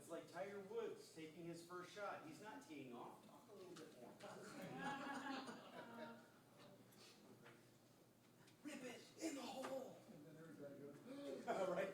It's like Tiger Woods taking his first shot. He's not teeing off. Talk a little bit more. Rip it in the hole. And then everybody goes, all right.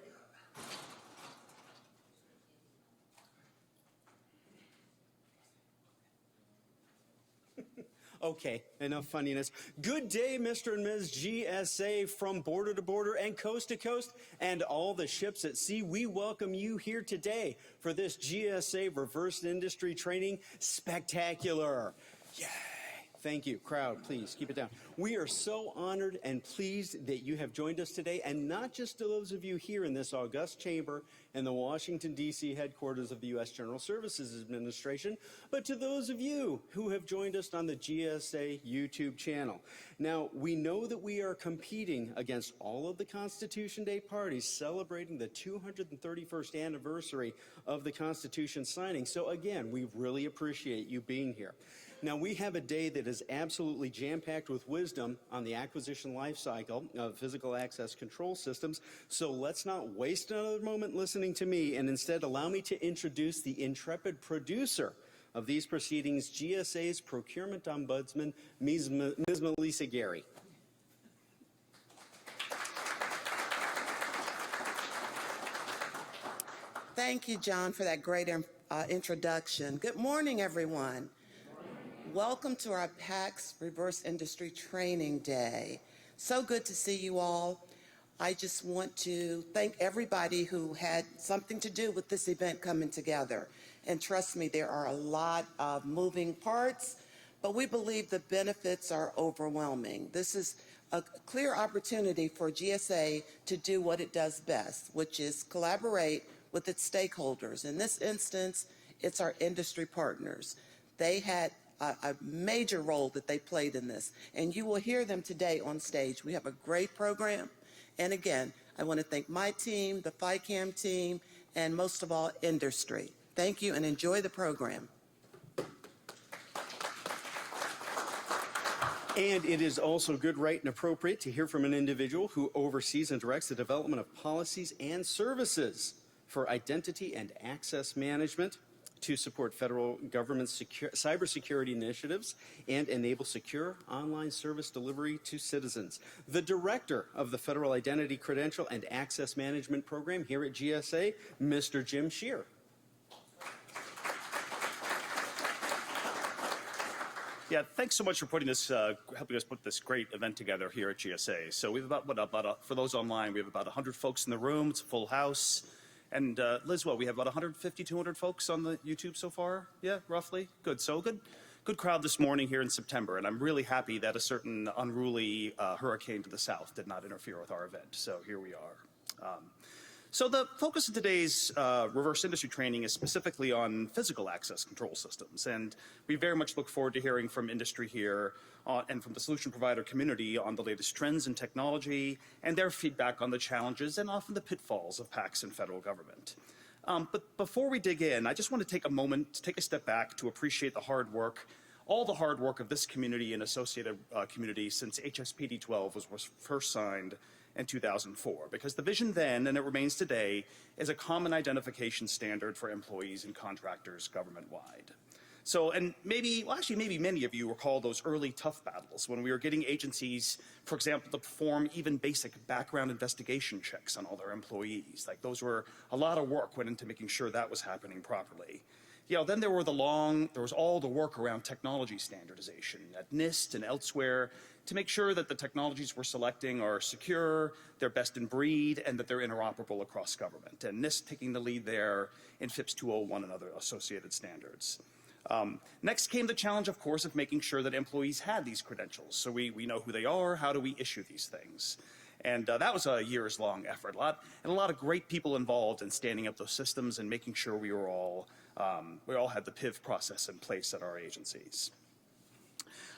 Okay, enough funniness. Good day, Mr. and Ms. GSA, from border to border and coast to coast, and all the ships at sea. We welcome you here today for this GSA Reverse Industry Training Spectacular. Yay! Thank you. Crowd, please keep it down. We are so honored and pleased that you have joined us today, and not just to those of you here in this august chamber in the Washington, D.C. headquarters of the U.S. General Services Administration, but to those of you who have joined us on the GSA YouTube channel. Now, we know that we are competing against all of the Constitution Day parties celebrating the 231st anniversary of the Constitution signing. So again, we really appreciate you being here. Now, we have a day that is absolutely jam-packed with wisdom on the acquisition life cycle of physical access control systems, so let's not waste another moment listening to me, and instead allow me to introduce the intrepid producer of these proceedings, GSA's Procurement Ombudsman, Ms. Melissa Gary. Thank you, John, for that great introduction. Good morning, everyone. Welcome to our PACS Reverse Industry Training Day. So good to see you all. I just want to thank everybody who had something to do with this event coming together. And trust me, there are a lot of moving parts, but we believe the benefits are overwhelming. This is a clear opportunity for GSA to do what it does best, which is collaborate with its stakeholders. In this instance, it's our industry partners. They had a major role that they played in this, and you will hear them today on stage. We have a great program, and again, I want to thank my team, the FICAM team, and most of all, industry. Thank you, and enjoy the program. And it is also good, right, and appropriate to hear from an individual who oversees and directs the development of policies and services for identity and access management to support federal government cybersecurity initiatives and enable secure online service delivery to citizens. The director of the Federal Identity Credential and Access Management Program here at GSA, Mr. Jim Shear. Yeah, thanks so much for putting this, helping us put this great event together here at GSA. So we have for those online, we have about 100 folks in the room. It's a full house. And Liz, we have about 150, 200 folks on the YouTube so far? Yeah, roughly? Good. So good crowd this morning here in September. And I'm really happy that a certain unruly hurricane to the south did not interfere with our event. So here we are. So the focus of today's reverse industry training is specifically on physical access control systems. And we very much look forward to hearing from industry here and from the solution provider community on the latest trends in technology and their feedback on the challenges and often the pitfalls of PACS and federal government. But before we dig in, I just want to take a moment to take a step back to appreciate the hard work, all the hard work of this community and associated community since HSPD 12 was first signed in 2004, because the vision then, and it remains today, is a common identification standard for employees and contractors government-wide. So, and maybe many of you recall those early tough battles when we were getting agencies, for example, to perform even basic background investigation checks on all their employees. Like, those were, a lot of work went into making sure that was happening properly. You know, then there was all the work around technology standardization at NIST and elsewhere to make sure that the technologies we're selecting are secure, they're best in breed, and that they're interoperable across government. And NIST taking the lead there in FIPS 201 and other associated standards. Next came the challenge, of course, of making sure that employees had these credentials. So we know who they are, how do we issue these things? And that was a years-long effort, a lot of great people involved in standing up those systems and making sure we all had the PIV process in place at our agencies.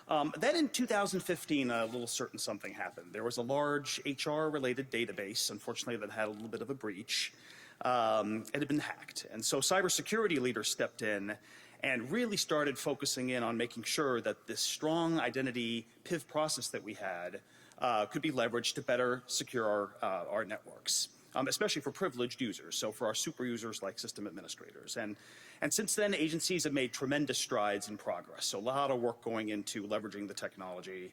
Then in 2015, a little certain something happened. There was a large HR-related database, unfortunately, that had a little bit of a breach. It had been hacked. And so cybersecurity leaders stepped in and really started focusing in on making sure that this strong identity PIV process that we had could be leveraged to better secure our networks. especially for privileged users, so for our super users like system administrators. And since then, agencies have made tremendous strides in progress, so a lot of work going into leveraging the technology,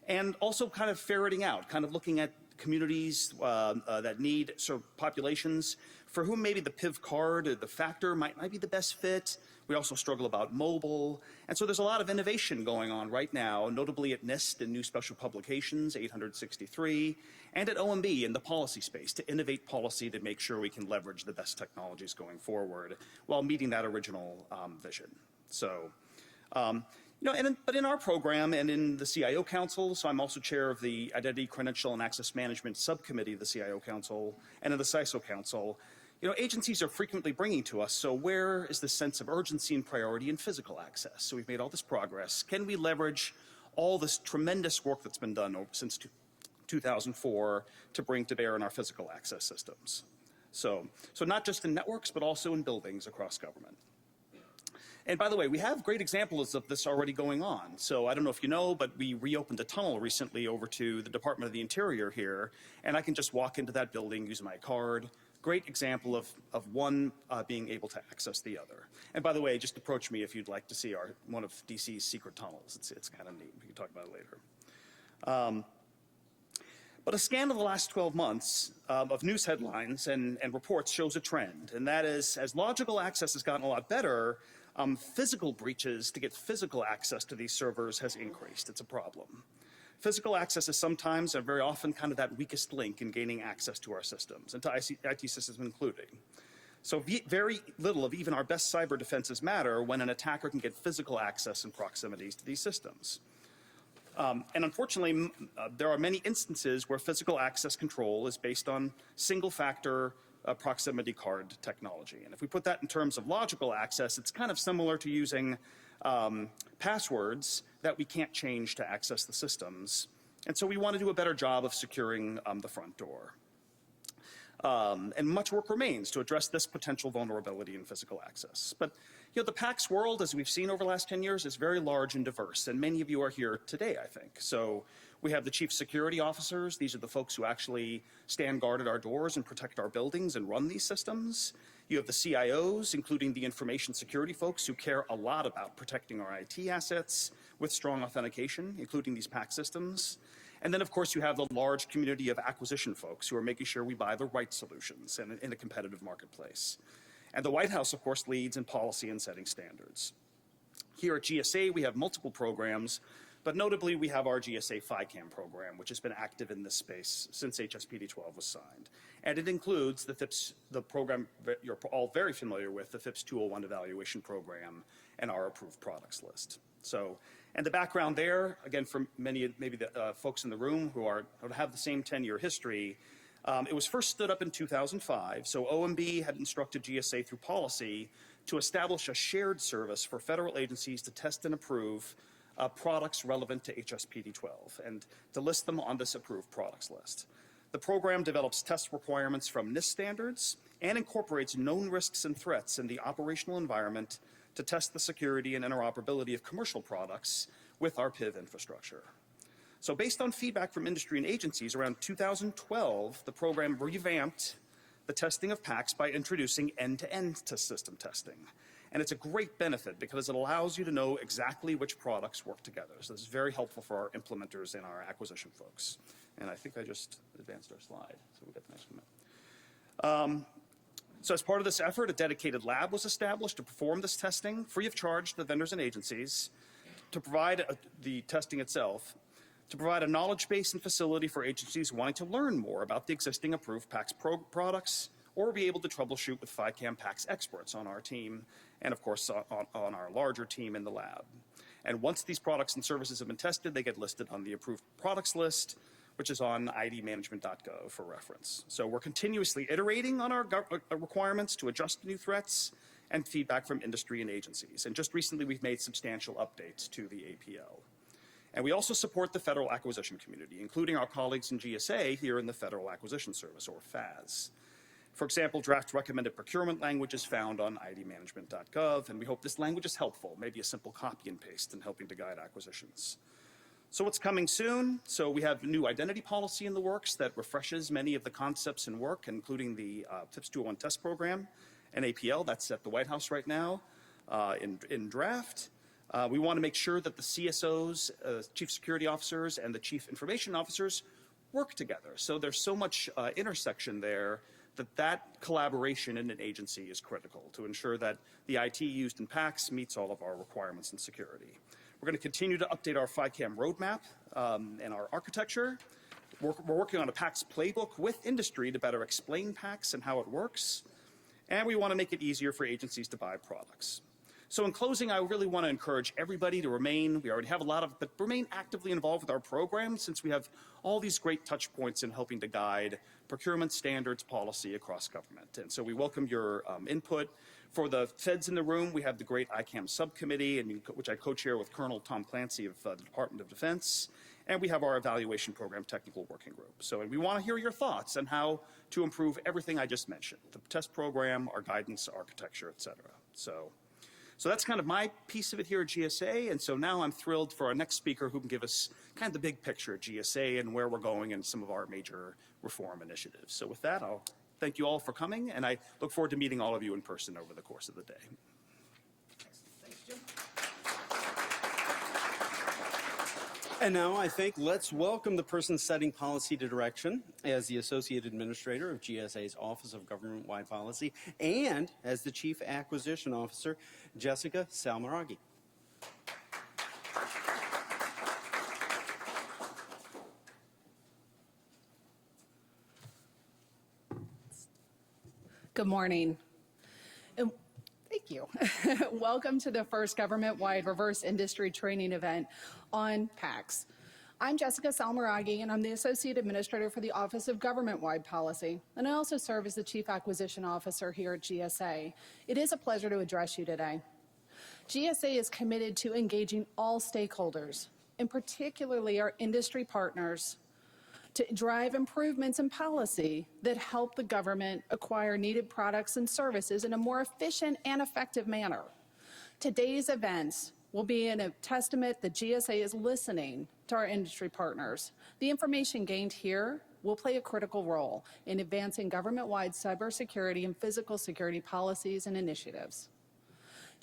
and also kind of ferreting out, kind of looking at communities that need sort of populations for whom maybe the PIV card or the factor might be the best fit. We also struggle about mobile. And so there's a lot of innovation going on right now, notably at NIST and New Special Publications 863, and at OMB in the policy space to innovate policy to make sure we can leverage the best technologies going forward while meeting that original vision. So, but in our program and in the CIO Council, so I'm also chair of the Identity, Credential, and Access Management Subcommittee of the CIO Council and in the CISO Council, agencies are frequently bringing to us, so where is the sense of urgency and priority in physical access? So we've made all this progress. Can we leverage all this tremendous work that's been done since 2004 to bring to bear in our physical access systems? So not just in networks, but also in buildings across government. And by the way, we have great examples of this already going on. So I don't know if you know, but we reopened a tunnel recently over to the Department of the Interior here, and I can just walk into that building using my card. Great example of one being able to access the other. And by the way, just approach me if you'd like to see one of DC's secret tunnels. It's kind of neat. We can talk about it later. But a scan of the last 12 months of news headlines and reports shows a trend, and that is, as logical access has gotten a lot better, physical breaches to get physical access to these servers has increased. It's a problem. Physical access is sometimes and very often kind of that weakest link in gaining access to our systems, and to IT systems including. So very little of even our best cyber defenses matter when an attacker can get physical access and proximities to these systems. And unfortunately, there are many instances where physical access control is based on single-factor proximity card technology. And if we put that in terms of logical access, it's kind of similar to using passwords that we can't change to access the systems. And so we want to do a better job of securing the front door. And much work remains to address this potential vulnerability in physical access. But the PACS world, as we've seen over the last 10 years, is very large and diverse, and many of you are here today, I think. So we have the chief security officers. These are the folks who actually stand guard at our doors and protect our buildings and run these systems. You have the CIOs, including the information security folks who care a lot about protecting our IT assets with strong authentication, including these PAC systems. And then, of course, you have the large community of acquisition folks who are making sure we buy the right solutions in a competitive marketplace. And the White House, of course, leads in policy and setting standards. Here at GSA, we have multiple programs, but notably, we have our GSA FICAM program, which has been active in this space since HSPD 12 was signed. And it includes the program that you're all very familiar with, the FIPS 201 evaluation program and our approved products list. So, and the background there, again, for maybe the folks in the room who have the same 10-year history, it was first stood up in 2005. So OMB had instructed GSA through policy to establish a shared service for federal agencies to test and approve products relevant to HSPD 12 and to list them on this approved products list. The program develops test requirements from NIST standards and incorporates known risks and threats in the operational environment to test the security and interoperability of commercial products with our PIV infrastructure. So based on feedback from industry and agencies, around 2012, the program revamped the testing of PACs by introducing end-to-end system testing. And it's a great benefit because it allows you to know exactly which products work together. So this is very helpful for our implementers and our acquisition folks. And I think I just advanced our slide, so we'll get the next one. So as part of this effort, a dedicated lab was established to perform this testing free of charge to vendors and agencies, to provide the testing itself, to provide a knowledge base and facility for agencies wanting to learn more about the existing approved PACS products, or be able to troubleshoot with FICAM PACS experts on our team, and of course on our larger team in the lab. And once these products and services have been tested, they get listed on the approved products list, which is on idmanagement.gov for reference. So we're continuously iterating on our requirements to adjust to new threats and feedback from industry and agencies. And just recently, we've made substantial updates to the APL. And we also support the federal acquisition community, including our colleagues in GSA here in the Federal Acquisition Service, or FAS. For example, draft recommended procurement language is found on idmanagement.gov, and we hope this language is helpful, maybe a simple copy and paste in helping to guide acquisitions. So what's coming soon? So we have a new identity policy in the works that refreshes many of the concepts in work, including the TIPS 201 test program and APL. That's at the White House right now in draft. We want to make sure that the CSOs, Chief Security Officers, and the Chief Information Officers work together. So there's so much intersection there that collaboration in an agency is critical to ensure that the IT used in PACS meets all of our requirements in security. We're going to continue to update our FICAM roadmap and our architecture. We're working on a PACS playbook with industry to better explain PACS and how it works. And we want to make it easier for agencies to buy products. So in closing, I really want to encourage everybody to remain, we already have a lot of, but remain actively involved with our program since we have all these great touch points in helping to guide procurement standards policy across government. And so we welcome your input. For the feds in the room, we have the great ICAM subcommittee, which I co-chair with Colonel Tom Clancy of the Department of Defense. And we have our evaluation program technical working group. So we want to hear your thoughts on how to improve everything I just mentioned, the test program, our guidance, architecture, et cetera. So that's kind of my piece of it here at GSA, and so now I'm thrilled for our next speaker who can give us kind of the big picture at GSA and where we're going and some of our major reform initiatives. So with that, I'll thank you all for coming, and I look forward to meeting all of you in person over the course of the day. Thanks, Jim. And now I think let's welcome the person setting policy to direction as the Associate Administrator of GSA's Office of Government-Wide Policy and as the Chief Acquisition Officer, Jessica Salmaraghi. Good morning. Thank you. Welcome to the first government-wide reverse industry training event on PACS. I'm Jessica Salmaraghi, and I'm the Associate Administrator for the Office of Government-Wide Policy, and I also serve as the Chief Acquisition Officer here at GSA. It is a pleasure to address you today. GSA is committed to engaging all stakeholders, and particularly our industry partners, to drive improvements in policy that help the government acquire needed products and services in a more efficient and effective manner. Today's events will be a testament that GSA is listening to our industry partners. The information gained here will play a critical role in advancing government-wide cybersecurity and physical security policies and initiatives.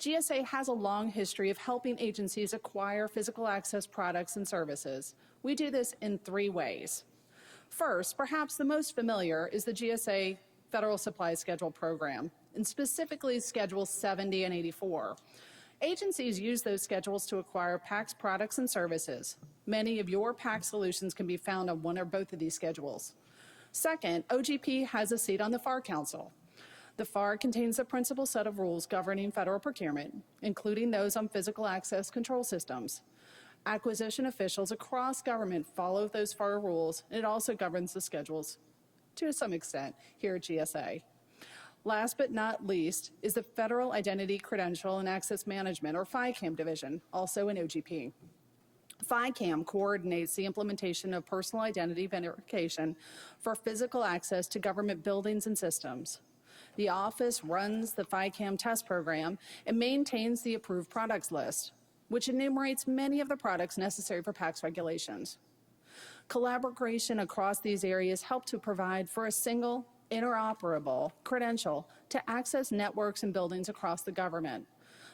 GSA has a long history of helping agencies acquire physical access products and services. We do this in 3 ways. First, perhaps the most familiar is the GSA Federal Supply Schedule program, and specifically Schedules 70 and 84. Agencies use those schedules to acquire PACS products and services. Many of your PACS solutions can be found on one or both of these schedules. Second, OGP has a seat on the FAR Council. The FAR contains a principal set of rules governing federal procurement, including those on physical access control systems. Acquisition officials across government follow those FAR rules, and it also governs the schedules to some extent here at GSA. Last but not least is the Federal Identity, Credential, and Access Management, or FICAM division, also in OGP. FICAM coordinates the implementation of personal identity verification for physical access to government buildings and systems. The office runs the FICAM test program and maintains the approved products list, which enumerates many of the products necessary for PACS regulations. Collaboration across these areas help to provide for a single, interoperable credential to access networks and buildings across the government.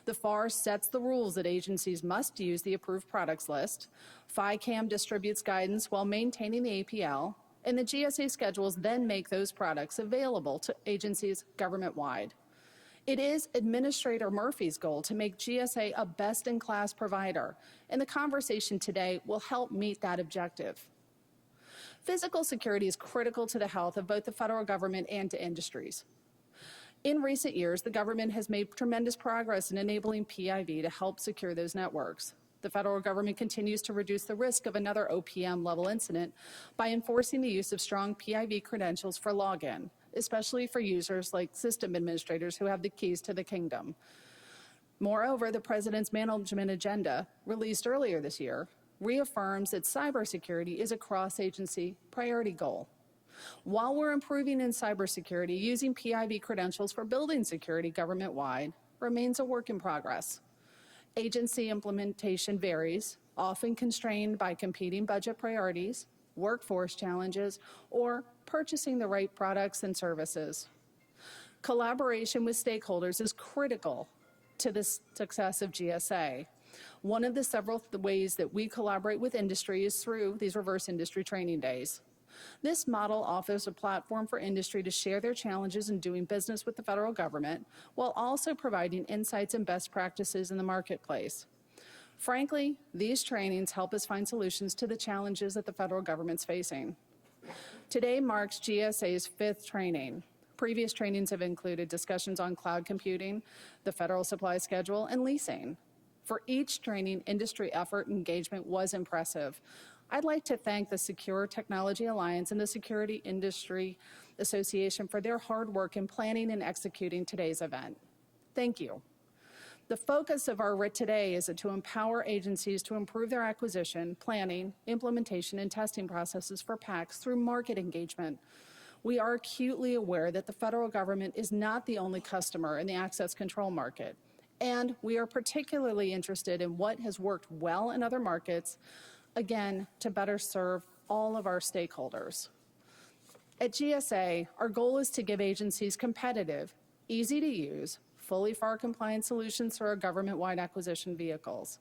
The FAR sets the rules that agencies must use the approved products list. FICAM distributes guidance while maintaining the APL, and the GSA schedules then make those products available to agencies government-wide. It is Administrator Murphy's goal to make GSA a best-in-class provider, and the conversation today will help meet that objective. Physical security is critical to the health of both the federal government and to industries. In recent years, the government has made tremendous progress in enabling PIV to help secure those networks. The federal government continues to reduce the risk of another OPM-level incident by enforcing the use of strong PIV credentials for login, especially for users like system administrators who have the keys to the kingdom. Moreover, the President's management agenda, released earlier this year, reaffirms that cybersecurity is a cross-agency priority goal. While we're improving in cybersecurity, using PIV credentials for building security government-wide remains a work in progress. Agency implementation varies often constrained by competing budget priorities, workforce challenges, or purchasing the right products and services. Collaboration with stakeholders is critical to the success of GSA. One of the several ways that we collaborate with industry is through these reverse industry training days. This model offers a platform for industry to share their challenges in doing business with the federal government, while also providing insights and best practices in the marketplace. Frankly, these trainings help us find solutions to the challenges that the federal government's facing. Today marks GSA's 5th training. Previous trainings have included discussions on cloud computing, the federal supply schedule, and leasing. For each training, industry effort and engagement was impressive. I'd like to thank the Secure Technology Alliance and the Security Industry Association for their hard work in planning and executing today's event. Thank you. The focus of our writ today is to empower agencies to improve their acquisition, planning, implementation, and testing processes for PACs through market engagement. We are acutely aware that the federal government is not the only customer in the access control market, and we are particularly interested in what has worked well in other markets, again, to better serve all of our stakeholders. At GSA, our goal is to give agencies competitive, easy to use, fully FAR compliant solutions for our government-wide acquisition vehicles.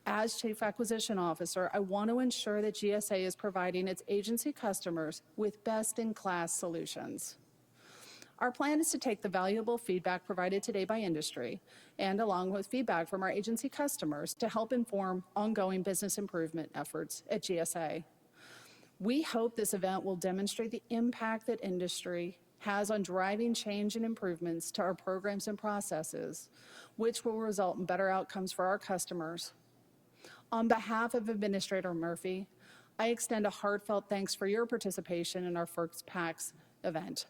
As Chief Acquisition Officer, I want to ensure that GSA is providing its agency customers with best-in-class solutions. Our plan is to take the valuable feedback provided today by industry and along with feedback from our agency customers to help inform ongoing business improvement efforts at GSA. We hope this event will demonstrate the impact that industry has on driving change and improvements to our programs and processes, which will result in better outcomes for our customers. On behalf of Administrator Murphy, I extend a heartfelt thanks for your participation in our first PACS event.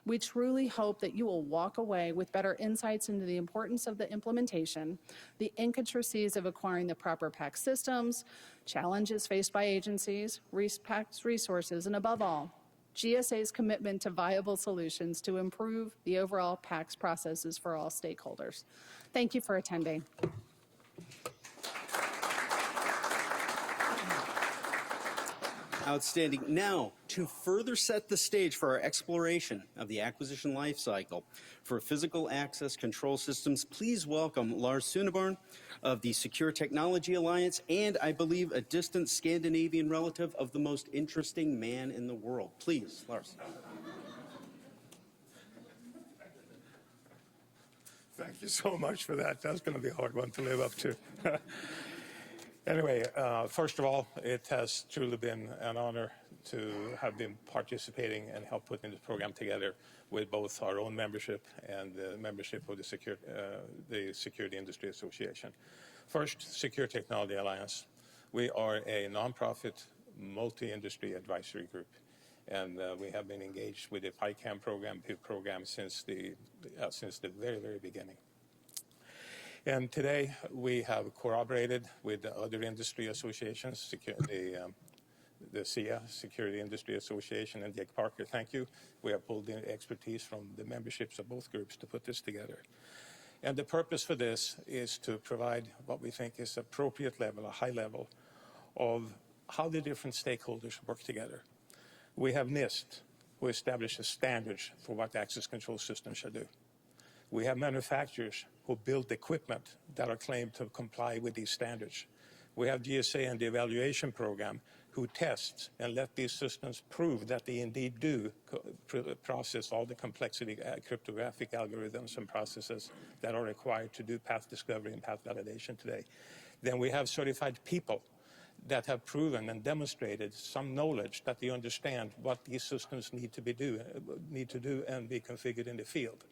We truly hope that you will walk away with better insights into the importance of the implementation, the intricacies of acquiring the proper PACS systems, challenges faced by agencies, PACS resources, and above all, GSA's commitment to viable solutions to improve the overall PACS processes for all stakeholders. Thank you for attending. Outstanding. Now, to further set the stage for our exploration of the acquisition lifecycle for physical access control systems, please welcome Lars Suneborn of the Secure Technology Alliance and, I believe, a distant Scandinavian relative of the most interesting man in the world. Please, Lars. Thank you so much for that. That's going to be a hard one to live up to. Anyway, first of all, it has truly been an honor to have been participating and help putting this program together with both our own membership and the membership of the Security Industry Association. First, Secure Technology Alliance. We are a nonprofit multi-industry advisory group, and we have been engaged with the PICAM program, PIV program since the very, very beginning. And today, we have collaborated with the other industry associations, the SIA, Security Industry Association, and Jake Parker, thank you. We have pulled in expertise from the memberships of both groups to put this together. And the purpose for this is to provide what we think is appropriate level, a high level, of how the different stakeholders work together. We have NIST, who establishes standards for what access control systems should do. We have manufacturers who build equipment that are claimed to comply with these standards. We have GSA and the evaluation program who tests and let these systems prove that they indeed do process all the complexity cryptographic algorithms and processes that are required to do path discovery and path validation today. Then we have certified people that have proven and demonstrated some knowledge that they understand what these systems need to do and be configured in the field.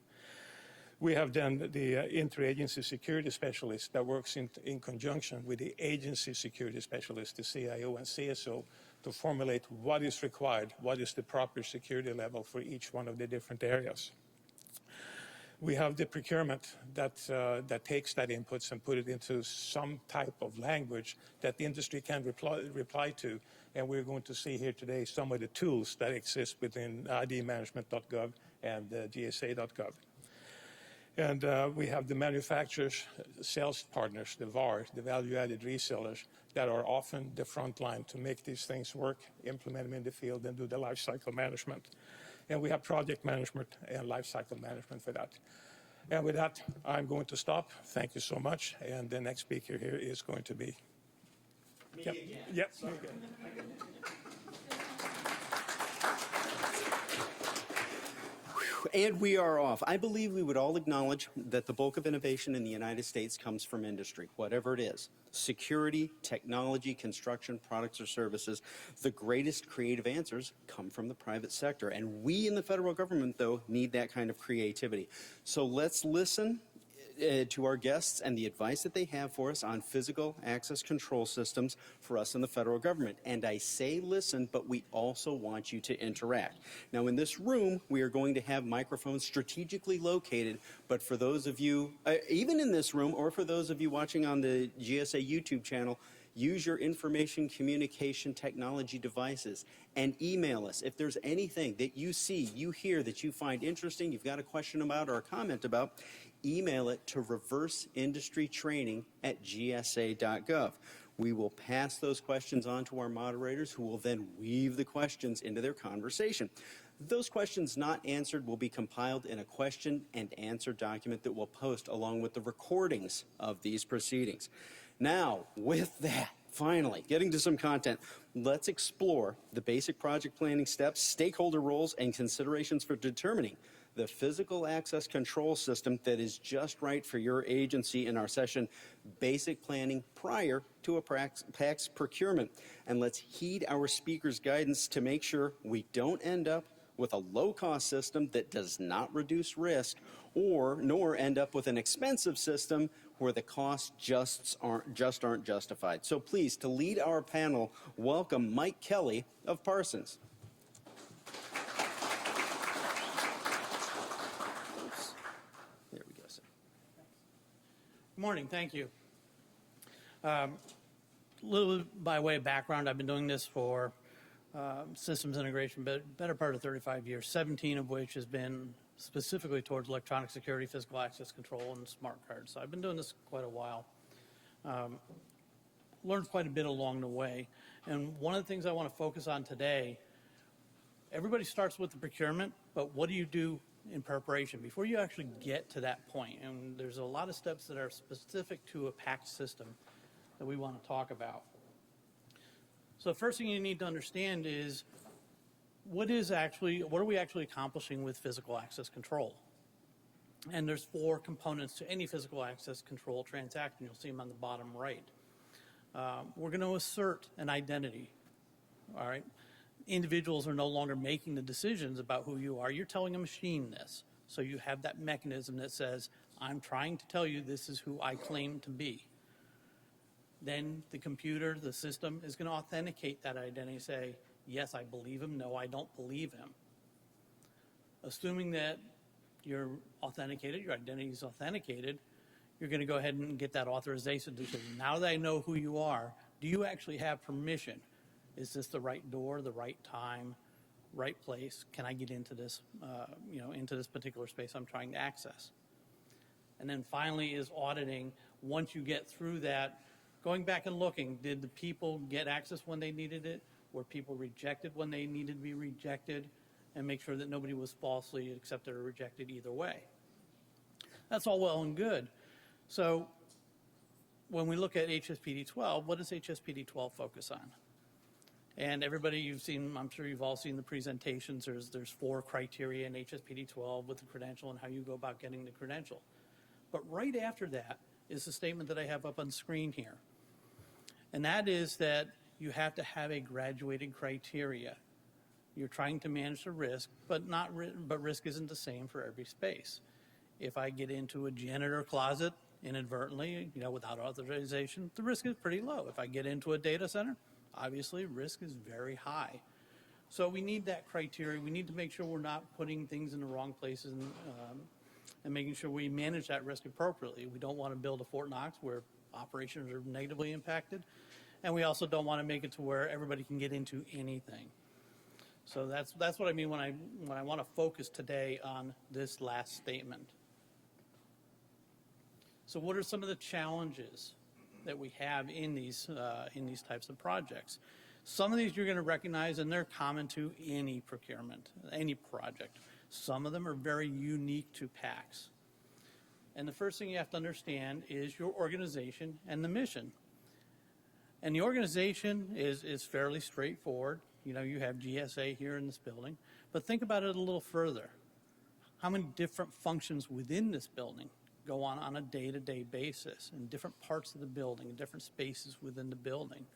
We have done the interagency security specialist that works in conjunction with the agency security specialist, the CIO and CSO, to formulate what is required, what is the proper security level for each one of the different areas. We have the procurement that takes that inputs and put it into some type of language that the industry can reply to. And we're going to see here today some of the tools that exist within idmanagement.gov and GSA.gov. And we have the manufacturers, sales partners, the VARs, the value-added resellers, that are often the front line to make these things work, implement them in the field, and do the life cycle management. And we have project management and life cycle management for that. And with that, I'm going to stop. Thank you so much. And the next speaker here is going to be... Me Yep. again. Yep. Sorry. And we are off. I believe we would all acknowledge that the bulk of innovation in the United States comes from industry, whatever it is. Security, technology, construction, products or services. The greatest creative answers come from the private sector. And we in the federal government, though, need that kind of creativity. So let's listen to our guests and the advice that they have for us on physical access control systems for us in the federal government. And I say listen, but we also want you to interact. Now, in this room, we are going to have microphones strategically located, but for those of you, even in this room, or for those of you watching on the GSA YouTube channel, use your information communication technology devices and email us. If there's anything that you see, you hear that you find interesting, you've got a question about or a comment about, email it to reverseindustrytraining@gsa.gov. We will pass those questions on to our moderators, who will then weave the questions into their conversation. Those questions not answered will be compiled in a question and answer document that we'll post along with the recordings of these proceedings. Now, with that, finally, getting to some content, let's explore the basic project planning steps, stakeholder roles, and considerations for determining the physical access control system that is just right for your agency in our session, Basic Planning Prior to a PACS Procurement. And let's heed our speaker's guidance to make sure we don't end up with a low-cost system that does not reduce risk, nor end up with an expensive system where the costs just aren't justified. So please, to lead our panel, welcome Mike Kelly of Parsons. There we go, sir. Good morning, thank you. A little by way of background, I've been doing this for systems integration, but better part of 35 years, 17 of which has been specifically towards electronic security, physical access control, and smart cards. So I've been doing this quite a while. Learned quite a bit along the way. And one of the things I want to focus on today, everybody starts with the procurement, but what do you do in preparation before you actually get to that point? And there's a lot of steps that are specific to a PACS system that we want to talk about. So the first thing you need to understand is what are we actually accomplishing with physical access control? And there's 4 components to any physical access control transaction. You'll see them on the bottom right. We're going to assert an identity, all right? Individuals are no longer making the decisions about who you are. You're telling a machine this. So you have that mechanism that says, I'm trying to tell you this is who I claim to be. Then the computer, the system, is going to authenticate that identity, say, yes, I believe him, no, I don't believe him. Assuming that you're authenticated, your identity is authenticated, you're going to go ahead and get that authorization decision. Now that I know who you are, do you actually have permission? Is this the right door, the right time, right place? Can I get into this, into this particular space I'm trying to access? And then finally is auditing. Once you get through that, going back and looking, did the people get access when they needed it? Were people rejected when they needed to be rejected? And make sure that nobody was falsely accepted or rejected either way. That's all well and good. So when we look at HSPD 12, what does HSPD 12 focus on? And everybody you've seen, I'm sure you've all seen the presentations. There's 4 criteria in HSPD 12 with the credential and how you go about getting the credential. But right after that is the statement that I have up on screen here. And that is that you have to have a graduated criteria. You're trying to manage the risk, but risk isn't the same for every space. If I get into a janitor closet inadvertently, without authorization, the risk is pretty low. If I get into a data center, obviously risk is very high. So we need that criteria. We need to make sure we're not putting things in the wrong places and making sure we manage that risk appropriately. We don't want to build a Fort Knox where operations are negatively impacted. And we also don't want to make it to where everybody can get into anything. So that's what I mean when I want to focus today on this last statement. So what are some of the challenges that we have in these types of projects? Some of these you're going to recognize, and they're common to any procurement, any project. Some of them are very unique to PACS. And the first thing you have to understand is your organization and the mission. And the organization is fairly straightforward. You know, you have GSA here in this building, but think about it a little further. How many different functions within this building go on a day-to-day basis in different parts of the building, in different spaces within the building?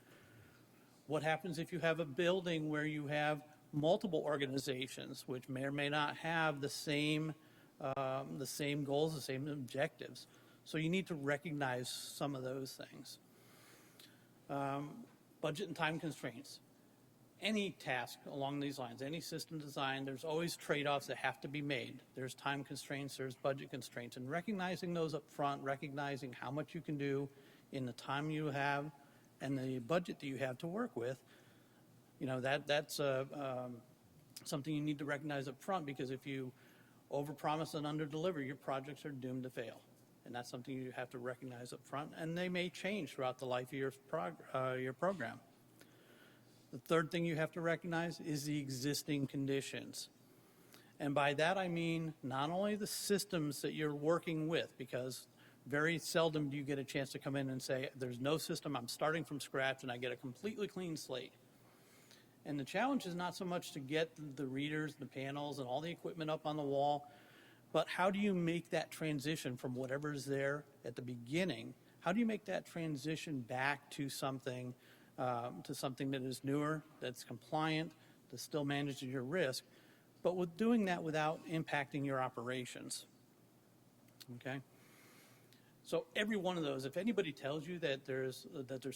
What happens if you have a building where you have multiple organizations which may or may not have the same goals, the same objectives? So you need to recognize some of those things. Budget and time constraints. Any task along these lines, any system design, there's always trade-offs that have to be made. There's time constraints, there's budget constraints, and recognizing those up front, recognizing how much you can do in the time you have and the budget that you have to work with, you know, that's something you need to recognize up front, because if you overpromise and underdeliver, your projects are doomed to fail. And that's something you have to recognize up front, and they may change throughout the life of your program. The third thing you have to recognize is the existing conditions. And by that I mean not only the systems that you're working with, because very seldom do you get a chance to come in and say, there's no system, I'm starting from scratch, and I get a completely clean slate. And the challenge is not so much to get the readers, the panels, and all the equipment up on the wall, but how do you make that transition from whatever's there at the beginning? How do you make that transition back to something that is newer, that's compliant, that still manages your risk, but with doing that without impacting your operations? Okay. So every one of those, if anybody tells you that there's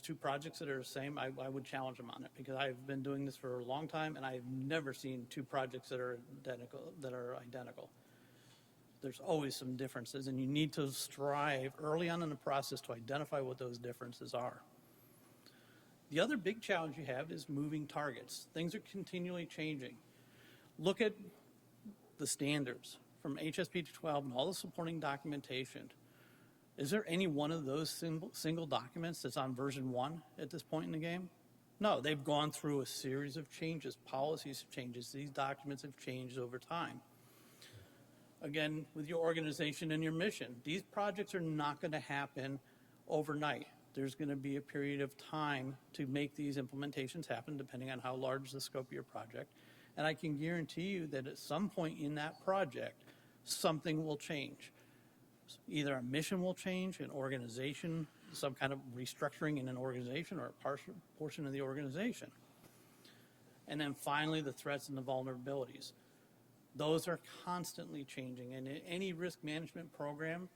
two projects that are the same, I would challenge them on it, because I've been doing this for a long time and I've never seen two projects that are identical. There's always some differences, and you need to strive early on in the process to identify what those differences are. The other big challenge you have is moving targets. Things are continually changing. Look at the standards from HSP to 12 and all the supporting documentation. Is there any one of those single documents that's on version 1 at this point in the game? No, they've gone through a series of changes, policies changes. These documents have changed over time. Again, with your organization and your mission, these projects are not going to happen overnight. There's going to be a period of time to make these implementations happen, depending on how large the scope of your project. And I can guarantee you that at some point in that project, something will change. Either a mission will change, an organization, some kind of restructuring in an organization or a portion of the organization. And then finally, the threats and the vulnerabilities. Those are constantly changing. And in any risk management program,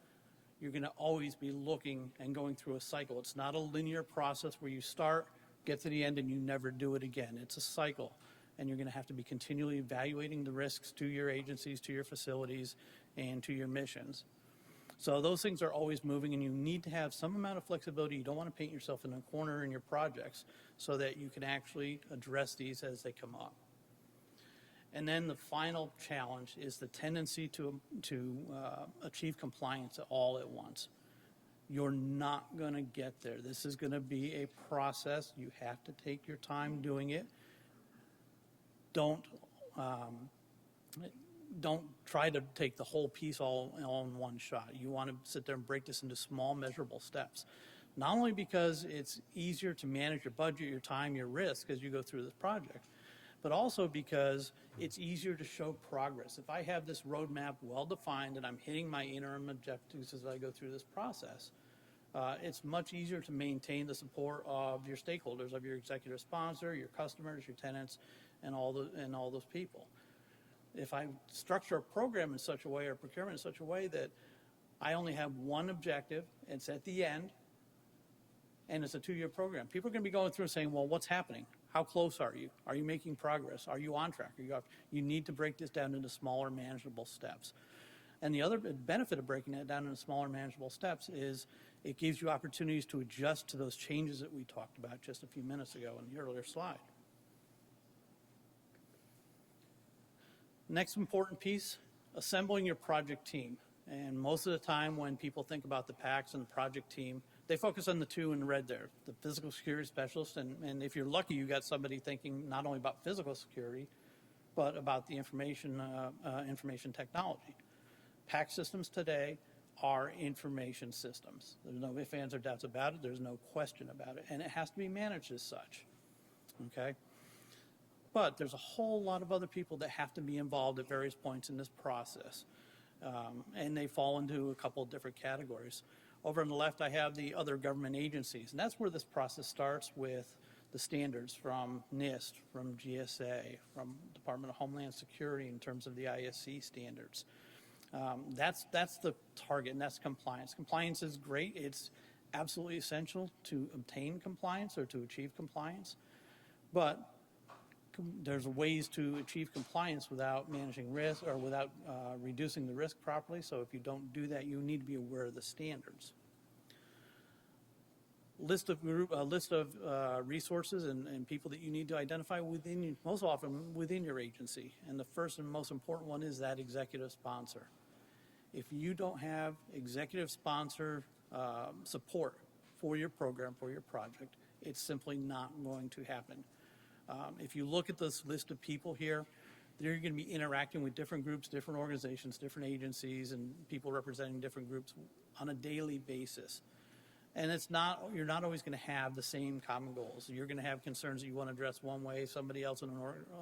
you're going to always be looking and going through a cycle. It's not a linear process where you start, get to the end, and you never do it again. It's a cycle. And you're going to have to be continually evaluating the risks to your agencies, to your facilities, and to your missions. So those things are always moving, and you need to have some amount of flexibility. You don't want to paint yourself in a corner in your projects, so that you can actually address these as they come up. And then the final challenge is the tendency to achieve compliance all at once. You're not going to get there. This is going to be a process. You have to take your time doing it. Don't try to take the whole piece all in one shot. You want to sit there and break this into small, measurable steps. Not only because it's easier to manage your budget, your time, your risk as you go through this project, but also because it's easier to show progress. If I have this roadmap well-defined and I'm hitting my interim objectives as I go through this process, it's much easier to maintain the support of your stakeholders, of your executive sponsor, your customers, your tenants, and all those people. If I structure a program in such a way, or procurement in such a way, that I only have one objective, it's at the end, and it's a 2-year program, people are going to be going through and saying, well, what's happening? How close are you? Are you making progress? Are you on track? You need to break this down into smaller, manageable steps. And the other benefit of breaking that down into smaller, manageable steps is it gives you opportunities to adjust to those changes that we talked about just a few minutes ago in the earlier slide. Next important piece, assembling your project team. And most of the time when people think about the PACs and the project team, they focus on the two in red there, the physical security specialist. And if you're lucky, you got somebody thinking not only about physical security, but about the information technology. PAC systems today are information systems. There's no ifs, ands, or doubts about it. There's no question about it. And it has to be managed as such, okay? But there's a whole lot of other people that have to be involved at various points in this process. And they fall into a couple of different categories. Over on the left, I have the other government agencies. And that's where this process starts with the standards from NIST, from GSA, from Department of Homeland Security in terms of the ISC standards. That's the target, and that's compliance. Compliance is great. It's absolutely essential to obtain compliance or to achieve compliance. But there's ways to achieve compliance without managing risk or without reducing the risk properly. So if you don't do that, you need to be aware of the standards. List of resources and people that you need to identify within, most often within your agency. And the first and most important one is that executive sponsor. If you don't have executive sponsor support for your program, for your project, it's simply not going to happen. If you look at this list of people here, they're going to be interacting with different groups, different organizations, different agencies, and people representing different groups on a daily basis. And you're not always going to have the same common goals. You're going to have concerns that you want to address one way. Somebody else in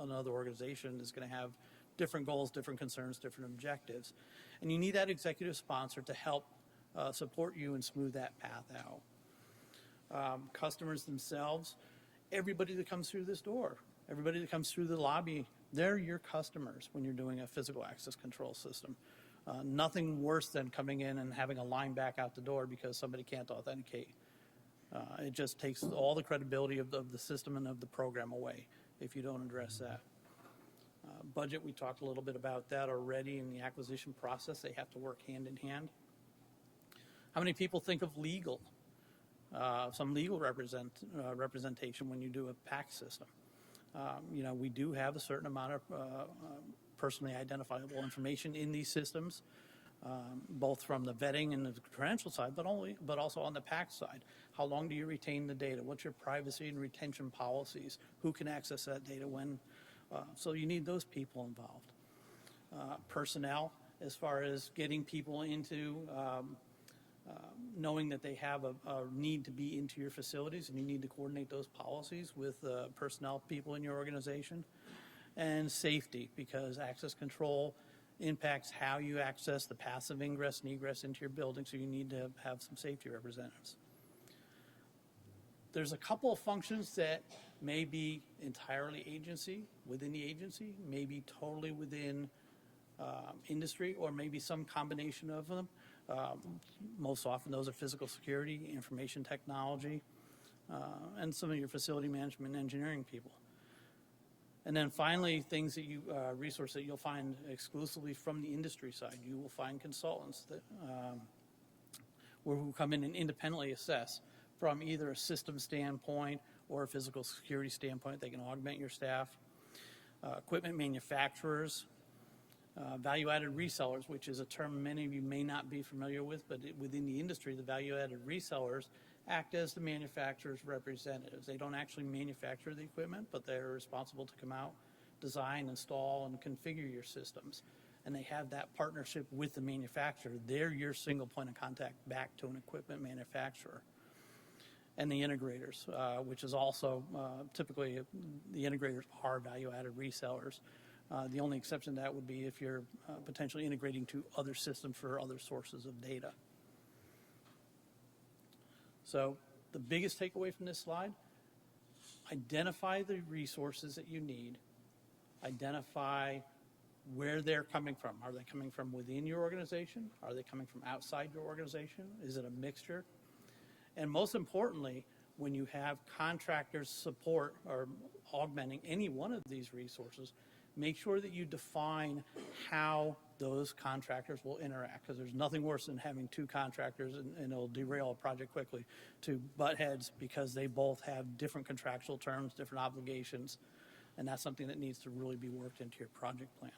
another organization is going to have different goals, different concerns, different objectives. And you need that executive sponsor to help support you and smooth that path out. Customers themselves, everybody that comes through this door, everybody that comes through the lobby, they're your customers when you're doing a physical access control system. Nothing worse than coming in and having a line back out the door because somebody can't authenticate. It just takes all the credibility of the system and of the program away if you don't address that. Budget, we talked a little bit about that already in the acquisition process. They have to work hand in hand. How many people think of legal? Some legal representation when you do a PAC system. We do have a certain amount of personally identifiable information in these systems, both from the vetting and the credential side, but also on the PAC side. How long do you retain the data? What's your privacy and retention policies? Who can access that data when? So you need those people involved. Personnel, as far as getting people into knowing that they have a need to be into your facilities, and you need to coordinate those policies with personnel people in your organization. And safety, because access control impacts how you access the passive ingress and egress into your building, so you need to have some safety representatives. There's a couple of functions that may be entirely within the agency, maybe totally within industry, or maybe some combination of them. Most often those are physical security, information technology, and some of your facility management and engineering people. And then finally, resources that you'll find exclusively from the industry side. You will find consultants that who come in and independently assess from either a system standpoint or a physical security standpoint. They can augment your staff. Equipment manufacturers, value-added resellers, which is a term many of you may not be familiar with, but within the industry, the value-added resellers act as the manufacturer's representatives. They don't actually manufacture the equipment, but they're responsible to come out, design, install, and configure your systems. And they have that partnership with the manufacturer. They're your single point of contact back to an equipment manufacturer. And the integrators, which is also typically the integrators are value-added resellers. The only exception to that would be if you're potentially integrating to other systems for other sources of data. So the biggest takeaway from this slide, identify the resources that you need, identify where they're coming from. Are they coming from within your organization? Are they coming from outside your organization? Is it a mixture? And most importantly, when you have contractors support or augmenting any one of these resources, make sure that you define how those contractors will interact, because there's nothing worse than having two contractors, and it'll derail a project quickly, to butt heads because they both have different contractual terms, different obligations, and that's something that needs to really be worked into your project plan.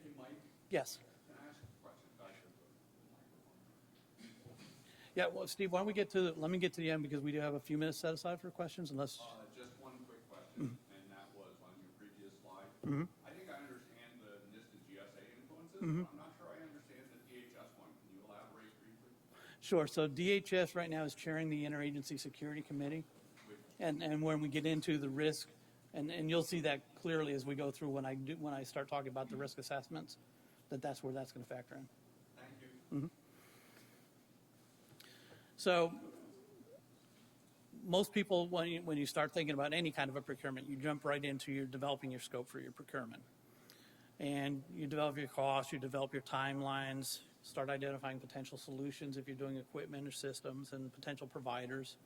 Hey, Mike. Yes. Can I ask a question? Yeah, well, Steve, why don't we let me get to the end because we do have a few minutes set aside for questions unless. Just one quick question, and that was on your previous slide. I think I understand the NIST and GSA influences, but I'm not sure I understand the DHS one. Can you elaborate briefly? Sure. So DHS right now is chairing the Interagency Security Committee. And when we get into the risk, and you'll see that clearly as we go through when I start talking about the risk assessments, that's where that's going to factor in. Thank you. So most people, when you start thinking about any kind of a procurement, you jump right into your developing your scope for your procurement. And you develop your costs, you develop your timelines, start identifying potential solutions if you're doing equipment or systems and potential providers.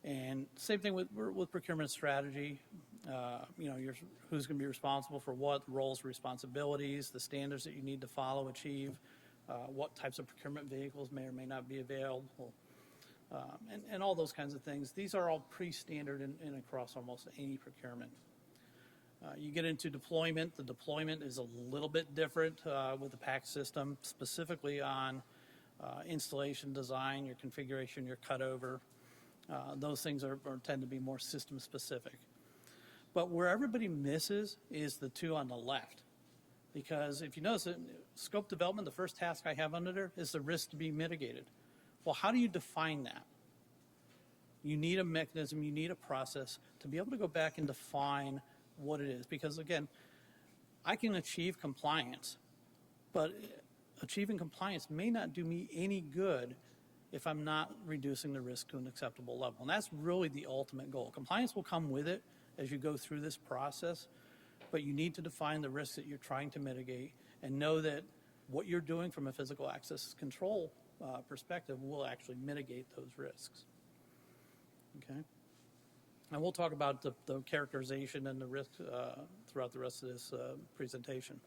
And same thing with procurement strategy. Who's going to be responsible for what, roles, responsibilities, the standards that you need to follow, achieve, what types of procurement vehicles may or may not be available, and all those kinds of things. These are all pre-standard in across almost any procurement. You get into deployment. The deployment is a little bit different with the PAC system, specifically on installation design, your configuration, your cutover. Those things tend to be more system specific. But where everybody misses is the two on the left. Because if you notice it, scope development, the first task I have under there is the risk to be mitigated. Well, how do you define that? You need a mechanism, you need a process to be able to go back and define what it is. Because again, I can achieve compliance, but achieving compliance may not do me any good if I'm not reducing the risk to an acceptable level. And that's really the ultimate goal. Compliance will come with it as you go through this process, but you need to define the risks that you're trying to mitigate and know that what you're doing from a physical access control perspective will actually mitigate those risks. Okay? And we'll talk about the characterization and the risk throughout the rest of this presentation.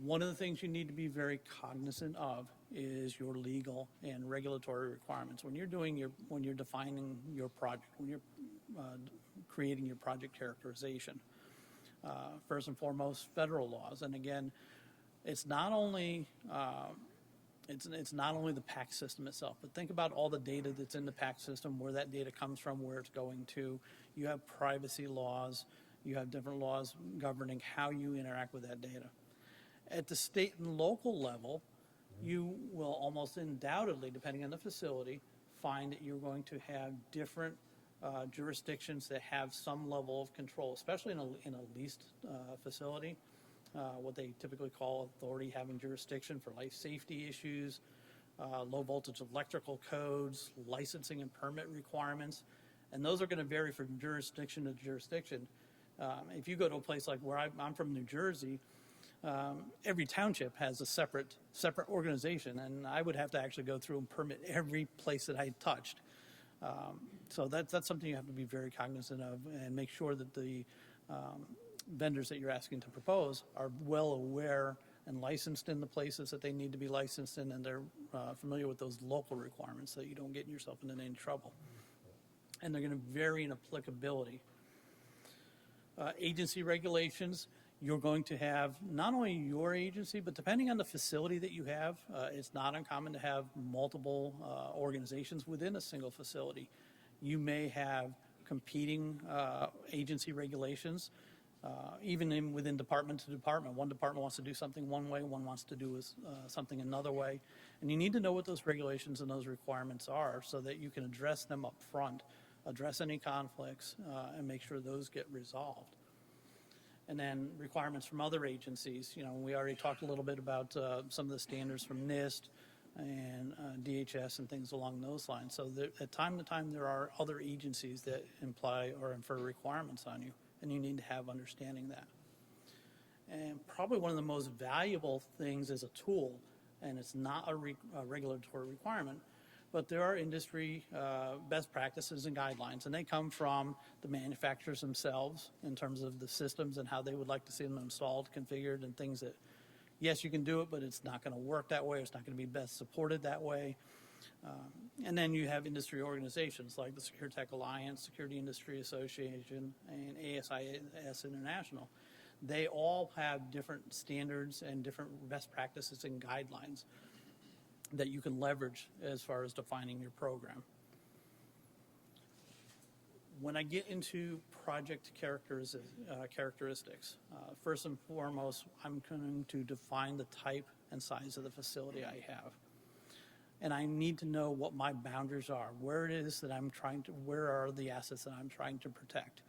One of the things you need to be very cognizant of is your legal and regulatory requirements. When you're defining your project, when you're creating your project characterization, first and foremost, federal laws. And again, it's not only the PAC system itself, but think about all the data that's in the PAC system, where that data comes from, where it's going to. You have privacy laws, you have different laws governing how you interact with that data. At the state and local level, you will almost undoubtedly, depending on the facility, find that you're going to have different jurisdictions that have some level of control, especially in a leased facility, what they typically call authority having jurisdiction for life safety issues, low voltage electrical codes, licensing and permit requirements, and those are going to vary from jurisdiction to jurisdiction. If you go to a place like where I'm from, New Jersey, every township has a separate organization, and I would have to actually go through and permit every place that I touched. So that's something you have to be very cognizant of and make sure that the vendors that you're asking to propose are well aware and licensed in the places that they need to be licensed in, and they're familiar with those local requirements so that you don't get yourself into any trouble. And they're going to vary in applicability. Agency regulations, you're going to have not only your agency, but depending on the facility that you have, it's not uncommon to have multiple organizations within a single facility. You may have competing agency regulations, even within department to department. One department wants to do something one way, one wants to do something another way. And you need to know what those regulations and those requirements are so that you can address them up front, address any conflicts, and make sure those get resolved. And then requirements from other agencies. You know, we already talked a little bit about some of the standards from NIST and DHS and things along those lines. So at time to time, there are other agencies that imply or infer requirements on you, and you need to have understanding that. And probably one of the most valuable things as a tool, and it's not a regulatory requirement, but there are industry best practices and guidelines, and they come from the manufacturers themselves in terms of the systems and how they would like to see them installed, configured, and things that, yes, you can do it, but it's not going to work that way. It's not going to be best supported that way. And then you have industry organizations like the Secure Tech Alliance, Security Industry Association, and ASIS International They all have different standards and different best practices and guidelines that you can leverage as far as defining your program. When I get into project characteristics, first and foremost, I'm going to define the type and size of the facility I have. And I need to know what my boundaries are, where it is that where are the assets that I'm trying to protect.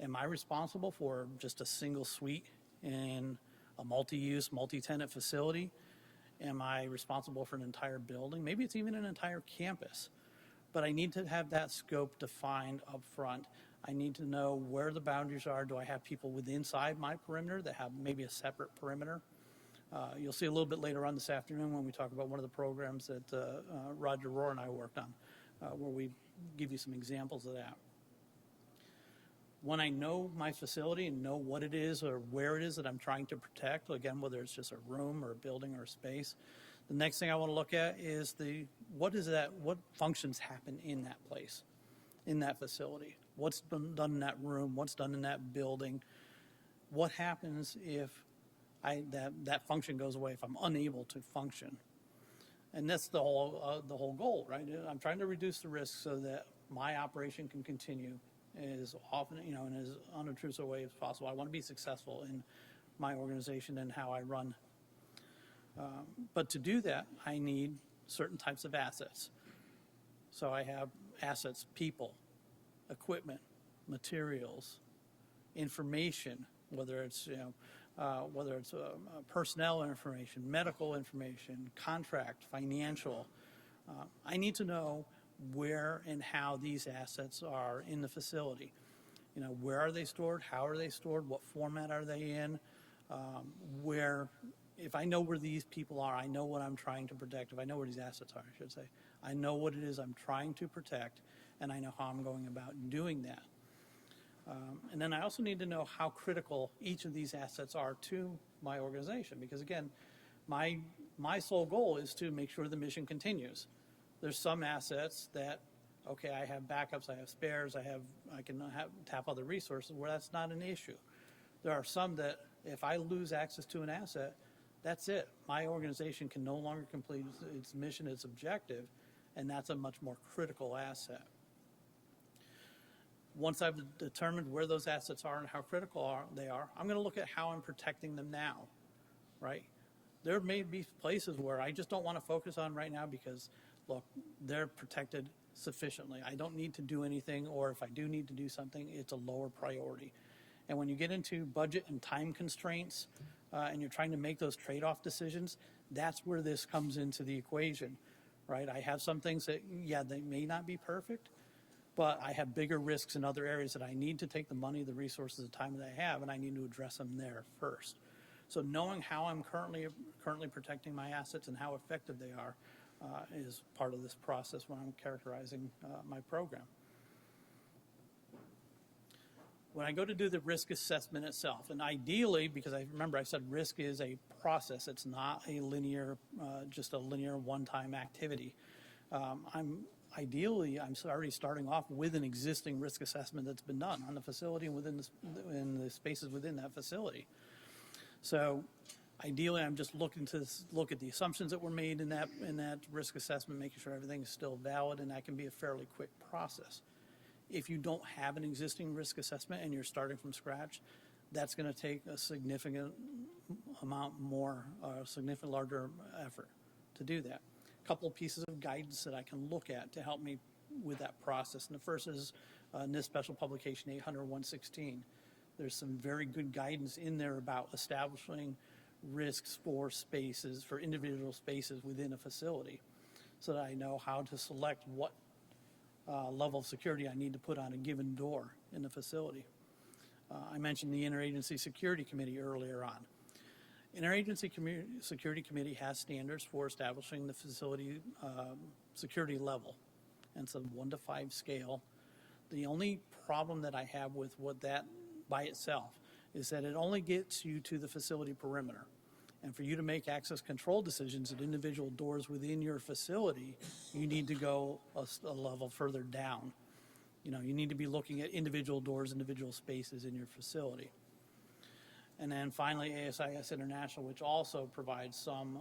Am I responsible for just a single suite in a multi-use, multi-tenant facility? Am I responsible for an entire building? Maybe it's even an entire campus. But I need to have that scope defined up front. I need to know where the boundaries are. Do I have people inside my perimeter that have maybe a separate perimeter? You'll see a little bit later on this afternoon when we talk about one of the programs that Roger Rohr and I worked on, where we give you some examples of that. When I know my facility and know what it is or where it is that I'm trying to protect, again, whether it's just a room or a building or a space, the next thing I want to look at is what functions happen in that place, in that facility? What's been done in that room? What's done in that building? What happens if that function goes away, if I'm unable to function? And that's the whole goal, right? I'm trying to reduce the risk so that my operation can continue as often, in as unobtrusive a way as possible. I want to be successful in my organization and how I run. But to do that, I need certain types of assets. So I have assets, people, equipment, materials, information, whether it's personnel information, medical information, contract, financial. I need to know where and how these assets are in the facility. Where are they stored? How are they stored? What format are they in? If I know where these people are, I know what I'm trying to protect. If I know where these assets are, I should say, I know what it is I'm trying to protect, and I know how I'm going about doing that. And then I also need to know how critical each of these assets are to my organization, because again, my sole goal is to make sure the mission continues. There's some assets that, okay, I have backups, I have spares, I can tap other resources where that's not an issue. There are some that if I lose access to an asset, that's it. My organization can no longer complete its mission, its objective, and that's a much more critical asset. Once I've determined where those assets are and how critical they are, I'm going to look at how I'm protecting them now, right? There may be places where I just don't want to focus on right now because, look, they're protected sufficiently. I don't need to do anything, or if I do need to do something, it's a lower priority. And when you get into budget and time constraints, and you're trying to make those trade-off decisions, that's where this comes into the equation, right? I have some things that, yeah, they may not be perfect, but I have bigger risks in other areas that I need to take the money, the resources, the time that I have, and I need to address them there first. So knowing how I'm currently protecting my assets and how effective they are is part of this process when I'm characterizing my program. When I go to do the risk assessment itself, and ideally, because I remember I said risk is a process, it's not a linear, just a linear one-time activity. I'm already starting off with an existing risk assessment that's been done on the facility and in the spaces within that facility. So ideally, I'm just looking to look at the assumptions that were made in that risk assessment, making sure everything is still valid, and that can be a fairly quick process. If you don't have an existing risk assessment and you're starting from scratch, that's going to take a significant amount more, a significant larger effort to do that. A couple of pieces of guidance that I can look at to help me with that process. And the first is NIST Special Publication 800-116. There's some very good guidance in there about establishing risks for spaces, for individual spaces within a facility, so that I know how to select what level of security I need to put on a given door in the facility. I mentioned the Interagency Security Committee earlier on. Interagency Security Committee has standards for establishing the facility security level, and it's a 1 to 5 scale. The only problem that I have with what that by itself is that it only gets you to the facility perimeter. And for you to make access control decisions at individual doors within your facility, you need to go a level further down. You need to be looking at individual doors, individual spaces in your facility. And then finally, ASIS International, which also provides some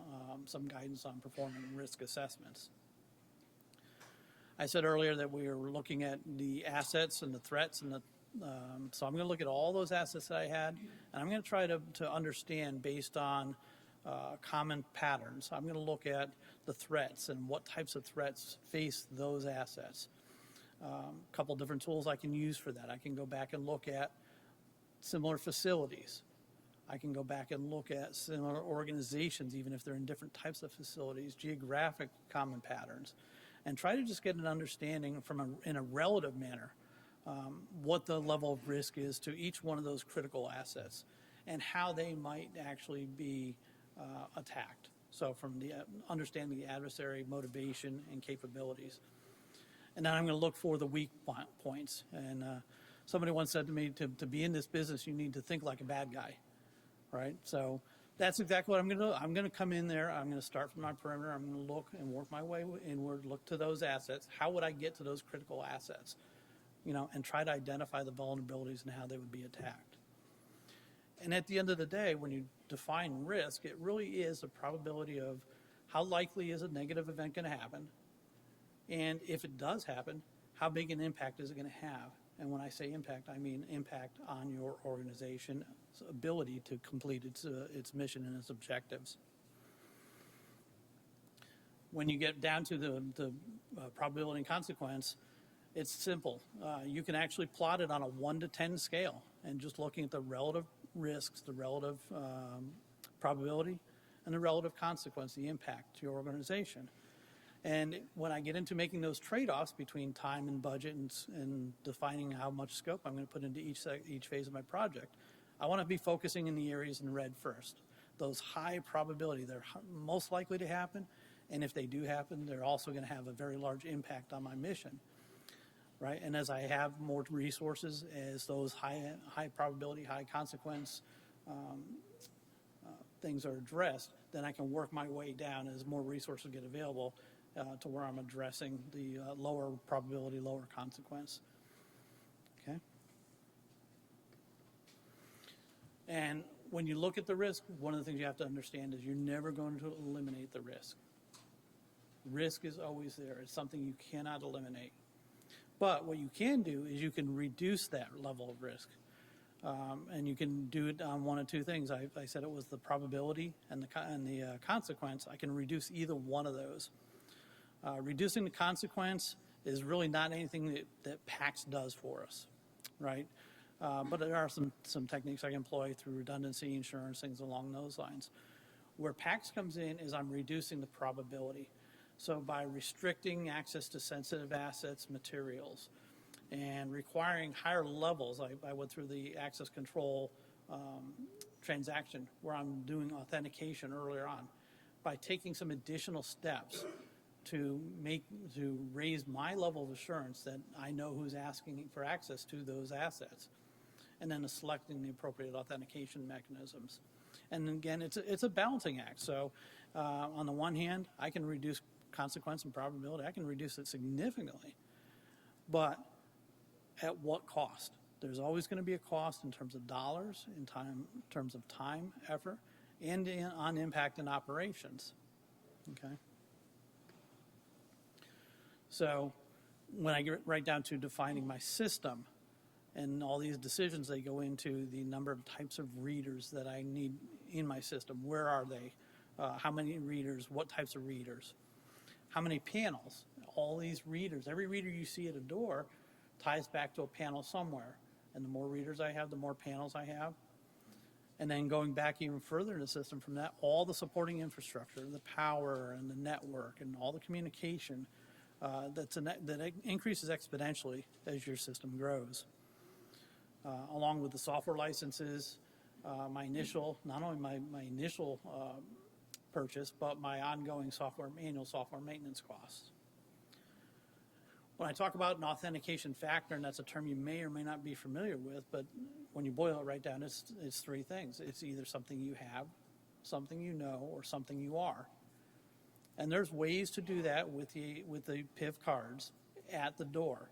guidance on performing risk assessments. I said earlier that we were looking at the assets and the threats, and so I'm going to look at all those assets that I had, and I'm going to try to understand based on common patterns. I'm going to look at the threats and what types of threats face those assets. A couple different tools I can use for that. I can go back and look at similar facilities. I can go back and look at similar organizations, even if they're in different types of facilities, geographic common patterns, and try to just get an understanding in a relative manner what the level of risk is to each one of those critical assets and how they might actually be attacked. So from the understanding the adversary motivation and capabilities. And then I'm going to look for the weak points. And somebody once said to me, to be in this business, you need to think like a bad guy, right? So that's exactly what I'm going to do. I'm going to come in there. I'm going to start from my perimeter. I'm going to look and work my way inward, look to those assets. How would I get to those critical assets? And try to identify the vulnerabilities and how they would be attacked. And at the end of the day, when you define risk, it really is the probability of how likely is a negative event going to happen, and if it does happen, how big an impact is it going to have? And when I say impact, I mean impact on your organization's ability to complete its mission and its objectives. When you get down to the probability and consequence, it's simple. You can actually plot it on a 1 to 10 scale, and just looking at the relative risks, the relative probability, and the relative consequence, the impact to your organization. And when I get into making those trade-offs between time and budget and defining how much scope I'm going to put into each phase of my project, I want to be focusing in the areas in red first. Those high probability, they're most likely to happen, and if they do happen, they're also going to have a very large impact on my mission, right? And as I have more resources, as those high probability, high consequence things are addressed, then I can work my way down as more resources get available to where I'm addressing the lower probability, lower consequence. Okay. And when you look at the risk, one of the things you have to understand is you're never going to eliminate the risk. Risk is always there. It's something you cannot eliminate. But what you can do is you can reduce that level of risk. And you can do it on one of two things. I said it was the probability and the consequence. I can reduce either one of those. Reducing the consequence is really not anything that PACS does for us, right? But there are some techniques I can employ through redundancy, insurance, things along those lines. Where PACS comes in is I'm reducing the probability. So by restricting access to sensitive assets, materials, and requiring higher levels, I went through the access control transaction where I'm doing authentication earlier on. By taking some additional steps to raise my level of assurance that I know who's asking for access to those assets, and then selecting the appropriate authentication mechanisms. And again, it's a balancing act. So on the one hand, I can reduce consequence and probability. I can reduce it significantly. But at what cost? There's always going to be a cost in terms of dollars, in terms of time, effort, and on impact and operations. Okay. So when I get right down to defining my system and all these decisions, they go into the number of types of readers that I need in my system. Where are they? How many readers? What types of readers? How many panels? All these readers. Every reader you see at a door ties back to a panel somewhere. And the more readers I have, the more panels I have. And then going back even further in the system from that, all the supporting infrastructure, the power and the network and all the communication, that increases exponentially as your system grows. Along with the software licenses, not only my initial purchase, but my ongoing annual software maintenance costs. When I talk about an authentication factor, and that's a term you may or may not be familiar with, but when you boil it right down, it's three things. It's either something you have, something you know, or something you are. And there's ways to do that with the PIV cards at the door.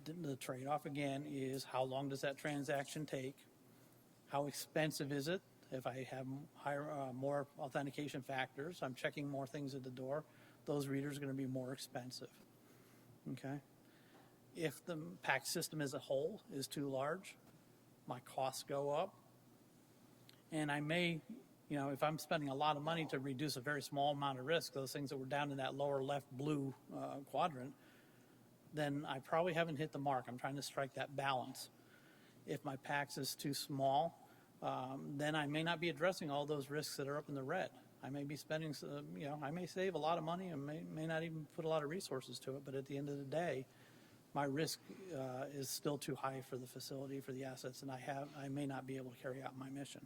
The trade-off, again, is how long does that transaction take? How expensive is it? If I have more authentication factors, I'm checking more things at the door, those readers are going to be more expensive. Okay? If the PAC system as a whole is too large, my costs go up. And I may, if I'm spending a lot of money to reduce a very small amount of risk, those things that were down in that lower left blue quadrant, then I probably haven't hit the mark. I'm trying to strike that balance. If my PACS is too small, then I may not be addressing all those risks that are up in the red. I may be spending, I may save a lot of money and may not even put a lot of resources to it, but at the end of the day, my risk is still too high for the facility, for the assets, and I may not be able to carry out my mission.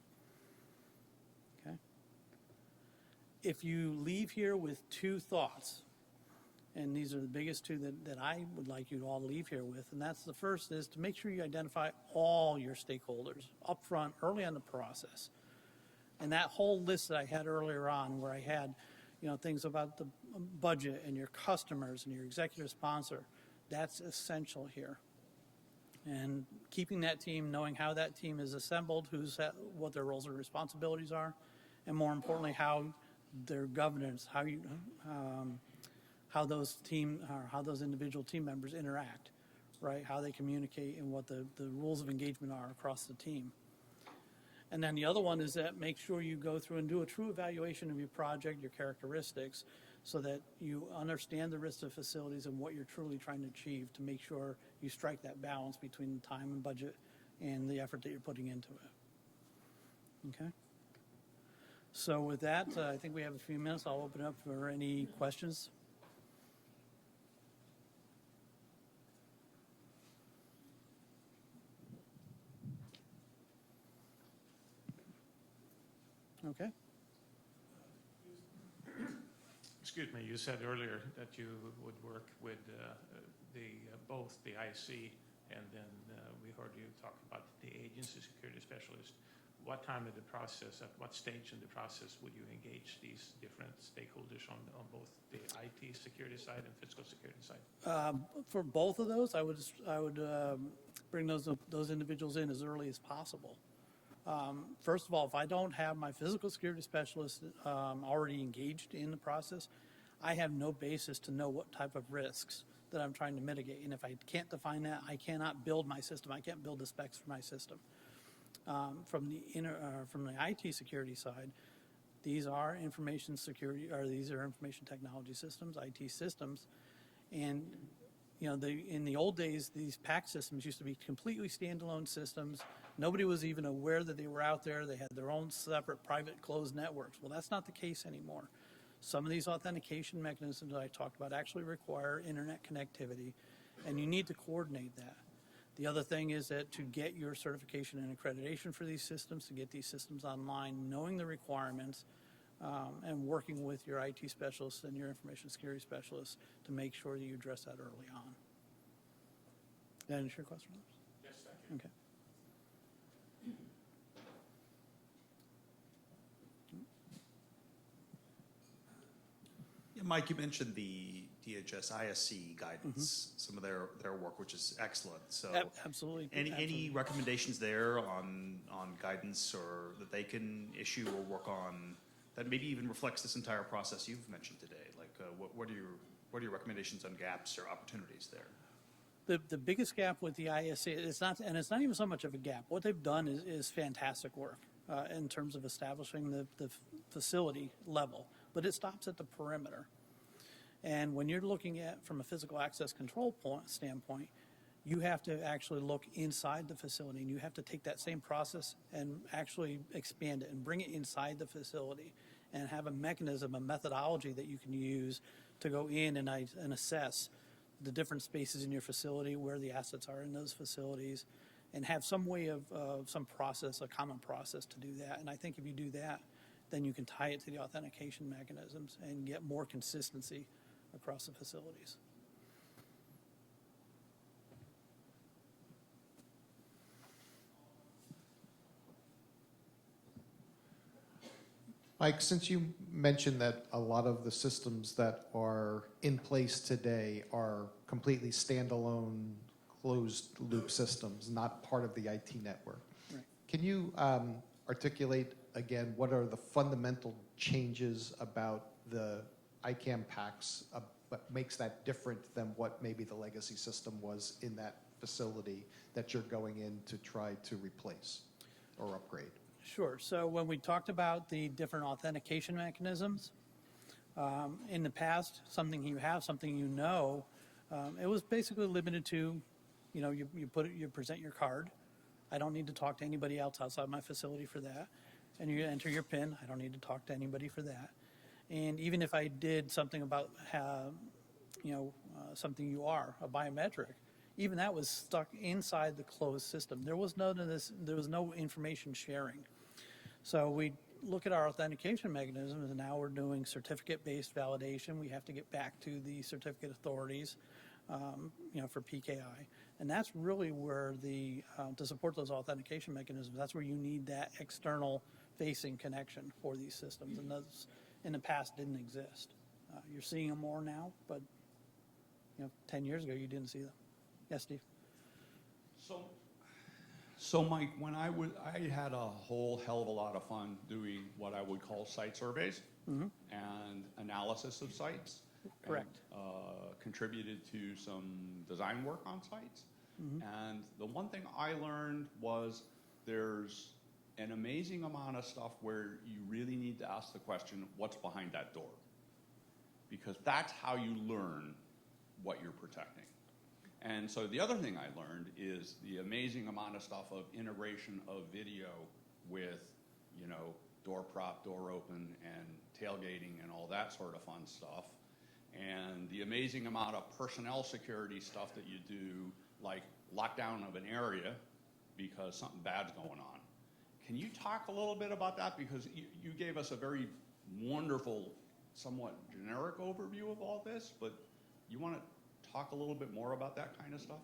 Okay? If you leave here with two thoughts, and these are the biggest two that I would like you to all leave here with, and that's the first is to make sure you identify all your stakeholders up front, early on the process. And that whole list that I had earlier on where I had, things about the budget and your customers and your executive sponsor, that's essential here. And keeping that team, knowing how that team is assembled, what their roles and responsibilities are, and more importantly, how their governance, how those individual team members interact, right? How they communicate and what the rules of engagement are across the team. And then the other one is that make sure you go through and do a true evaluation of your project, your characteristics, so that you understand the risks of facilities and what you're truly trying to achieve to make sure you strike that balance between the time and budget and the effort that you're putting into it. Okay? So with that, I think we have a few minutes. I'll open up for any questions. Okay. Excuse me, you said earlier that you would work with both the IC and then we heard you talk about the agency security specialist. What time of the process, at what stage in the process would you engage these different stakeholders on both the IT security side and physical security side? For both of those, I would bring those individuals in as early as possible. First of all, if I don't have my physical security specialist already engaged in the process, I have no basis to know what type of risks that I'm trying to mitigate. And if I can't define that, I cannot build my system. I can't build the specs for my system. From the IT security side, these are information security, or these are information technology systems, IT systems, and in the old days, these PAC systems used to be completely standalone systems. Nobody was even aware that they were out there. They had their own separate private closed networks. Well, that's not the case anymore. Some of these authentication mechanisms that I talked about actually require internet connectivity, and you need to coordinate that. The other thing is that to get your certification and accreditation for these systems, to get these systems online, knowing the requirements, and working with your IT specialists and your information security specialists to make sure that you address that early on. Did that answer your question? Yes, thank you. Okay. Yeah, Mike, you mentioned the DHS ISC guidance, some of their work, which is excellent. So, absolutely. Any recommendations there on guidance or that they can issue or work on that maybe even reflects this entire process you've mentioned today? Like, what are your recommendations on gaps or opportunities there? The biggest gap with the ISC, it's not even so much of a gap. What they've done is fantastic work in terms of establishing the facility level, but it stops at the perimeter. And when you're looking at from a physical access control standpoint, you have to actually look inside the facility, and you have to take that same process and actually expand it and bring it inside the facility and have a mechanism, a methodology that you can use to go in and assess the different spaces in your facility, where the assets are in those facilities, and have some way of some process, a common process to do that. And I think if you do that, then you can tie it to the authentication mechanisms and get more consistency across the facilities. Mike, since you mentioned that a lot of the systems that are in place today are completely standalone, closed-loop systems, not part of the IT network, Right. Can you articulate again what are the fundamental changes about the ICAM packs, what makes that different than what maybe the legacy system was in that facility that you're going in to try to replace or upgrade? Sure. So when we talked about the different authentication mechanisms, in the past, something you have, something you know, it was basically limited to, you present your card. I don't need to talk to anybody else outside my facility for that. And you enter your PIN. I don't need to talk to anybody for that. And even if I did something about, something you are, a biometric, even that was stuck inside the closed system. There was none of this. There was no information sharing. So we look at our authentication mechanisms, and now we're doing certificate-based validation. We have to get back to the certificate authorities, for PKI, and that's really where to support those authentication mechanisms. That's where you need that external-facing connection for these systems, and those in the past didn't exist. You're seeing them more now, but 10 years ago you didn't see them. Yes, Steve. So Mike, when I had a whole hell of a lot of fun doing what I would call site surveys and analysis of sites. Correct. And, contributed to some design work on sites. And the one thing I learned was there's an amazing amount of stuff where you really need to ask the question, what's behind that door? Because that's how you learn what you're protecting. And so the other thing I learned is the amazing amount of stuff of integration of video with, door prop, door open, and tailgating and all that sort of fun stuff. And the amazing amount of personnel security stuff that you do, like lockdown of an area because something bad's going on. Can you talk a little bit about that? Because you gave us a very wonderful, somewhat generic overview of all this, but you want to talk a little bit more about that kind of stuff?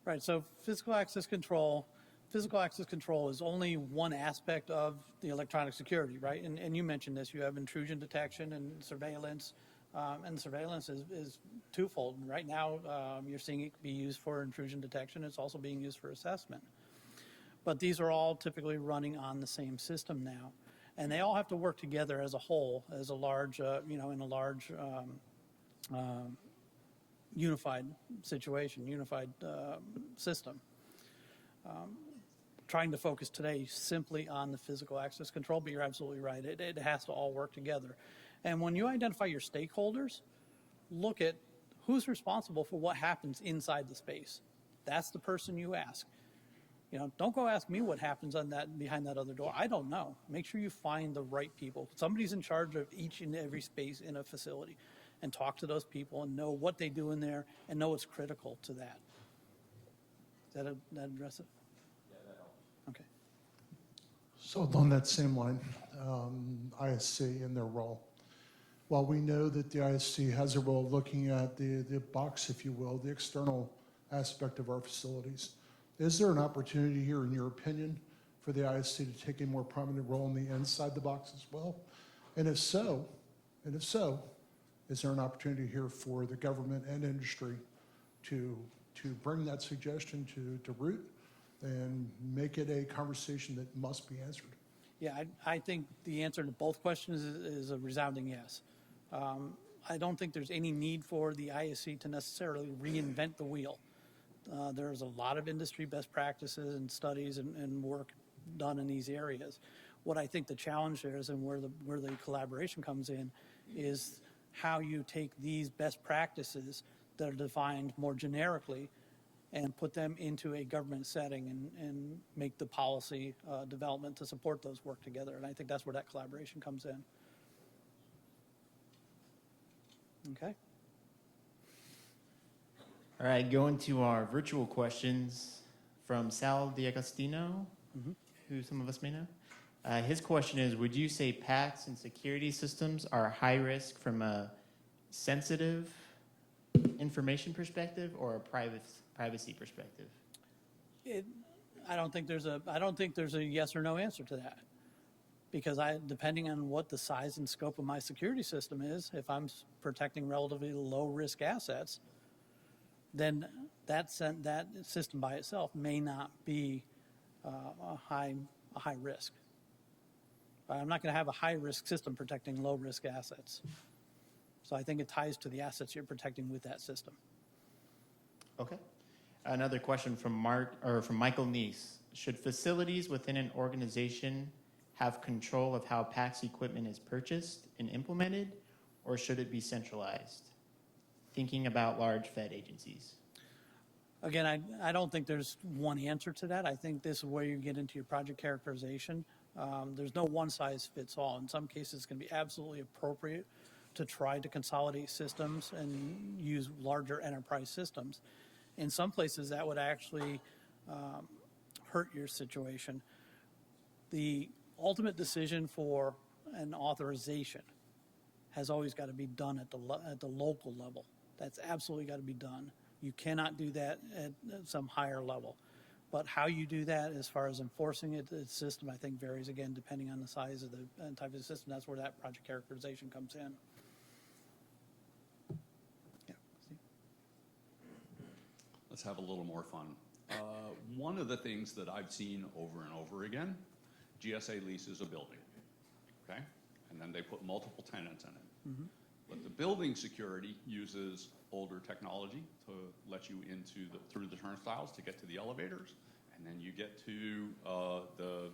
Right. So physical access control is only one aspect of the electronic security, right? And you mentioned this. You have intrusion detection and surveillance. And surveillance is twofold. Right now, you're seeing it be used for intrusion detection. It's also being used for assessment. But these are all typically running on the same system now. And they all have to work together as a whole, as a large, in a large unified situation, unified system. Trying to focus today simply on the physical access control, but you're absolutely right. It has to all work together. And when you identify your stakeholders, look at who's responsible for what happens inside the space. That's the person you ask. Don't go ask me what happens on that behind that other door. I don't know. Make sure you find the right people. Somebody's in charge of each and every space in a facility, and talk to those people and know what they do in there and know what's critical to that. Does that address it? Yeah, that helps. Okay. So along that same line, ISC and their role. While we know that the ISC has a role looking at the box, if you will, the external aspect of our facilities, is there an opportunity here, in your opinion, for the ISC to take a more prominent role in the inside the box as well? And if so, is there an opportunity here for the government and industry to bring that suggestion to root and make it a conversation that must be answered? Yeah, I think the answer to both questions is a resounding yes. I don't think there's any need for the ISC to necessarily reinvent the wheel. There's a lot of industry best practices and studies and work done in these areas. What I think the challenge there is, and where the collaboration comes in, is how you take these best practices that are defined more generically and put them into a government setting and make the policy development to support those work together. And I think that's where that collaboration comes in. Okay. All right, going to our virtual questions from Sal D'Agostino, who some of us may know. His question is, would you say PACs and security systems are high risk from a sensitive information perspective or a privacy perspective? I don't think there's a yes or no answer to that, because depending on what the size and scope of my security system is, if I'm protecting relatively low risk assets, then that system by itself may not be a high a high risk. I'm not going to have a high risk system protecting low risk assets. So I think it ties to the assets you're protecting with that system. Okay. Another question from Michael Neese. Should facilities within an organization have control of how PACS equipment is purchased and implemented, or should it be centralized? Thinking about large Fed agencies. Again, I don't think there's one answer to that. I think this is where you get into your project characterization. There's no one size fits all. In some cases, it's going to be absolutely appropriate to try to consolidate systems and use larger enterprise systems. In some places, that would actually hurt your situation. The ultimate decision for an authorization has always got to be done at the local level. That's absolutely got to be done. You cannot do that at some higher level. But how you do that as far as enforcing it, the system, I think varies again depending on the size of the type of system. That's where that project characterization comes in. Yeah. Steve? Let's have a little more fun. One of the things that I've seen over and over again, GSA leases a building, okay? And then they put multiple tenants in it. Mm-hmm. But the building security uses older technology to let you through the turnstiles to get to the elevators, and then you get to the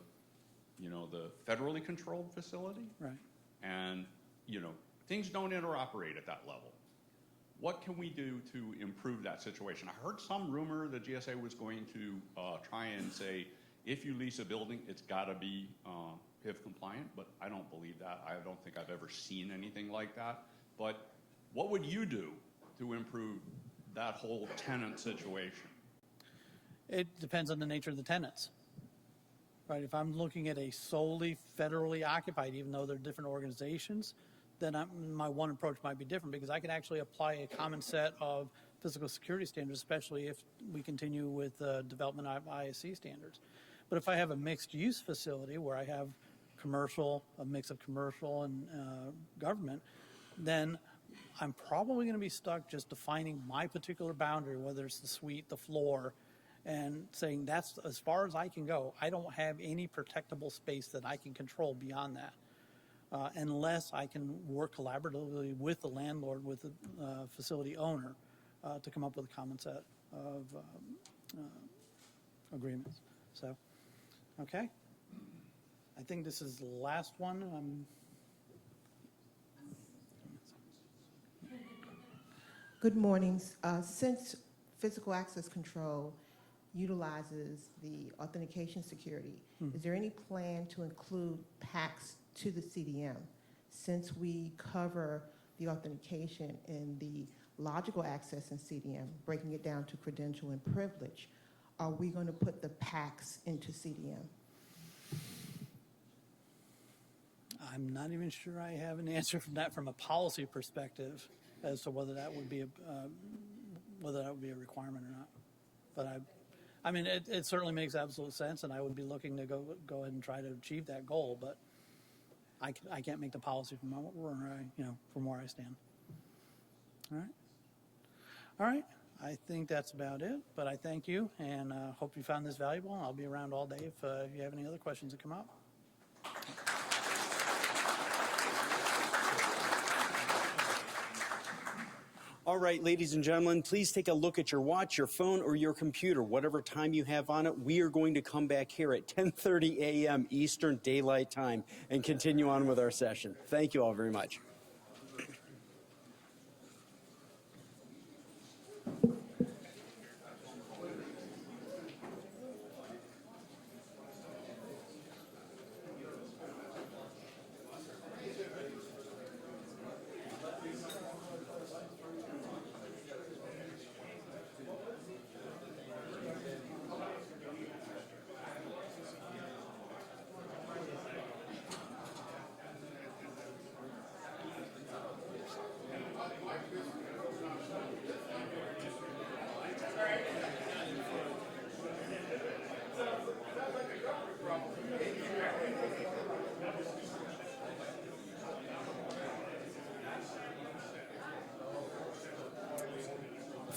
federally controlled facility. Right. And things don't interoperate at that level. What can we do to improve that situation? I heard some rumor that GSA was going to try and say, if you lease a building, it's got to be PIV compliant, but I don't believe that. I don't think I've ever seen anything like that. But what would you do to improve that whole tenant situation? It depends on the nature of the tenants. Right, if I'm looking at a solely federally occupied, even though they're different organizations, then my one approach might be different because I can actually apply a common set of physical security standards, especially if we continue with development of ISC standards. But if I have a mixed use facility where I have a mix of commercial and government, then I'm probably going to be stuck just defining my particular boundary, whether it's the suite, the floor, and saying that's as far as I can go. I don't have any protectable space that I can control beyond that. Unless I can work collaboratively with the landlord, with the facility owner, to come up with a common set of agreements. So, okay. I think this is the last one. Good morning. Since physical access control utilizes the authentication security, is there any plan to include PACS to the CDM? Since we cover the authentication in the logical access in CDM, breaking it down to credential and privilege, are we going to put the PACS into CDM? I'm not even sure I have an answer from that from a policy perspective as to whether that would be a requirement or not. But I mean, it certainly makes absolute sense, and I would be looking to go ahead and try to achieve that goal. But I can't make the policy from where I stand. All right. I think that's about it. But I thank you, and hope you found this valuable. I'll be around all day if you have any other questions that come up. All right, ladies and gentlemen, please take a look at your watch, your phone, or your computer, whatever time you have on it. We are going to come back here at 10:30 a.m. Eastern Daylight Time and continue on with our session. Thank you all very much.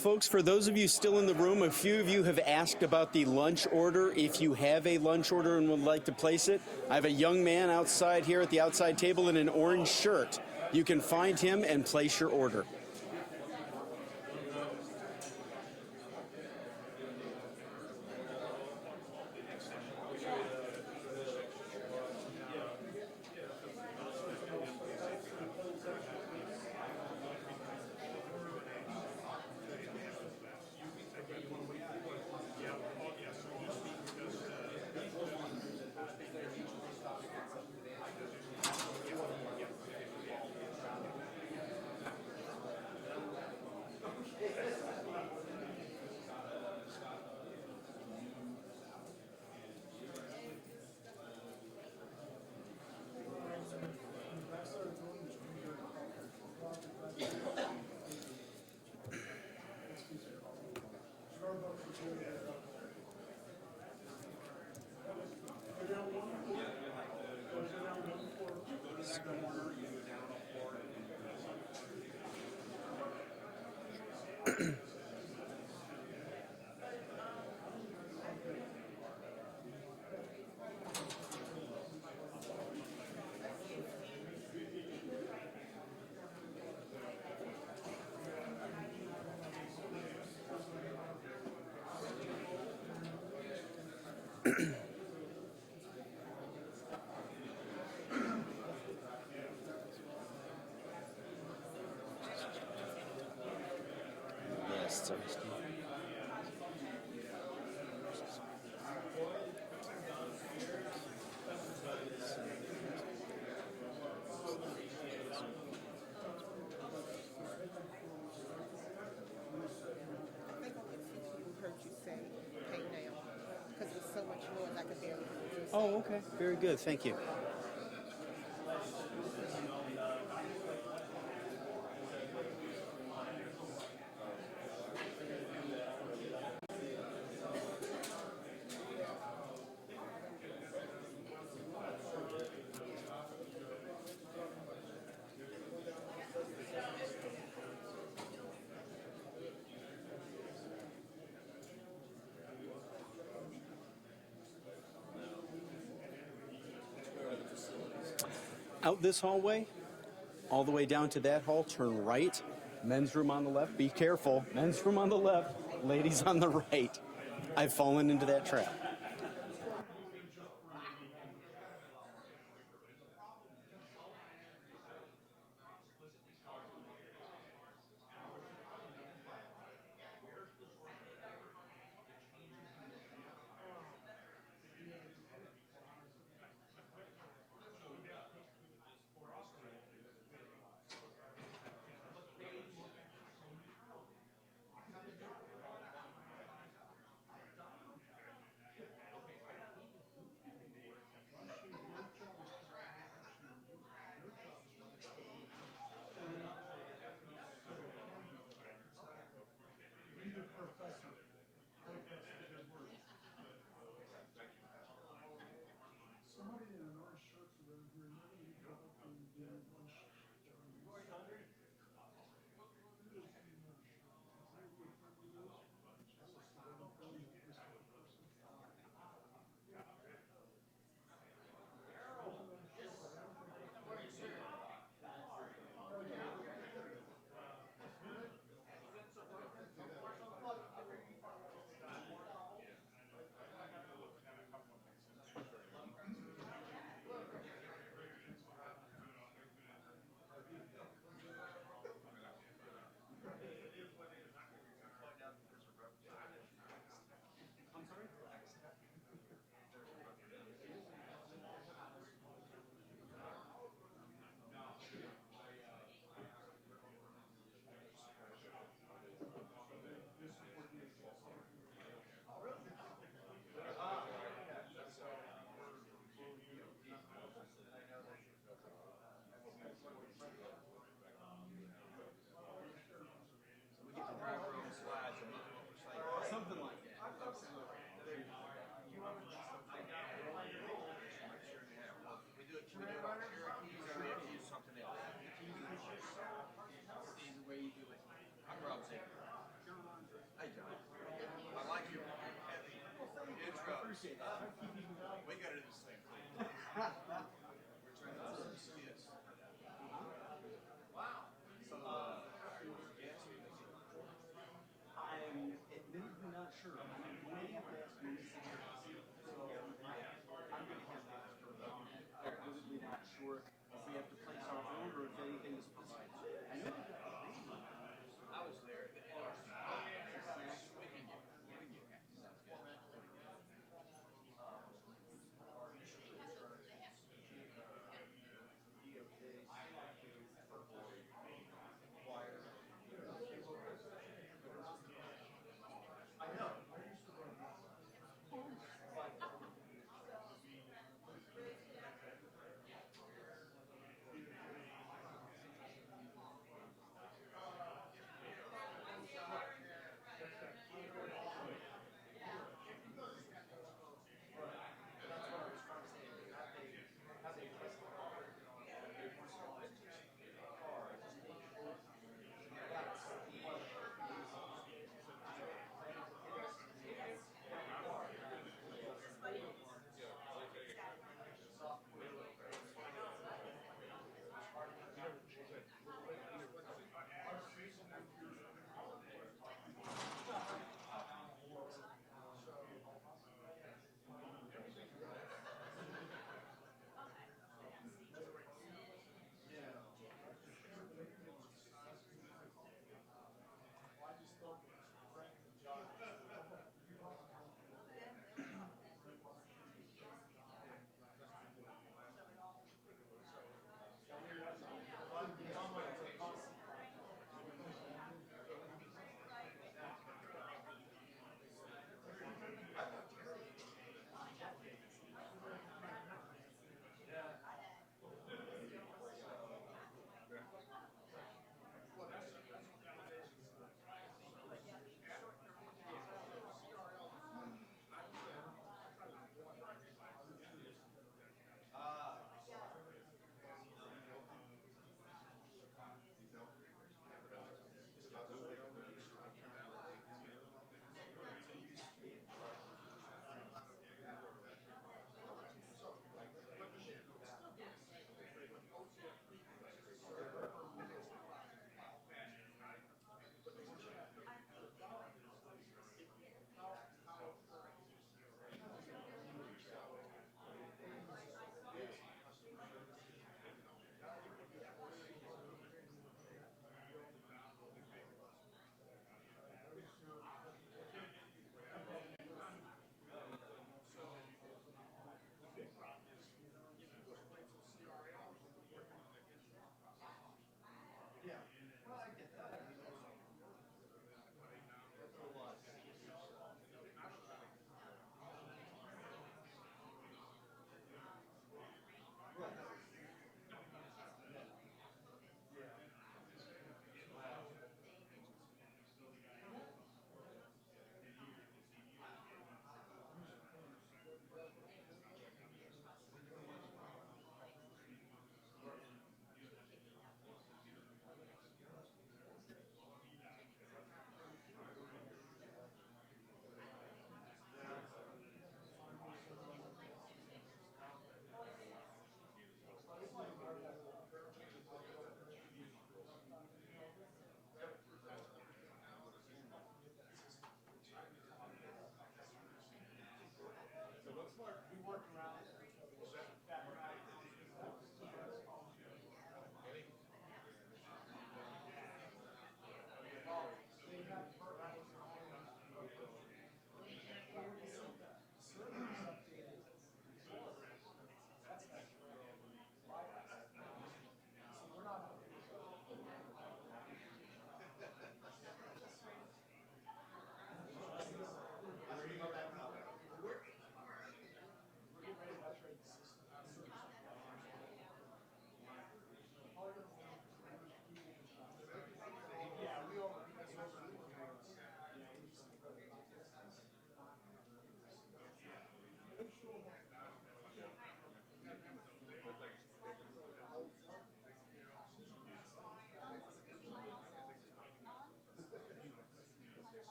Folks, for those of you still in the room, a few of you have asked about the lunch order. If you have a lunch order and would like to place it, I have a young man outside here at the outside table in an orange shirt. You can find him and place your order. Yes, sir. I think only a few people heard you say pay now, because it was so much noise I could barely hear you. Oh, okay. Very good. Thank you. Out this hallway, all the way down to that hall, turn right. Men's room on the left. Be careful. Men's room on the left, ladies on the right. I've fallen into that trap. appreciate it. We got to do this thing. I'm admittedly not sure. I'm really admittedly not sure if we have to place our own or if anything is provided. I know I was there.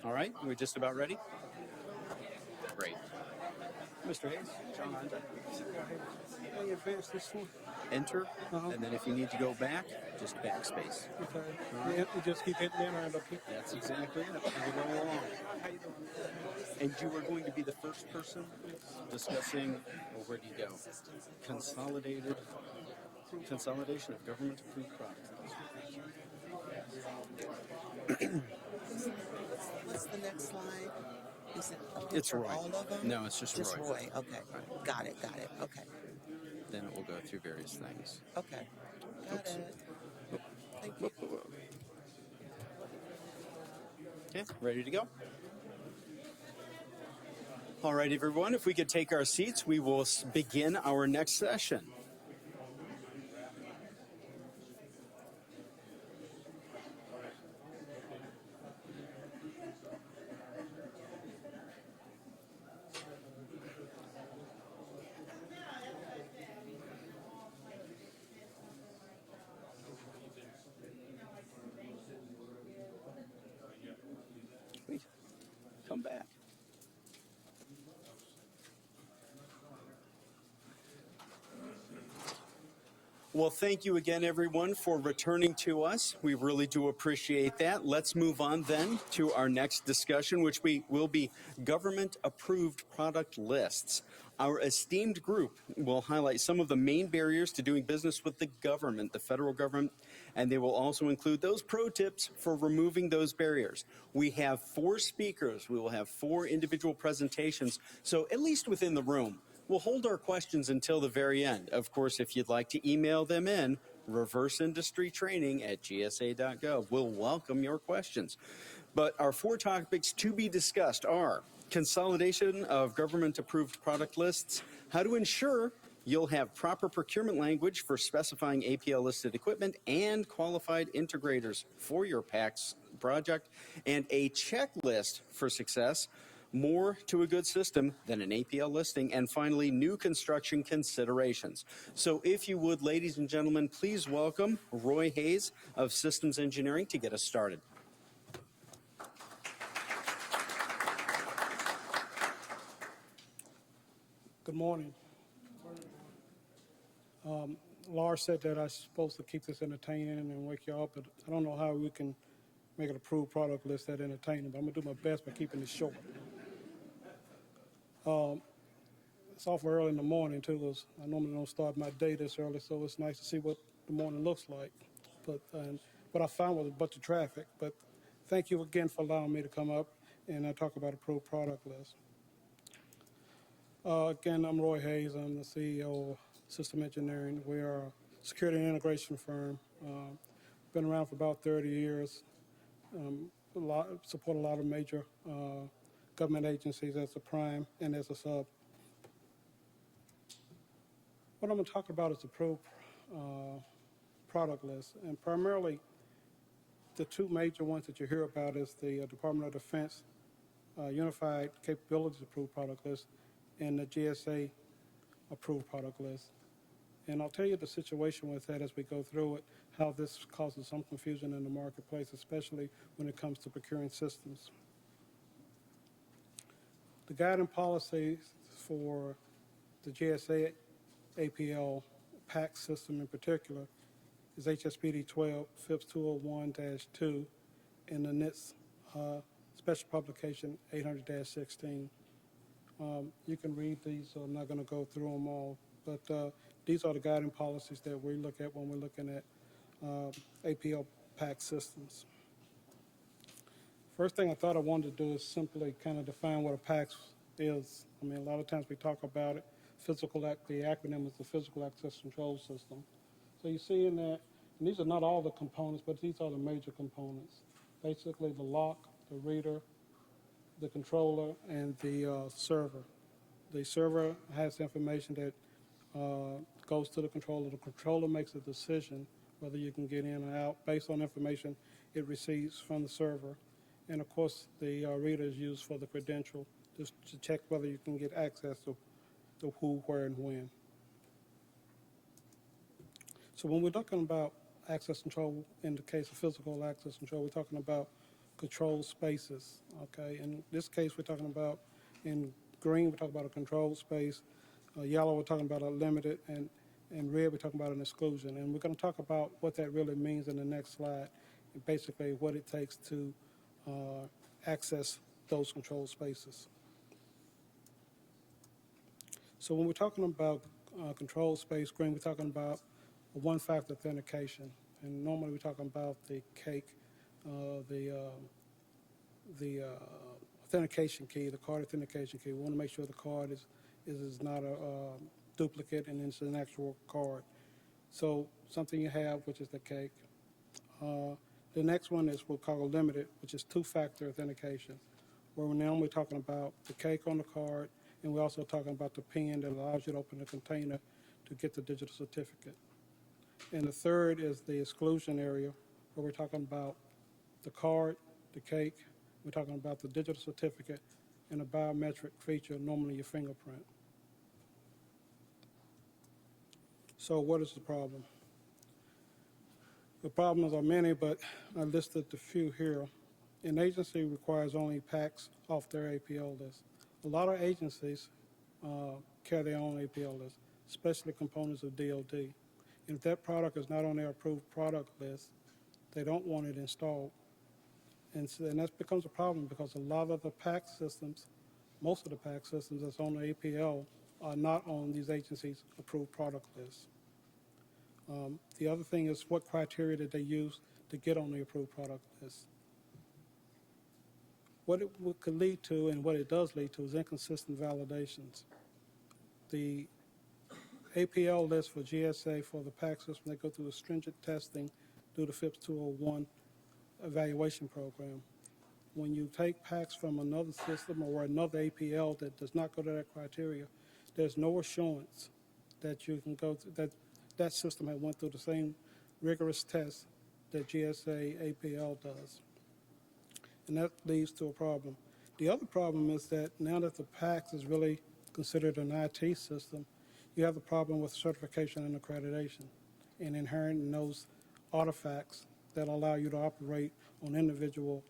All right, we're just about ready. Great. Mr. Hayes, John Hunter. How you advance this one? Enter, and then if you need to go back, just backspace. Okay. Yeah, you just keep hitting the enter up here. That's exactly it. And we're going along. And you are going to be the first person discussing, well, where do you go? Consolidation of government approved products. What's the next slide? Is it It's for Roy. all of them? No, it's just Roy. Roy. Okay. Got it. Okay. then it will go through various things. Okay. Got it. Thank you. Okay, ready to go? All right, everyone, if we could take our seats, we will begin our next session. Wait, come back. Well, thank you again, everyone, for returning to us. We really do appreciate that. Let's move on then to our next discussion, which will be government-approved product lists. Our esteemed group will highlight some of the main barriers to doing business with the government, the federal government, and they will also include those pro tips for removing those barriers. We have 4 speakers. We will have 4 individual presentations, so at least within the room. We'll hold our questions until the very end. Of course, if you'd like to email them in, reverseindustrytraining@gsa.gov. We'll welcome your questions. But our 4 topics to be discussed are consolidation of government-approved product lists, how to ensure you'll have proper procurement language for specifying APL-listed equipment and qualified integrators for your PACS project, and a checklist for success, more to a good system than an APL listing, and finally, new construction considerations. So if you would, ladies and gentlemen, please welcome Roy Hayes of Systems Engineering to get us started. Good morning. Laura said that I'm supposed to keep this entertaining and wake you up, but I don't know how we can make an approved product list that entertaining, but I'm gonna do my best by keeping it short. It's awful early in the morning too, 'cause I normally don't start my day this early, so it's nice to see what the morning looks like. But what I found was a bunch of traffic, but thank you again for allowing me to come up and talk about approved product list. Again, I'm Roy Hayes. I'm the CEO of System Engineering. We are a security and integration firm. Been around for about 30 years. Support a lot of major government agencies as a prime and as a sub. What I'm going to talk about is approved product list, and primarily the 2 major ones that you hear about is the Department of Defense Unified Capabilities Approved Product List and the GSA Approved Product List. And I'll tell you the situation with that as we go through it, how this causes some confusion in the marketplace, especially when it comes to procuring systems. The guiding policies for the GSA APL PAC system in particular is HSPD 12, FIPS 201-2, and the NITS Special Publication 800-16. You can read these, so I'm not going to go through them all, but these are the guiding policies that we look at when we're looking at APL PAC systems. First thing I thought I wanted to do is simply kind of define what a PACS is. I mean, a lot of times we talk about it. The acronym is the Physical Access Control System. So you see in that, and these are not all the components, but these are the major components. Basically the lock, the reader, the controller, and the server. The server has information that goes to the controller. The controller makes a decision whether you can get in or out based on information it receives from the server. And of course, the reader is used for the credential, just to check whether you can get access to who, where, and when. So when we're talking about access control, in the case of physical access control, we're talking about control spaces, okay? In this case, we're talking about, in green, we're talking about a control space. Yellow, we're talking about a limited, and red, we're talking about an exclusion. And we're going to talk about what that really means in the next slide, and basically what it takes to access those control spaces. So when we're talking about control space, green, we're talking about one-factor authentication. And normally we're talking about the cake, the authentication key, the card authentication key. We want to make sure the card is not a duplicate and it's an actual card. So something you have, which is the cake. The next one is what we call limited, which is two-factor authentication, where now we're talking about the cake on the card, and we're also talking about the PIN that allows you to open the container to get the digital certificate. And the third is the exclusion area, where we're talking about the card, the cake, we're talking about the digital certificate, and a biometric feature, normally your fingerprint. So what is the problem? The problems are many, but I listed a few here. An agency requires only PACs off their APO list. A lot of agencies carry their own APO list, especially components of DoD. And if that product is not on their approved product list, they don't want it installed. And that becomes a problem because a lot of the PAC systems, most of the PAC systems that's on the APO are not on these agencies' approved product lists. The other thing is what criteria did they use to get on the approved product list. What it could lead to and what it does lead to is inconsistent validations. The APL list for GSA for the PAC system, they go through a stringent testing through the FIPS 201 evaluation program. When you take PACs from another system or another APL that does not go to that criteria, there's no assurance that you can go through, that system had went through the same rigorous test that GSA APL does. And that leads to a problem. The other problem is that now that the PACS is really considered an IT system, you have the problem with certification and accreditation and inherent in those artifacts that allow you to operate on individual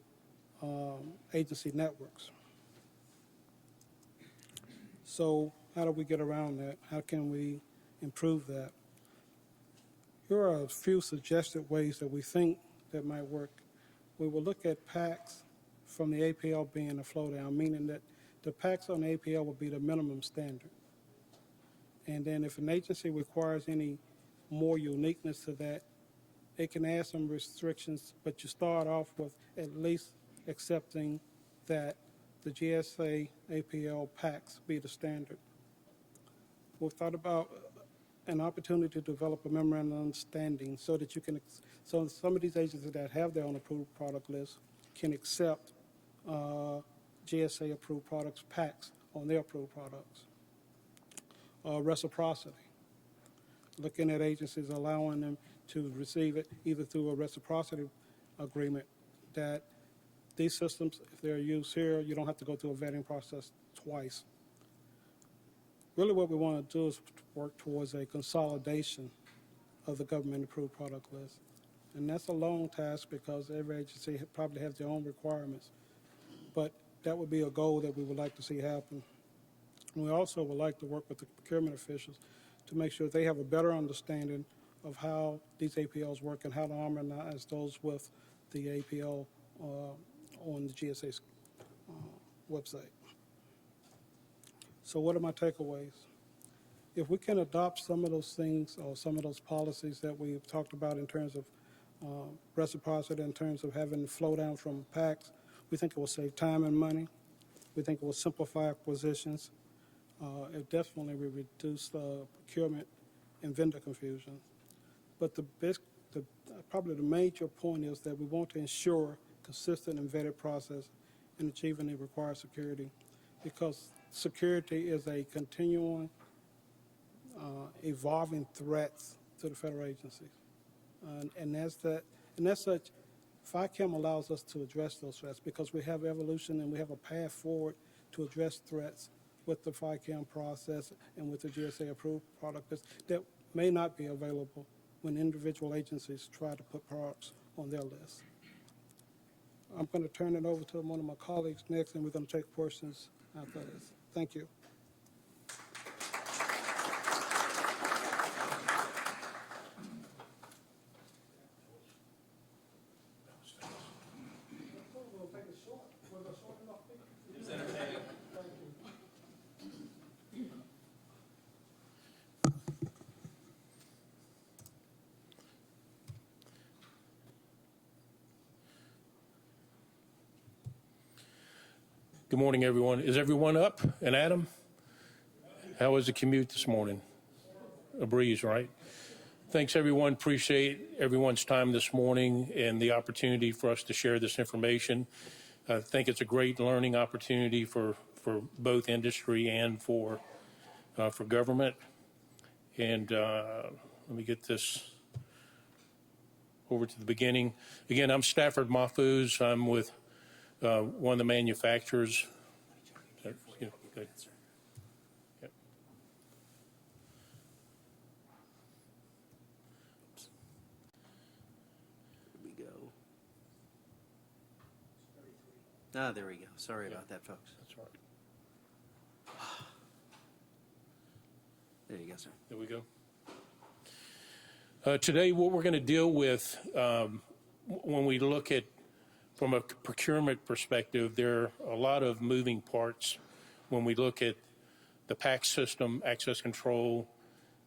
agency networks. So how do we get around that? How can we improve that? Here are a few suggested ways that we think that might work. We will look at PACs from the APL being a flow down, meaning that the PACs on the APL will be the minimum standard. And then if an agency requires any more uniqueness to that, it can add some restrictions, but you start off with at least accepting that the GSA APL PACs be the standard. We've thought about an opportunity to develop a memorandum of understanding so that you can, so some of these agencies that have their own approved product list can accept GSA approved products, PACs, on their approved products. Reciprocity, looking at agencies allowing them to receive it either through a reciprocity agreement that these systems, if they're used here, you don't have to go through a vetting process twice. Really what we want to do is work towards a consolidation of the government approved product list. And that's a long task because every agency probably has their own requirements. But that would be a goal that we would like to see happen. And we also would like to work with the procurement officials to make sure they have a better understanding of how these APLs work and how to harmonize those with the APL on the GSA website. So what are my takeaways? If we can adopt some of those things or some of those policies that we've talked about in terms of reciprocity, in terms of having flow down from PACs, we think it will save time and money. We think it will simplify acquisitions. It definitely will reduce procurement and vendor confusion. But probably the major point is that we want to ensure consistent and vetted process in achieving the required security, because security is a continuing, evolving threat to the federal agencies. And as such, FICAM allows us to address those threats because we have evolution and we have a path forward to address threats with the FICAM process and with the GSA approved product list that may not be available when individual agencies try to put products on their list. I'm going to turn it over to one of my colleagues next, and we're going to take questions after this. Thank you. Good morning, everyone. Is everyone up? And Adam, how was the commute this morning? a breeze, right? Thanks, everyone. Appreciate everyone's time this morning and the opportunity for us to share this information. I think it's a great learning opportunity for both industry and for government. And let me get this over to the beginning. Again, I'm Stafford Mahfouz. I'm with one of the manufacturers. Good. Yep. Here we go. Ah, there we go. Sorry about that, folks. That's all right. There you go, sir. There we go. Today, what we're going to deal with when we look at from a procurement perspective, there are a lot of moving parts when we look at the PACS system, access control,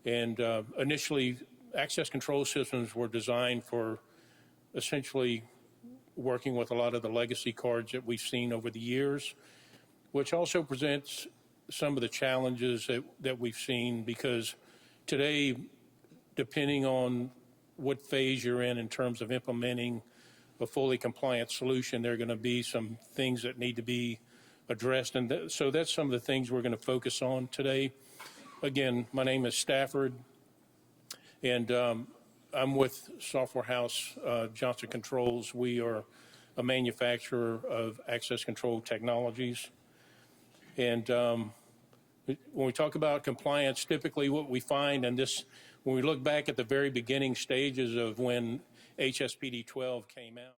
and initially, access control systems were designed for essentially working with a lot of the legacy cards that we've seen over the years, which also presents some of the challenges that we've seen because today, depending on what phase you're in terms of implementing a fully compliant solution, there are going to be some things that need to be addressed. And so that's some of the things we're going to focus on today. Again, my name is Stafford, and I'm with Software House Johnson Controls. We are a manufacturer of access control technologies. And when we talk about compliance, typically what we find, and this, when we look back at the very beginning stages of when HSPD 12 came out,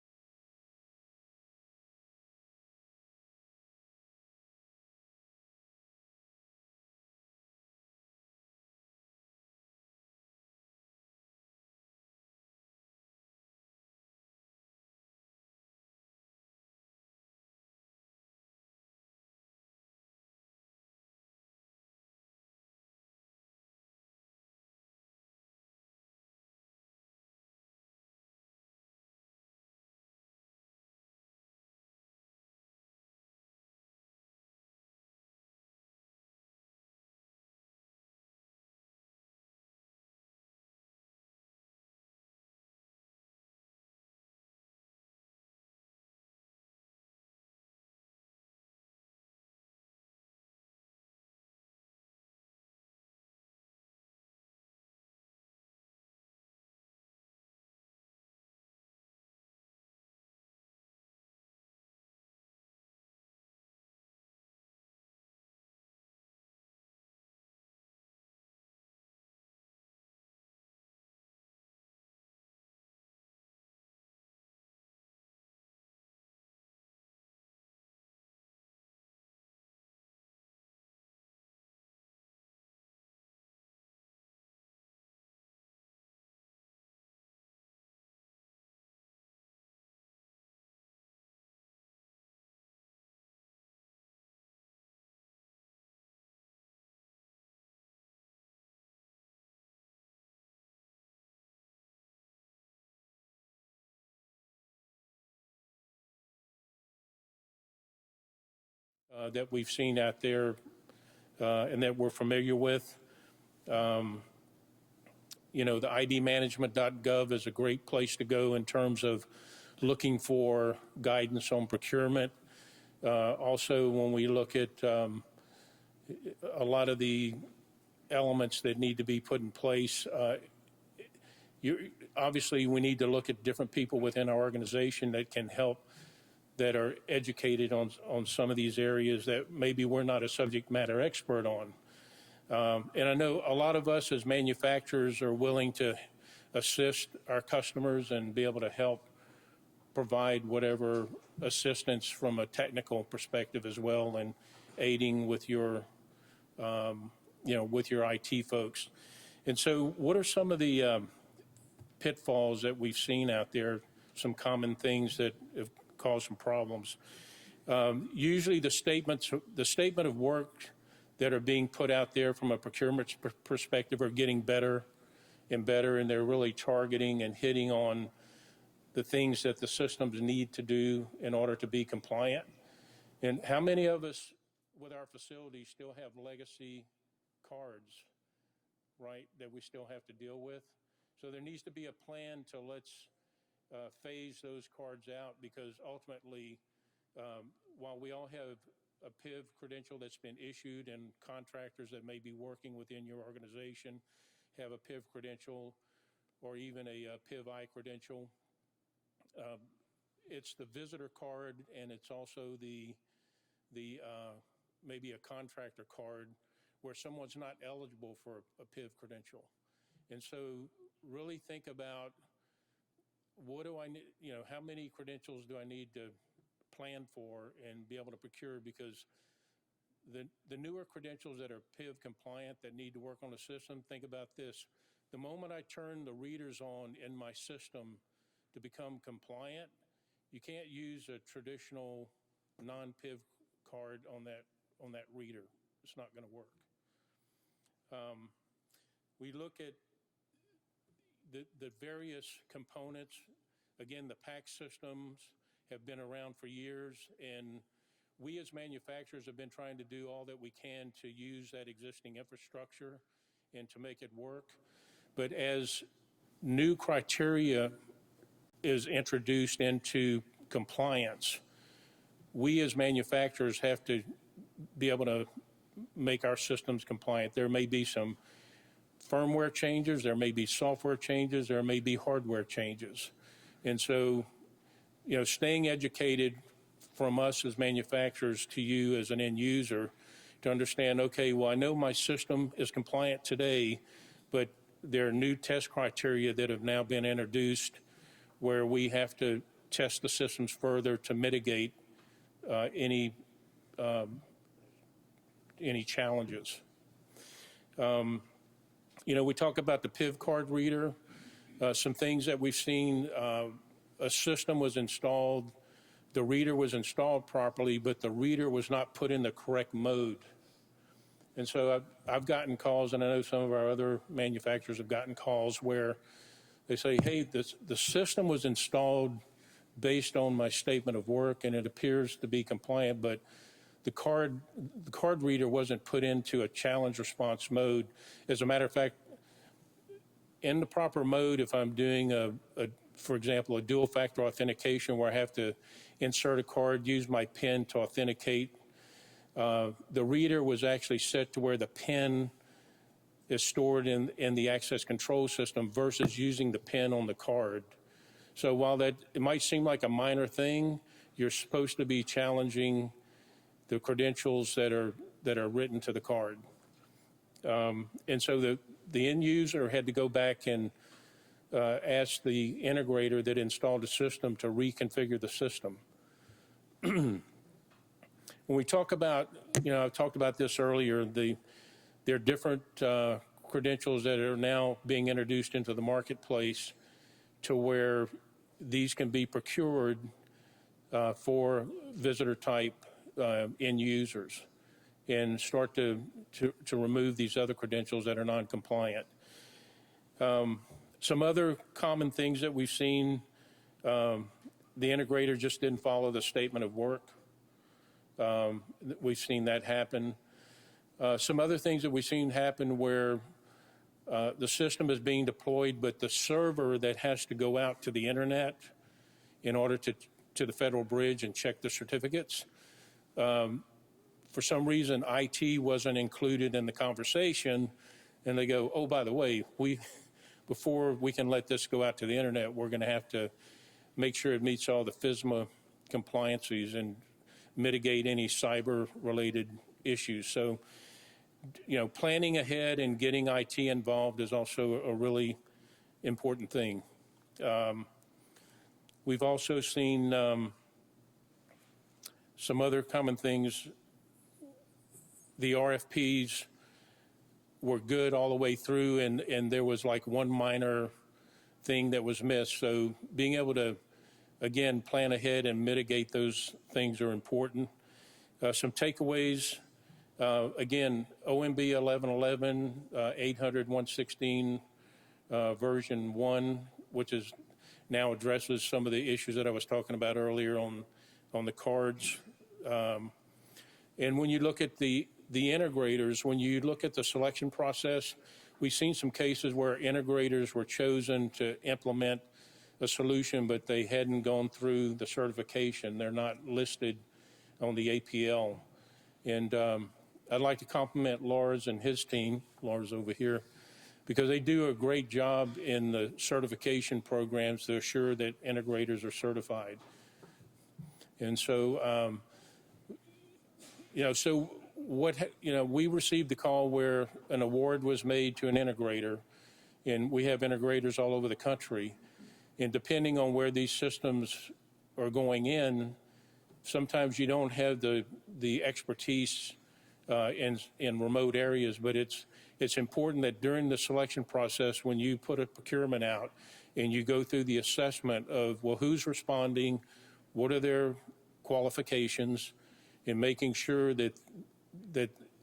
that we've seen out there and that we're familiar with. You know, the idmanagement.gov is a great place to go in terms of looking for guidance on procurement. Also, when we look at a lot of the elements that need to be put in place, obviously we need to look at different people within our organization that can help, that are educated on some of these areas that maybe we're not a subject matter expert on. And I know a lot of us as manufacturers are willing to assist our customers and be able to help provide whatever assistance from a technical perspective as well, and aiding with your, with your IT folks. And so what are some of the pitfalls that we've seen out there, some common things that have caused some problems? Usually the statement of work that are being put out there from a procurement perspective are getting better and better, and they're really targeting and hitting on the things that the systems need to do in order to be compliant. And how many of us with our facilities still have legacy cards right, that we still have to deal with. So there needs to be a plan to let's phase those cards out, because ultimately, while we all have a PIV credential that's been issued, and contractors that may be working within your organization have a PIV credential or even a PIV-I credential, it's the visitor card, and it's also the maybe a contractor card where someone's not eligible for a PIV credential. And so really think about, what do I need, how many credentials do I need to plan for and be able to procure? Because the newer credentials that are PIV compliant that need to work on the system, think about this. The moment I turn the readers on in my system to become compliant, you can't use a traditional non-PIV card on that reader. It's not going to work. We look at the various components. Again, the PACS systems have been around for years, and we as manufacturers have been trying to do all that we can to use that existing infrastructure and to make it work. But as new criteria is introduced into compliance, we as manufacturers have to be able to make our systems compliant. There may be some firmware changes, there may be software changes, there may be hardware changes. And so, staying educated from us as manufacturers to you as an end user to understand, okay, well, I know my system is compliant today, but there are new test criteria that have now been introduced where we have to test the systems further to mitigate any challenges. We talk about the PIV card reader. Some things that we've seen, a system was installed, the reader was installed properly, but the reader was not put in the correct mode. And so I've gotten calls, and I know some of our other manufacturers have gotten calls where they say, hey, the system was installed based on my statement of work, and it appears to be compliant, but the card reader wasn't put into a challenge response mode. As a matter of fact, in the proper mode, if I'm doing for example, a dual factor authentication where I have to insert a card, use my PIN to authenticate, the reader was actually set to where the PIN is stored in the access control system versus using the PIN on the card. So while it might seem like a minor thing, you're supposed to be challenging the credentials that are written to the card. And so the end user had to go back and ask the integrator that installed the system to reconfigure the system. When we talk about, I talked about this earlier, there are different credentials that are now being introduced into the marketplace to where these can be procured for visitor type end users and start to remove these other credentials that are non-compliant. Some other common things that we've seen, the integrator just didn't follow the statement of work. We've seen that happen. Some other things that we've seen happen where the system is being deployed, but the server that has to go out to the internet in order to the Federal Bridge and check the certificates, for some reason, IT wasn't included in the conversation, and they go, oh, by the way, before we can let this go out to the internet, we're going to have to make sure it meets all the FISMA compliances and mitigate any cyber-related issues. So, planning ahead and getting IT involved is also a really important thing. We've also seen some other common things. The RFPs were good all the way through, and there was like one minor thing that was missed. So being able to, again, plan ahead and mitigate those things are important. Some takeaways, again, OMB 1111, 800.116 version 1, which is now addresses some of the issues that I was talking about earlier on the cards. And when you look at the integrators, when you look at the selection process, we've seen some cases where integrators were chosen to implement a solution, but they hadn't gone through the certification. They're not listed on the APL. And I'd like to compliment Lars and his team, Lars over here, because they do a great job in the certification programs to assure that integrators are certified. And so, we received the call where an award was made to an integrator, and we have integrators all over the country. And depending on where these systems are going in, sometimes you don't have the expertise in remote areas, but it's important that during the selection process, when you put a procurement out and you go through the assessment of, well, who's responding, what are their qualifications, and making sure that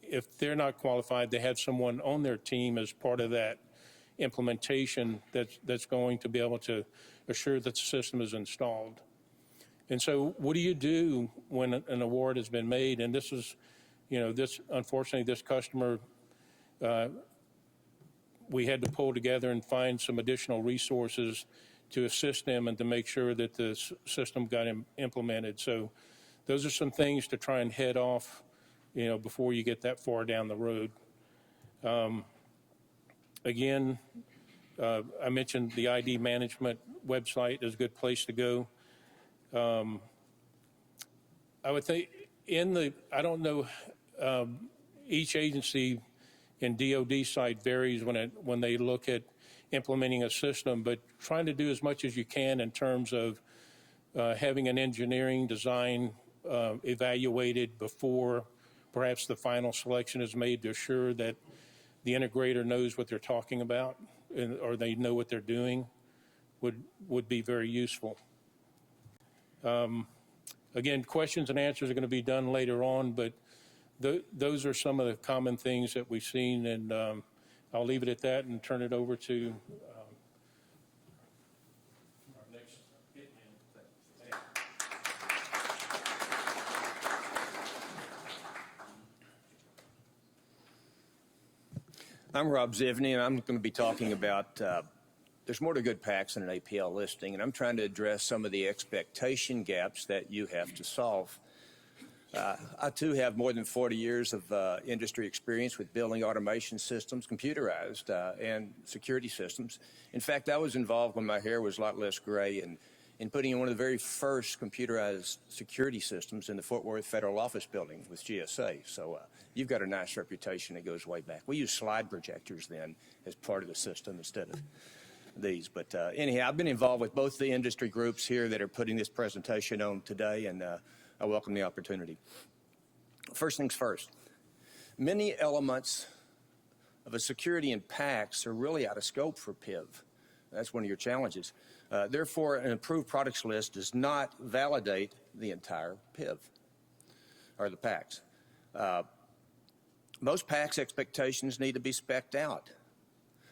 if they're not qualified, they have someone on their team as part of that implementation that's going to be able to assure that the system is installed. And so what do you do when an award has been made? And this is, unfortunately, this customer, we had to pull together and find some additional resources to assist them and to make sure that the system got implemented. So those are some things to try and head off, before you get that far down the road. Again, I mentioned the ID management website is a good place to go. I would think I don't know, each agency and DoD site varies when they look at implementing a system, but trying to do as much as you can in terms of having an engineering design evaluated before perhaps the final selection is made to assure that the integrator knows what they're talking about or they know what they're doing would be very useful. Again, questions and answers are going to be done later on, but those are some of the common things that we've seen, and I'll leave it at that and turn it over to our next hitman. I'm Rob Zivney, and I'm going to be talking about there's more to good PACS than an APL listing, and I'm trying to address some of the expectation gaps that you have to solve. I, too, have more than 40 years of industry experience with building automation systems, computerized, and security systems. In fact, I was involved when my hair was a lot less gray in putting in one of the very first computerized security systems in the Fort Worth Federal Office Building with GSA. So you've got a nice reputation that goes way back. We used slide projectors then as part of the system instead of these. But anyhow, I've been involved with both the industry groups here that are putting this presentation on today, and I welcome the opportunity. First things first, many elements of a security in PACS are really out of scope for PIV. That's one of your challenges. Therefore, an approved products list does not validate the entire PIV or the PACS. Most PACS expectations need to be spec'd out.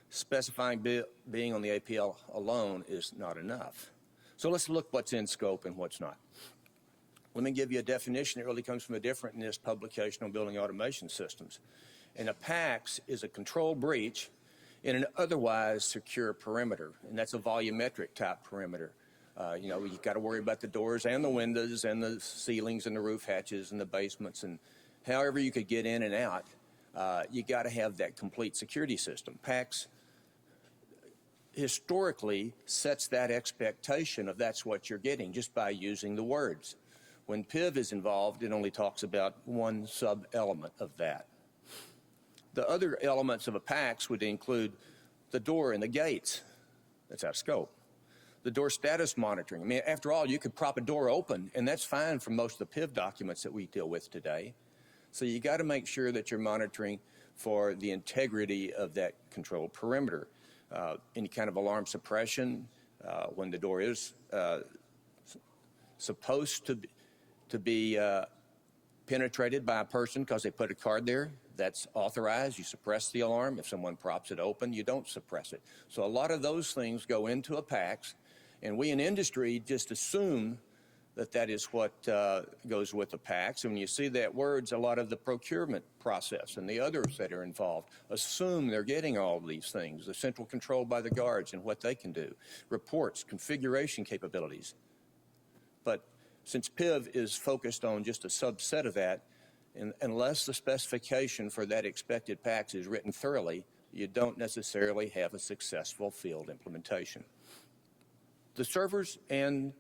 Specifying being on the APL alone is not enough. So let's look what's in scope and what's not. Let me give you a definition that really comes from a different NIST publication on building automation systems. And a PACS is a control breach in an otherwise secure perimeter, and that's a volumetric type perimeter. You've got to worry about the doors and the windows and the ceilings and the roof hatches and the basements, and however you could get in and out, you got to have that complete security system. PACS historically sets that expectation of that's what you're getting just by using the words. When PIV is involved, it only talks about one sub-element of that. The other elements of a PACS would include the door and the gates. That's out of scope. The door status monitoring. I mean, after all, you could prop a door open, and that's fine for most of the PIV documents that we deal with today. So you got to make sure that you're monitoring for the integrity of that controlled perimeter. Any kind of alarm suppression when the door is supposed to be penetrated by a person because they put a card there, that's authorized. You suppress the alarm. If someone props it open, you don't suppress it. So a lot of those things go into a PACS, and we in industry just assume that is what goes with the PACs. And when you see that words, a lot of the procurement process and the others that are involved assume they're getting all of these things, the central control by the guards and what they can do, reports, configuration capabilities. But since PIV is focused on just a subset of that, unless the specification for that expected PACs is written thoroughly, you don't necessarily have a successful field implementation. The servers and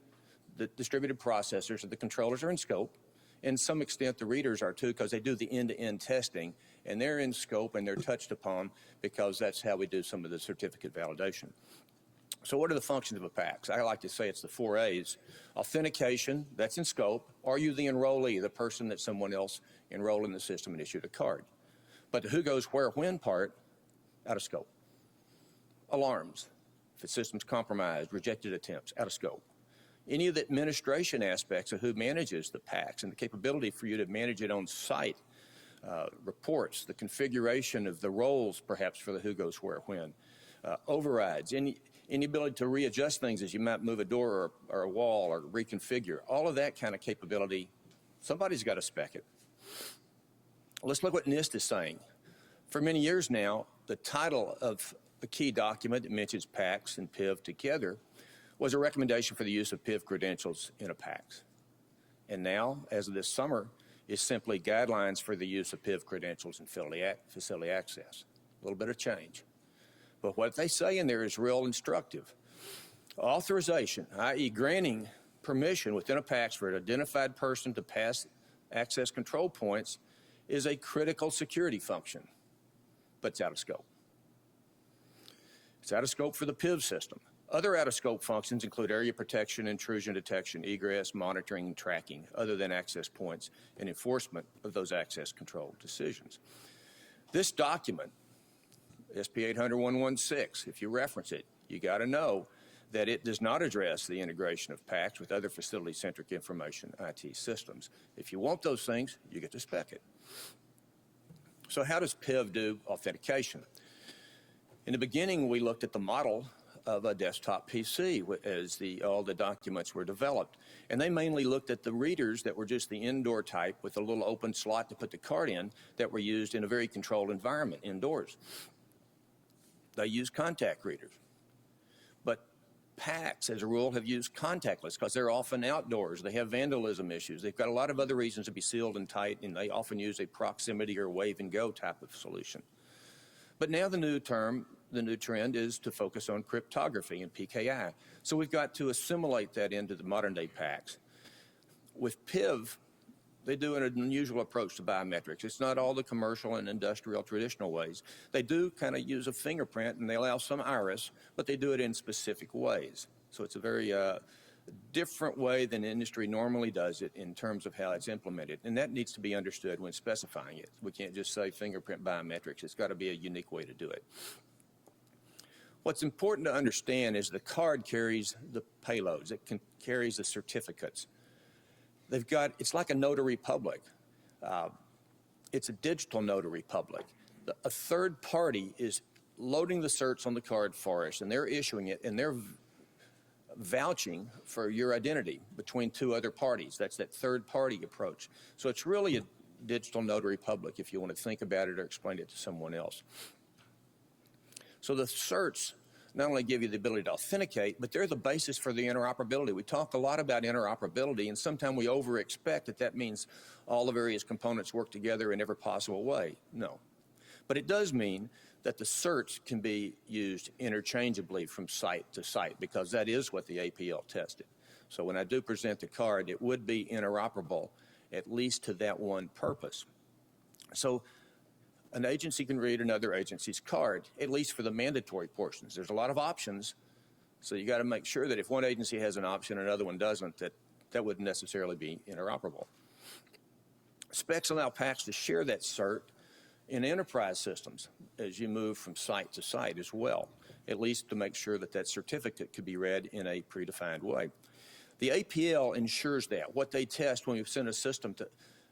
the distributed processors or the controllers are in scope. In some extent, the readers are too, because they do the end-to-end testing, and they're in scope and they're touched upon because that's how we do some of the certificate validation. So what are the functions of a PACS? I like to say it's the 4 A's. Authentication, that's in scope. Are you the enrollee, the person that someone else enrolled in the system and issued a card? But the who goes where when part, out of scope. Alarms, if the system's compromised, rejected attempts, out of scope. Any of the administration aspects of who manages the PACs and the capability for you to manage it on site, reports, the configuration of the roles perhaps for the who goes where when, overrides, any ability to readjust things as you might move a door or a wall or reconfigure, all of that kind of capability, somebody's got to spec it. Let's look what NIST is saying. For many years now, the title of the key document that mentions PACs and PIV together was a recommendation for the use of PIV credentials in a PACS. And now, as of this summer, is simply guidelines for the use of PIV credentials in facility access. A little bit of change. But what they say in there is real instructive. Authorization, i.e. granting permission within a PACS for an identified person to pass access control points, is a critical security function, but it's out of scope. It's out of scope for the PIV system. Other out-of-scope functions include area protection, intrusion detection, egress, monitoring, and tracking, other than access points and enforcement of those access control decisions. This document, SP 800-116, if you reference it, you got to know that it does not address the integration of PACs with other facility-centric information IT systems. If you want those things, you get to spec it. So how does PIV do authentication? In the beginning, we looked at the model of a desktop PC as all the documents were developed. And they mainly looked at the readers that were just the indoor type with a little open slot to put the card in that were used in a very controlled environment indoors. They used contact readers. But PACs, as a rule, have used contactless because they're often outdoors. They have vandalism issues. They've got a lot of other reasons to be sealed and tight, and they often use a proximity or wave and go type of solution. But now the new trend is to focus on cryptography and PKI. So we've got to assimilate that into the modern day PACs. With PIV, they do an unusual approach to biometrics. It's not all the commercial and industrial traditional ways. They do kind of use a fingerprint and they allow some iris, but they do it in specific ways. So it's a very different way than the industry normally does it in terms of how it's implemented. And that needs to be understood when specifying it. We can't just say fingerprint biometrics. It's got to be a unique way to do it. What's important to understand is the card carries the payloads. It carries the certificates. It's like a notary public. It's a digital notary public. A third party is loading the certs on the card for us, and they're issuing it, and they're vouching for your identity between two other parties. That's that third party approach. So it's really a digital notary public if you want to think about it or explain it to someone else. So the certs not only give you the ability to authenticate, but they're the basis for the interoperability. We talk a lot about interoperability, and sometimes we over-expect that means all the various components work together in every possible way. No. But it does mean that the certs can be used interchangeably from site to site, because that is what the APL tested. So when I do present the card, it would be interoperable, at least to that one purpose. So an agency can read another agency's card, at least for the mandatory portions. There's a lot of options, so you got to make sure that if one agency has an option and another one doesn't, that wouldn't necessarily be interoperable. Specs allow PACs to share that cert in enterprise systems as you move from site to site as well, at least to make sure that that certificate could be read in a predefined way. The APL ensures that. What they test when we send a system to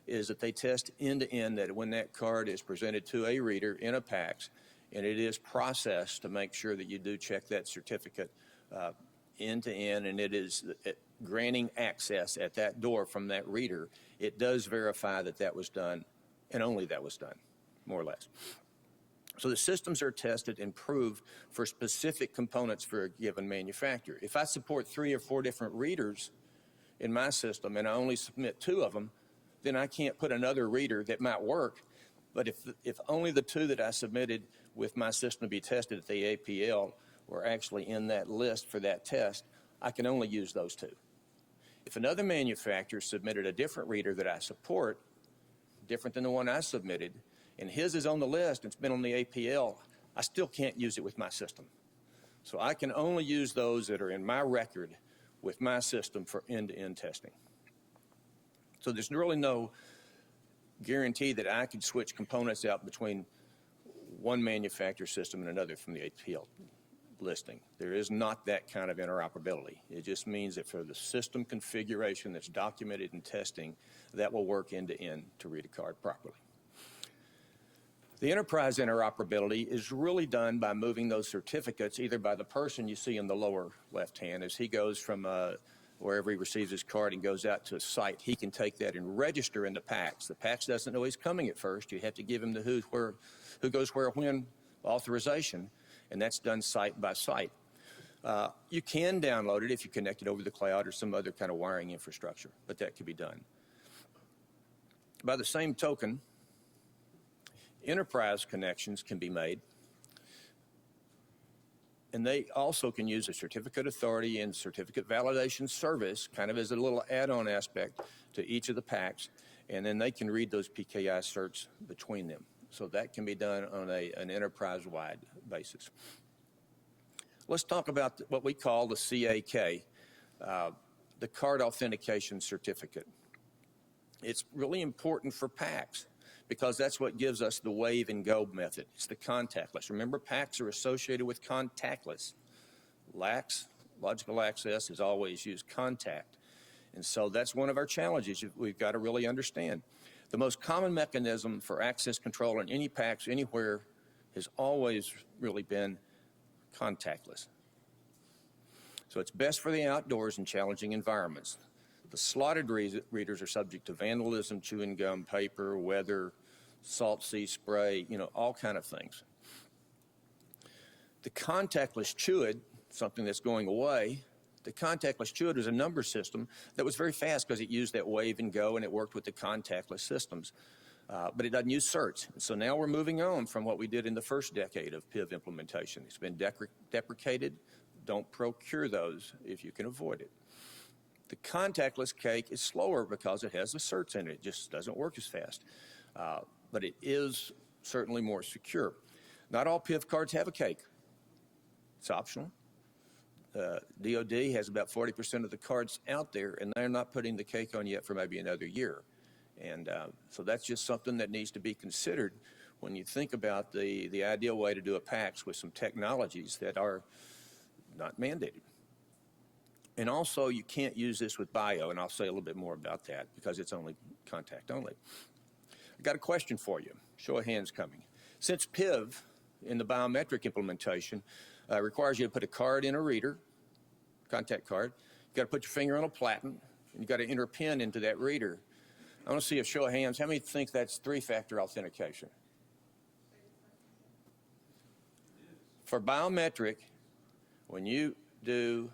is that they test end-to-end that when that card is presented to a reader in a PACS and it is processed to make sure that you do check that certificate end-to-end and it is granting access at that door from that reader, it does verify that that was done, and only that was done, more or less. So the systems are tested and proved for specific components for a given manufacturer. If I support 3 or 4 different readers in my system and I only submit 2 of them, then I can't put another reader that might work. But if only the 2 that I submitted with my system to be tested at the APL were actually in that list for that test, I can only use those 2. If another manufacturer submitted a different reader that I support, different than the one I submitted, and his is on the list and it's been on the APL, I still can't use it with my system. So I can only use those that are in my record with my system for end-to-end testing. So there's really no guarantee that I could switch components out between one manufacturer system and another from the APL listing. There is not that kind of interoperability. It just means that for the system configuration that's documented in testing, that will work end-to-end to read a card properly. The enterprise interoperability is really done by moving those certificates either by the person you see in the lower left hand as he goes from wherever he receives his card and goes out to a site. He can take that and register in the PACS. The PACS doesn't know he's coming at first. You have to give him the who goes where, when authorization, and that's done site by site. You can download it if you connect it over the cloud or some other kind of wiring infrastructure, but that can be done. By the same token, enterprise connections can be made, and they also can use a certificate authority and certificate validation service kind of as a little add-on aspect to each of the PACs, and then they can read those PKI certs between them. So that can be done on an enterprise-wide basis. Let's talk about what we call the CAK, the Card Authentication Certificate. It's really important for PACs because that's what gives us the wave and go method. It's the contactless. Remember, PACs are associated with contactless. LACS, logical access, has always used contact. And so that's one of our challenges we've got to really understand. The most common mechanism for access control in any PACs anywhere has always really been contactless. So it's best for the outdoors and challenging environments. The slotted readers are subject to vandalism, chewing gum, paper, weather, salt sea spray, all kind of things. The contactless Chewid, something that's going away, the contactless Chewid was a number system that was very fast because it used that wave and go and it worked with the contactless systems. But it doesn't use certs. So now we're moving on from what we did in the first decade of PIV implementation. It's been deprecated. Don't procure those if you can avoid it. The contactless cake is slower because it has the certs in it. It just doesn't work as fast. But it is certainly more secure. Not all PIV cards have a cake. It's optional. DOD has about 40% of the cards out there, and they're not putting the cake on yet for maybe another year. And so that's just something that needs to be considered when you think about the ideal way to do a PACS with some technologies that are not mandated. And also, you can't use this with bio, and I'll say a little bit more about that because it's only contact only. I got a question for you. Show of hands coming. Since PIV in the biometric implementation requires you to put a card in a reader, contact card, you got to put your finger on a platen, and you got to enter a PIN into that reader. I want to see a show of hands. How many think that's 3-factor authentication? For biometric, when you do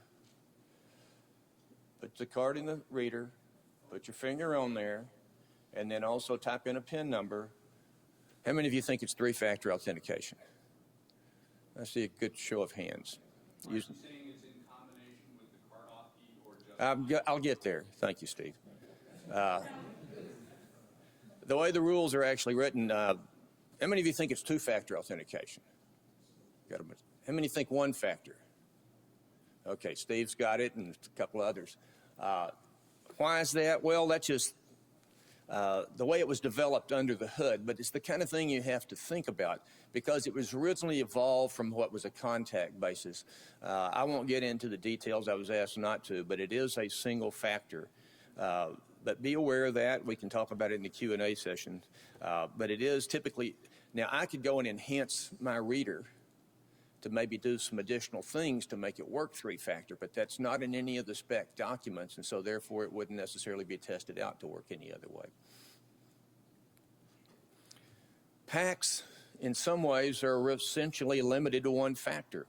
put the card in the reader, put your finger on there, and then also type in a PIN number, how many of you think it's 3-factor authentication? I see a good show of hands. Are you saying it's in combination with the card auth key or just? I'll get there. Thank you, Steve. The way the rules are actually written, how many of you think it's 2-factor authentication? How many think 1-factor? Okay, Steve's got it and a couple others. Why is that? Well, that's just the way it was developed under the hood, but it's the kind of thing you have to think about because it was originally evolved from what was a contact basis. I won't get into the details. I was asked not to, but it is a single factor. But be aware of that. We can talk about it in the Q&A session. But it is typically, now I could go and enhance my reader to maybe do some additional things to make it work three-factor, but that's not in any of the spec documents, and so therefore it wouldn't necessarily be tested out to work any other way. PACS, in some ways, are essentially limited to one factor.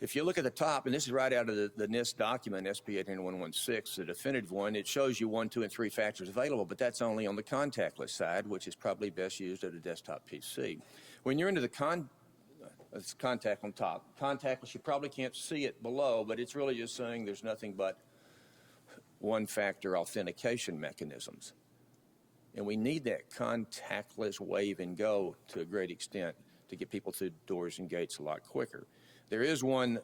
If you look at the top, and this is right out of the NIST document, SP 80116, the definitive one, it shows you 1, 2, and 3 factors available, but that's only on the contactless side, which is probably best used at a desktop PC. When you're into the it's contact on top. Contactless, you probably can't see it below, but it's really just saying there's nothing but one-factor authentication mechanisms. And we need that contactless wave and go to a great extent to get people through doors and gates a lot quicker. There is one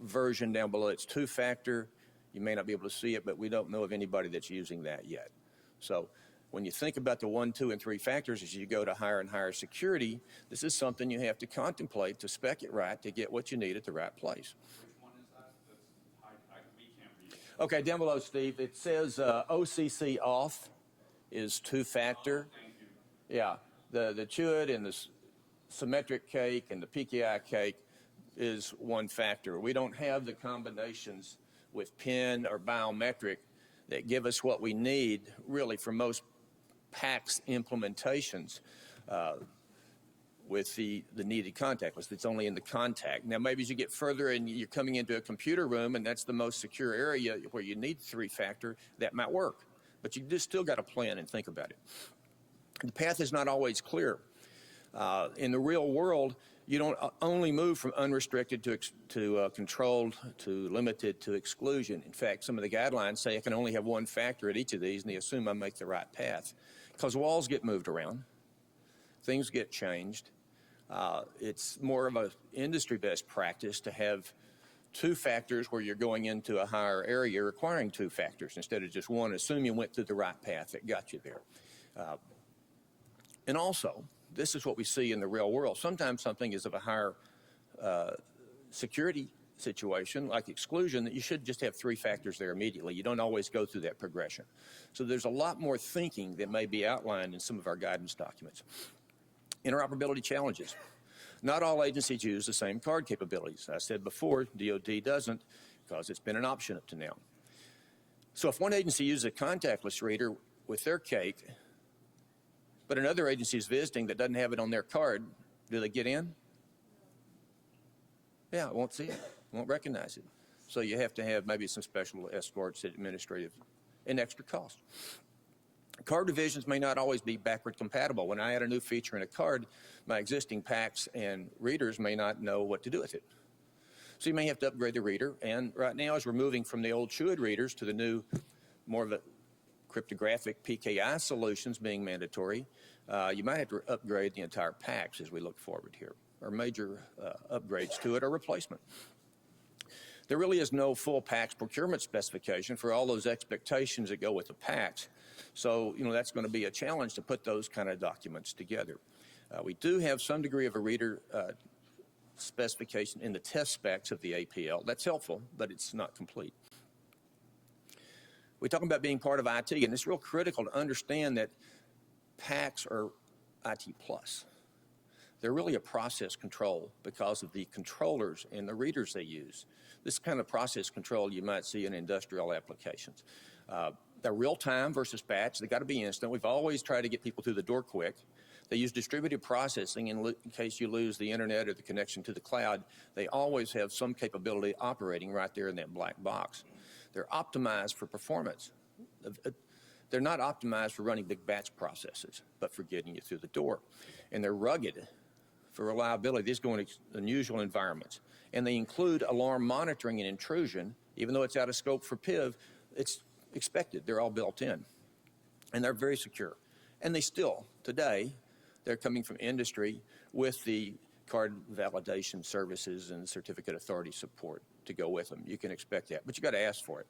version down below. It's two-factor. You may not be able to see it, but we don't know of anybody that's using that yet. So when you think about the 1, 2, and 3 factors as you go to higher and higher security, this is something you have to contemplate to spec it right to get what you need at the right place. Which one is that? We can't read it. Okay, down below, Steve, it says OCC auth is two-factor. Oh, thank you. Yeah, the Chewit and the symmetric cake and the PKI cake is one factor. We don't have the combinations with PIN or biometric that give us what we need really for most PACS implementations with the needed contactless. It's only in the contact. Now, maybe as you get further and you're coming into a computer room and that's the most secure area where you need three-factor, that might work. But you just still got to plan and think about it. The path is not always clear. In the real world, you don't only move from unrestricted to controlled to limited to exclusion. In fact, some of the guidelines say I can only have one factor at each of these, and they assume I make the right path. Because walls get moved around, things get changed. It's more of an industry best practice to have two factors where you're going into a higher area requiring two factors instead of just one. Assume you went through the right path that got you there. And also, this is what we see in the real world. Sometimes something is of a higher security situation, like exclusion, that you should just have three factors there immediately. You don't always go through that progression. So there's a lot more thinking that may be outlined in some of our guidance documents. Interoperability challenges. Not all agencies use the same card capabilities. I said before, DoD doesn't because it's been an option up to now. So if one agency uses a contactless reader with their cake, but another agency is visiting that doesn't have it on their card, do they get in? Yeah, it won't see it, won't recognize it. So you have to have maybe some special escorts, administrative, and extra cost. Card divisions may not always be backward compatible. When I add a new feature in a card, my existing PACS and readers may not know what to do with it. So you may have to upgrade the reader, and right now as we're moving from the old Chewit readers to the new, more of a cryptographic PKI solutions being mandatory, you might have to upgrade the entire PACS as we look forward here, or major upgrades to it or replacement. There really is no full PACS procurement specification for all those expectations that go with the PACS. So, that's going to be a challenge to put those kind of documents together. We do have some degree of a reader specification in the test specs of the APL. That's helpful, but it's not complete. We talk about being part of IT, and it's real critical to understand that PACS are IT plus. They're really a process control because of the controllers and the readers they use. This kind of process control you might see in industrial applications. They're real-time versus batch. They've got to be instant. We've always tried to get people through the door quick. They use distributed processing in case you lose the internet or the connection to the cloud. They always have some capability operating right there in that black box. They're optimized for performance. They're not optimized for running big batch processes, but for getting you through the door. And they're rugged for reliability. These go in unusual environments. And they include alarm monitoring and intrusion. Even though it's out of scope for PIV, it's expected. They're all built in. And they're very secure. And they still, today, they're coming from industry with the card validation services and certificate authority support to go with them. You can expect that, but you got to ask for it.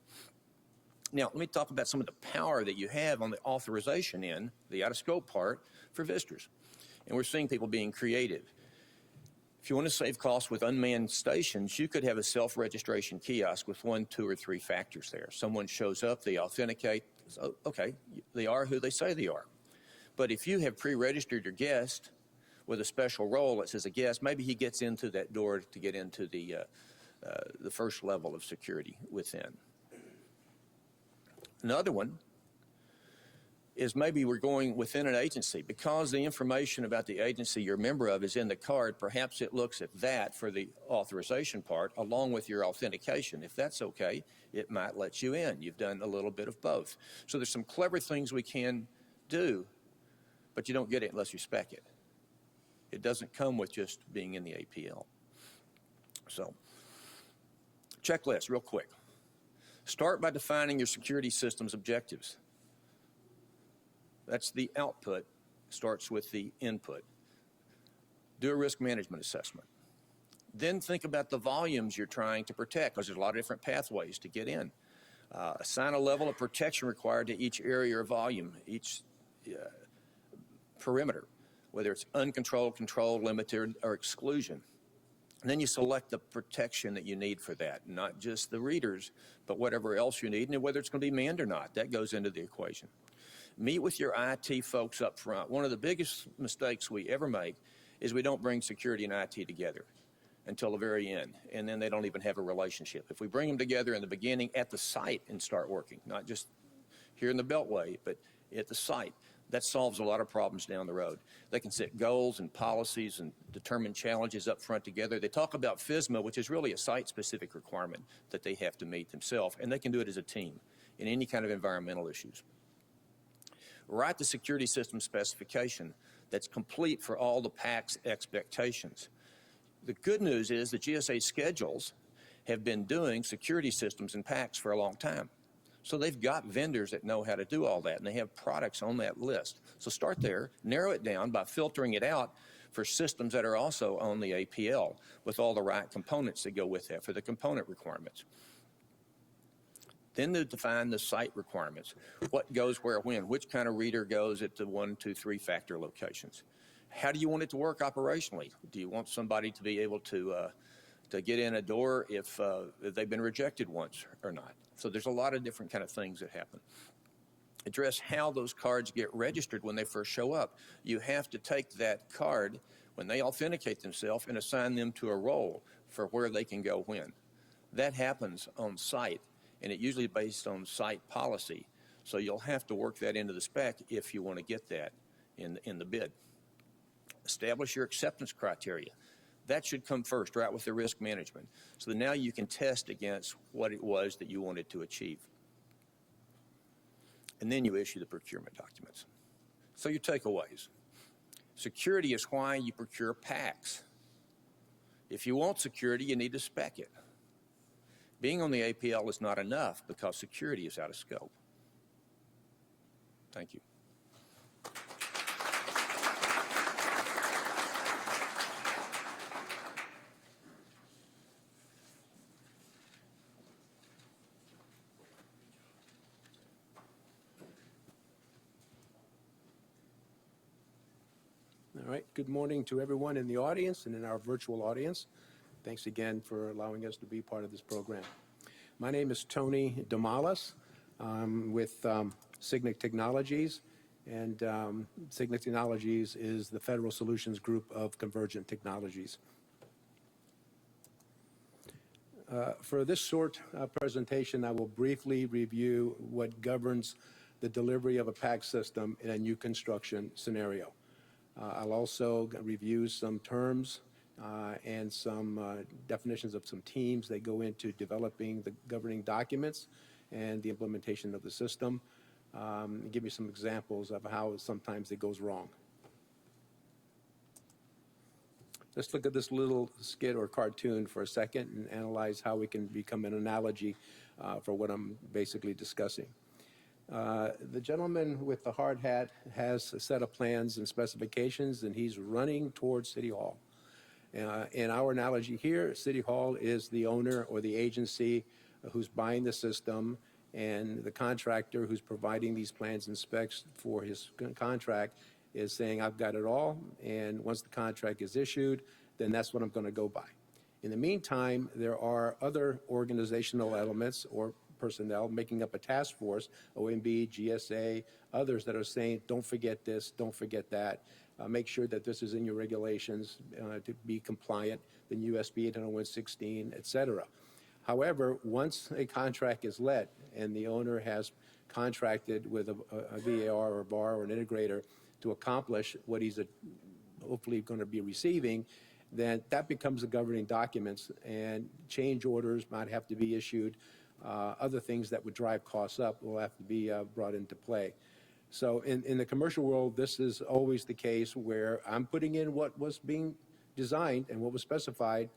Now, let me talk about some of the power that you have on the authorization end, the out-of-scope part, for visitors. And we're seeing people being creative. If you want to save costs with unmanned stations, you could have a self-registration kiosk with 1, 2, or 3 factors there. Someone shows up, they authenticate, okay, they are who they say they are. But if you have pre-registered your guest with a special role that says a guest, maybe he gets into that door to get into the first level of security within. Another one is maybe we're going within an agency. Because the information about the agency you're a member of is in the card, perhaps it looks at that for the authorization part along with your authentication. If that's okay, it might let you in. You've done a little bit of both. So there's some clever things we can do, but you don't get it unless you spec it. It doesn't come with just being in the APL. So, checklist real quick. Start by defining your security system's objectives. That's the output, starts with the input. Do a risk management assessment. Then think about the volumes you're trying to protect, because there's a lot of different pathways to get in. Assign a level of protection required to each area or volume, each perimeter, whether it's uncontrolled, controlled, limited, or exclusion. And then you select the protection that you need for that, not just the readers, but whatever else you need, and whether it's going to be manned or not. That goes into the equation. Meet with your IT folks up front. One of the biggest mistakes we ever make is we don't bring security and IT together until the very end, and then they don't even have a relationship. If we bring them together in the beginning at the site and start working, not just here in the Beltway, but at the site, that solves a lot of problems down the road. They can set goals and policies and determine challenges up front together. They talk about FSMA, which is really a site-specific requirement that they have to meet themselves, and they can do it as a team in any kind of environmental issues. Write the security system specification that's complete for all the PACS expectations. The good news is the GSA schedules have been doing security systems and PACS for a long time. So they've got vendors that know how to do all that, and they have products on that list. So start there, narrow it down by filtering it out for systems that are also on the APL with all the right components that go with that for the component requirements. Then to define the site requirements. What goes where, when? Which kind of reader goes at the 1, 2, 3 factor locations? How do you want it to work operationally? Do you want somebody to be able to get in a door if they've been rejected once or not? So there's a lot of different kind of things that happen. Address how those cards get registered when they first show up. You have to take that card when they authenticate themselves and assign them to a role for where they can go when. That happens on site, and it usually is based on site policy. So you'll have to work that into the spec if you want to get that in the bid. Establish your acceptance criteria. That should come first, right with the risk management, so that now you can test against what it was that you wanted to achieve. And then you issue the procurement documents. So your takeaways. Security is why you procure PACS. If you want security, you need to spec it. Being on the APL is not enough because security is out of scope. Thank you. All right, good morning to everyone in the audience and in our virtual audience. Thanks again for allowing us to be part of this program. My name is Tony Damalas. I'm with Signet Technologies, and Signet Technologies is the Federal Solutions Group of Convergent Technologies. For this short presentation, I will briefly review what governs the delivery of a PACS system in a new construction scenario. I'll also review some terms and some definitions of some teams that go into developing the governing documents and the implementation of the system. Give you some examples of how sometimes it goes wrong. Let's look at this little skit or cartoon for a second and analyze how we can become an analogy for what I'm basically discussing. The gentleman with the hard hat has a set of plans and specifications, and he's running towards City Hall. In our analogy here, City Hall is the owner or the agency who's buying the system, and the contractor who's providing these plans and specs for his contract is saying, I've got it all, and once the contract is issued, then that's what I'm going to go by. In the meantime, there are other organizational elements or personnel making up a task force, OMB, GSA, others that are saying, don't forget this, don't forget that. make sure that this is in your regulations to be compliant, the USB 801.16, et cetera. However, once a contract is let and the owner has contracted with a VAR or VAR or an integrator to accomplish what he's hopefully going to be receiving, then that becomes the governing documents, and change orders might have to be issued. Other things that would drive costs up will have to be brought into play. So in the commercial world, this is always the case where I'm putting in what was being designed and what was specified,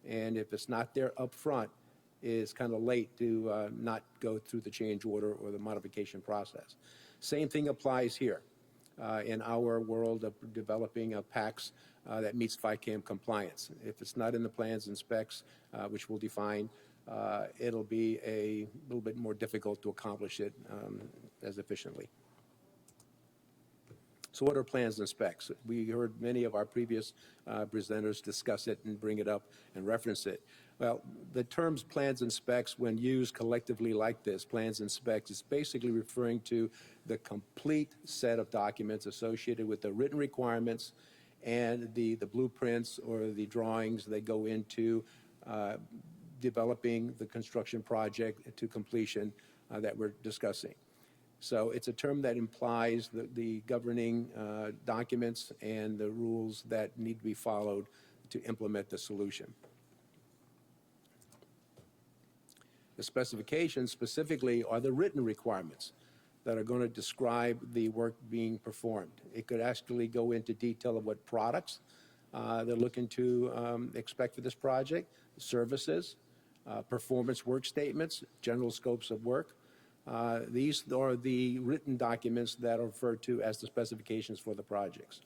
and if it's not there up front, it's kind of late to not go through the change order or the modification process. Same thing applies here. In our world of developing a PACS that meets FICAM compliance. If it's not in the plans and specs, which we'll define, it'll be a little bit more difficult to accomplish it as efficiently. So what are plans and specs? We heard many of our previous presenters discuss it and bring it up and reference it. Well, the terms plans and specs, when used collectively like this, plans and specs, is basically referring to the complete set of documents associated with the written requirements and the blueprints or the drawings that go into developing the construction project to completion that we're discussing. So it's a term that implies the governing documents and the rules that need to be followed to implement the solution. The specifications specifically are the written requirements that are going to describe the work being performed. It could actually go into detail of what products they're looking to expect for this project, services, performance work statements, general scopes of work. These are the written documents that are referred to as the specifications for the projects.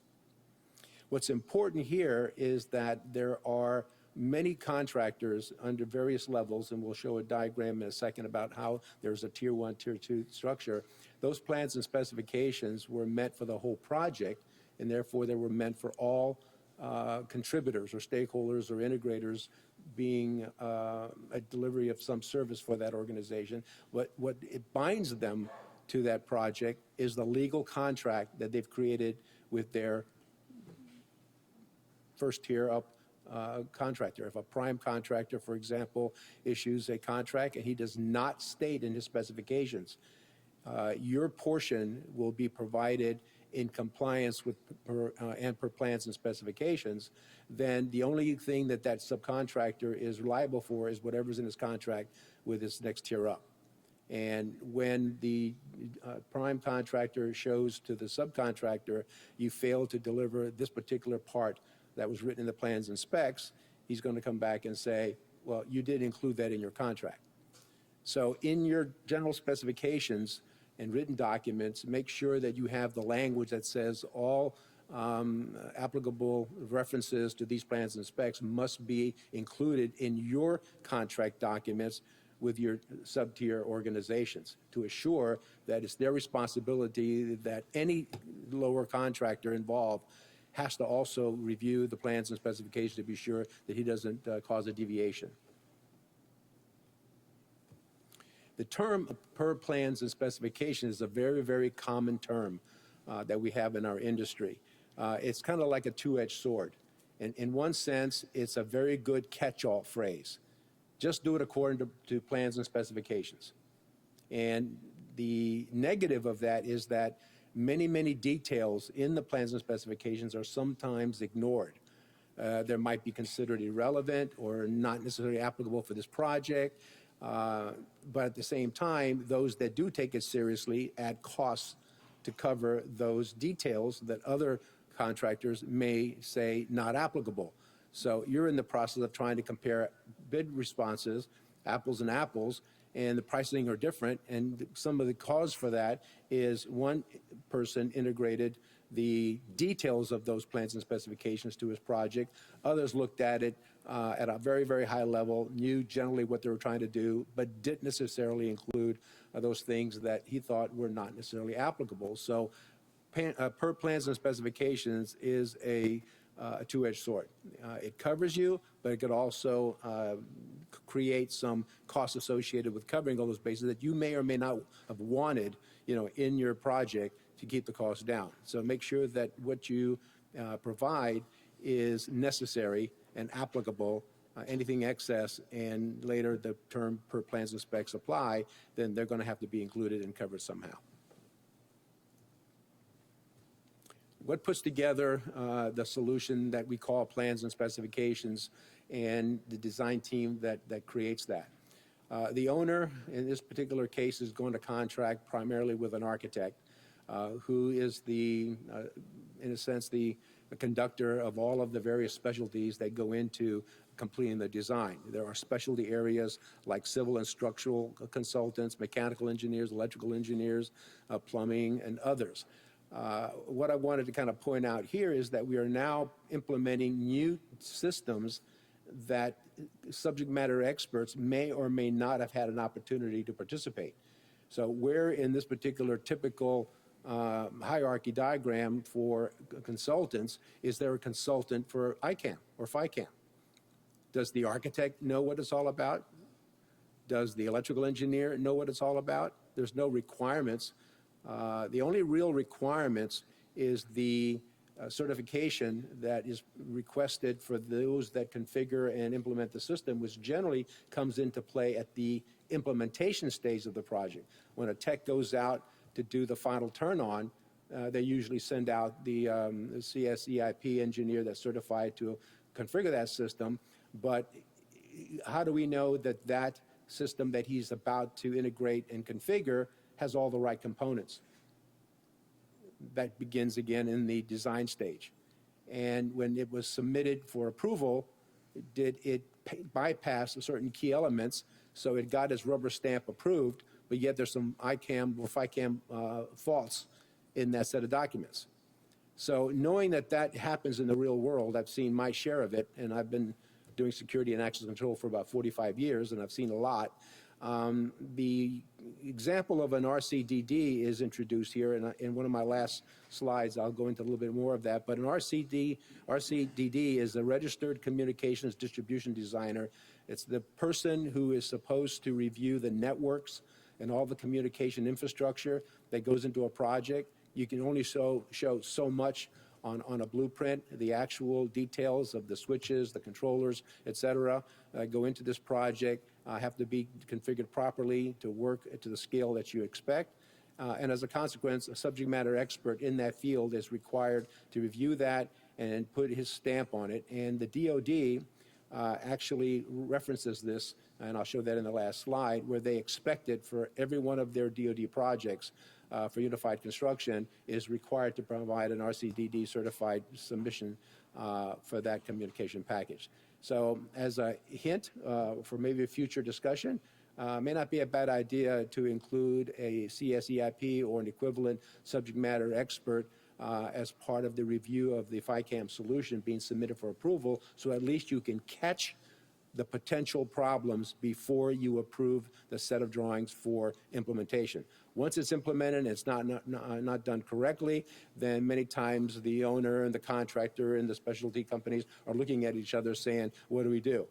What's important here is that there are many contractors under various levels, and we'll show a diagram in a second about how there's a tier 1, tier 2 structure. Those plans and specifications were meant for the whole project, and therefore they were meant for all contributors or stakeholders or integrators being a delivery of some service for that organization. What it binds them to that project is the legal contract that they've created with their first tier up contractor. If a prime contractor, for example, issues a contract and he does not state in his specifications, your portion will be provided in compliance with per plans and specifications, then the only thing that subcontractor is liable for is whatever's in his contract with his next tier up. And when the prime contractor shows to the subcontractor, you failed to deliver this particular part that was written in the plans and specs, he's going to come back and say, well, you did include that in your contract. So in your general specifications and written documents, make sure that you have the language that says all applicable references to these plans and specs must be included in your contract documents with your sub-tier organizations to assure that it's their responsibility that any lower contractor involved has to also review the plans and specifications to be sure that he doesn't cause a deviation. The term per plans and specifications is a very, very common term that we have in our industry. It's kind of like a two-edged sword. And in one sense, it's a very good catch-all phrase. Just do it according to plans and specifications. And the negative of that is that many, many details in the plans and specifications are sometimes ignored. They might be considered irrelevant or not necessarily applicable for this project. But at the same time, those that do take it seriously add costs to cover those details that other contractors may say not applicable. So you're in the process of trying to compare bid responses, apples and apples, and the pricing are different. And some of the cause for that is one person integrated the details of those plans and specifications to his project. Others looked at it at a very, very high level, knew generally what they were trying to do, but didn't necessarily include those things that he thought were not necessarily applicable. So per plans and specifications is a two-edged sword. It covers you, but it could also create some costs associated with covering all those bases that you may or may not have wanted, in your project to keep the costs down. So make sure that what you provide is necessary and applicable. Anything excess and later the term per plans and specs apply, then they're going to have to be included and covered somehow. What puts together the solution that we call plans and specifications and the design team that creates that? The owner, in this particular case, is going to contract primarily with an architect who is in a sense, the conductor of all of the various specialties that go into completing the design. There are specialty areas like civil and structural consultants, mechanical engineers, electrical engineers, plumbing, and others. What I wanted to kind of point out here is that we are now implementing new systems that subject matter experts may or may not have had an opportunity to participate. So where in this particular typical hierarchy diagram for consultants is there a consultant for ICAM or FICAM? Does the architect know what it's all about? Does the electrical engineer know what it's all about? There's no requirements. The only real requirements is the certification that is requested for those that configure and implement the system, which generally comes into play at the implementation stage of the project. When a tech goes out to do the final turn on, they usually send out the CSEIP engineer that's certified to configure that system. But how do we know that that system that he's about to integrate and configure has all the right components? That begins again in the design stage. And when it was submitted for approval, did it bypass certain key elements so it got its rubber stamp approved, but yet there's some ICAM or FICAM faults in that set of documents. So knowing that that happens in the real world, I've seen my share of it, and I've been doing security and access control for about 45 years, and I've seen a lot. The example of an RCDD is introduced here, and in one of my last slides, I'll go into a little bit more of that. But an RCDD is a registered communications distribution designer. It's the person who is supposed to review the networks and all the communication infrastructure that goes into a project. You can only show so much on a blueprint. The actual details of the switches, the controllers, et cetera, go into this project, have to be configured properly to work to the scale that you expect. And as a consequence, a subject matter expert in that field is required to review that and put his stamp on it. And the DoD actually references this, and I'll show that in the last slide, where they expect it for every one of their DoD projects for unified construction is required to provide an RCDD certified submission for that communication package. So as a hint for maybe a future discussion, may not be a bad idea to include a CSEIP or an equivalent subject matter expert as part of the review of the FICAM solution being submitted for approval, so at least you can catch the potential problems before you approve the set of drawings for implementation. Once it's implemented and it's not done correctly, then many times the owner and the contractor and the specialty companies are looking at each other saying, what do we do?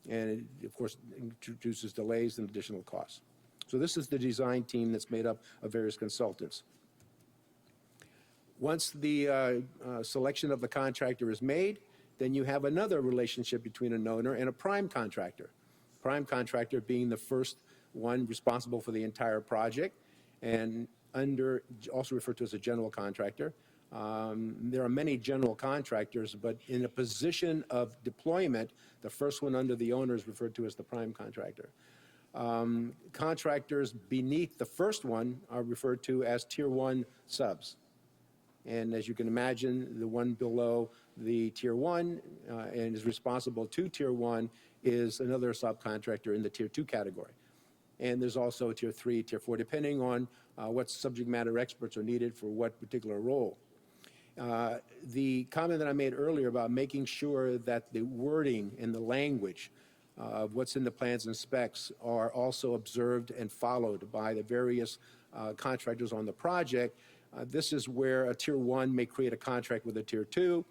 And it, of course, introduces delays and additional costs. So this is the design team that's made up of various consultants. Once the selection of the contractor is made, then you have another relationship between an owner and a prime contractor. Prime contractor being the first one responsible for the entire project, and also referred to as a general contractor. There are many general contractors, but in a position of deployment, the first one under the owner is referred to as the prime contractor. Contractors beneath the first one are referred to as Tier 1 subs. And as you can imagine, the one below the Tier 1 and is responsible to Tier 1 is another subcontractor in the Tier 2 category. And there's also a Tier 3, Tier 4, depending on what subject matter experts are needed for what particular role. The comment that I made earlier about making sure that the wording and the language of what's in the plans and specs are also observed and followed by the various contractors on the project. This is where a Tier 1 may create a contract with a Tier 2,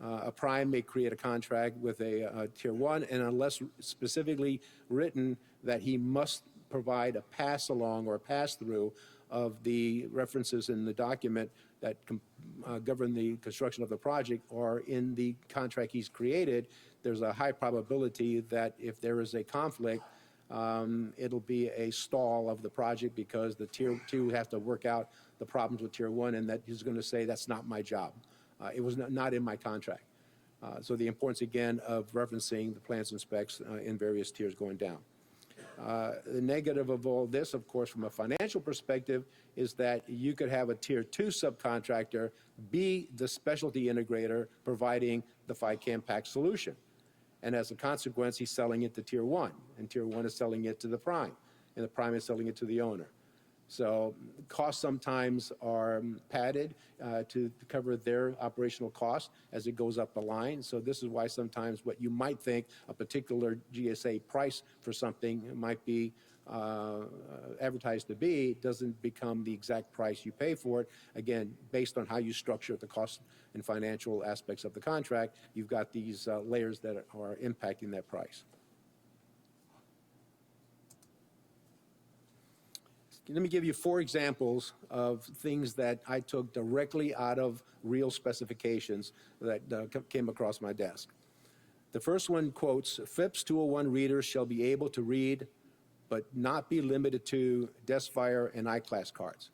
a prime may create a contract with a Tier 1, and unless specifically written that he must provide a pass-along or a pass-through of the references in the document that govern the construction of the project are in the contract he's created, there's a high probability that if there is a conflict, it'll be a stall of the project because the Tier 2 has to work out the problems with Tier 1, and that he's going to say, that's not my job. It was not in my contract. So the importance, again, of referencing the plans and specs in various tiers going down. The negative of all this, of course, from a financial perspective, is that you could have a Tier 2 subcontractor be the specialty integrator providing the FICAM PAC solution. And as a consequence, he's selling it to Tier 1, and Tier 1 is selling it to the prime, and the prime is selling it to the owner. So costs sometimes are padded to cover their operational costs as it goes up the line. So this is why sometimes what you might think a particular GSA price for something might be advertised to be doesn't become the exact price you pay for it. Again, based on how you structure the cost and financial aspects of the contract, you've got these layers that are impacting that price. Let me give you 4 examples of things that I took directly out of real specifications that came across my desk. The first one quotes, FIPS 201 readers shall be able to read, but not be limited to DeskFire and iClass cards.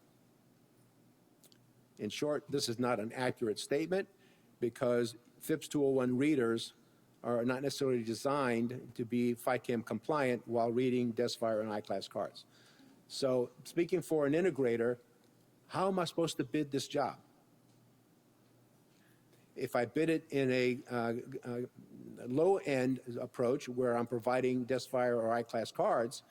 In short, this is not an accurate statement because FIPS 201 readers are not necessarily designed to be FICAM compliant while reading DeskFire and iClass cards. So speaking for an integrator, how am I supposed to bid this job? If I bid it in a low-end approach where I'm providing DeskFire or iClass cards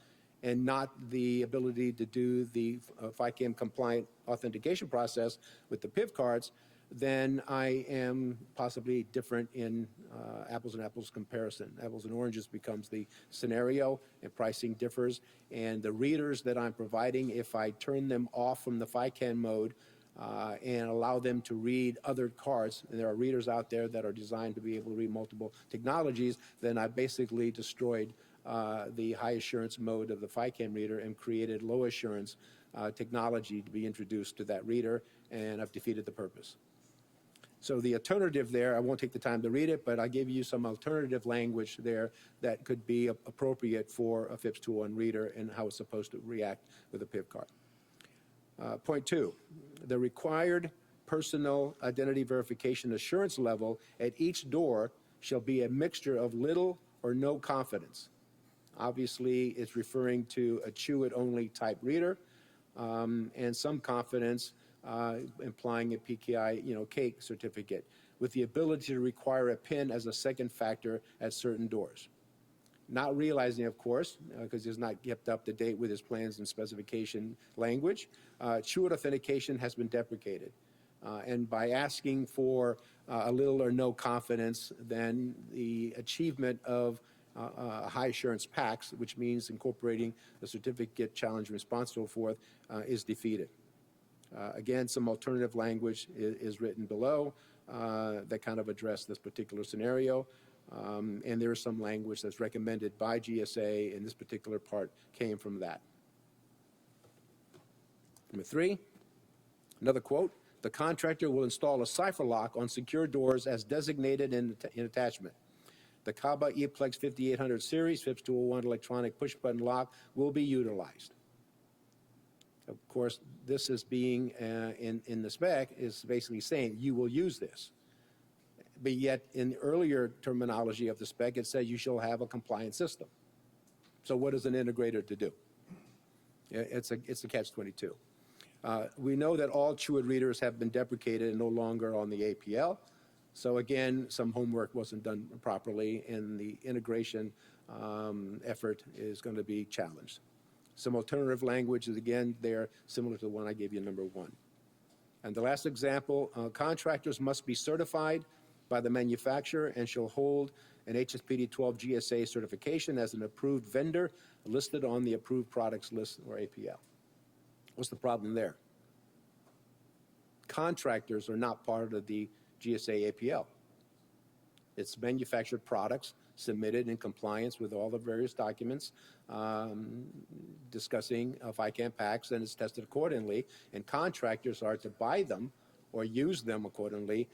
and not the ability to do the FICAM compliant authentication process with the PIV cards, then I am possibly different in apples and apples comparison. Apples and oranges becomes the scenario, and pricing differs. And the readers that I'm providing, if I turn them off from the FICAM mode and allow them to read other cards, and there are readers out there that are designed to be able to read multiple technologies, then I basically destroyed the high assurance mode of the FICAM reader and created low assurance technology to be introduced to that reader, and I've defeated the purpose. So the alternative there, I won't take the time to read it, but I give you some alternative language there that could be appropriate for a FIPS 201 reader and how it's supposed to react with a PIV card. Point 2, the required personal identity verification assurance level at each door shall be a mixture of little or no confidence. Obviously, it's referring to a Chew-it-only type reader and some confidence implying a PKI, K certificate, with the ability to require a PIN as a second factor at certain doors. Not realizing, of course, because he's not kept up to date with his plans and specification language, Chew-it authentication has been deprecated. And by asking for a little or no confidence, then the achievement of high assurance packs, which means incorporating the certificate, challenge, response, so forth, is defeated. Again, some alternative language is written below that kind of address this particular scenario. And there is some language that's recommended by GSA, and this particular part came from that. Number 3, another quote, the contractor will install a cipher lock on secure doors as designated in attachment. The CABA ePlex 5800 series FIPS 201 electronic push-button lock will be utilized. Of course, this is being in the spec is basically saying you will use this. But yet, in the earlier terminology of the spec, it says you shall have a compliant system. So what is an integrator to do? It's a catch-22. We know that all Chew-it readers have been deprecated and no longer on the APL. So again, some homework wasn't done properly, and the integration effort is going to be challenged. Some alternative language is, again, there, similar to the one I gave you, number 1. And the last example, contractors must be certified by the manufacturer and shall hold an HSPD 12 GSA certification as an approved vendor listed on the approved products list, or APL. What's the problem there? Contractors are not part of the GSA APL. It's manufactured products submitted in compliance with all the various documents. discussing FICAM packs, and it's tested accordingly, and contractors are to buy them or use them accordingly,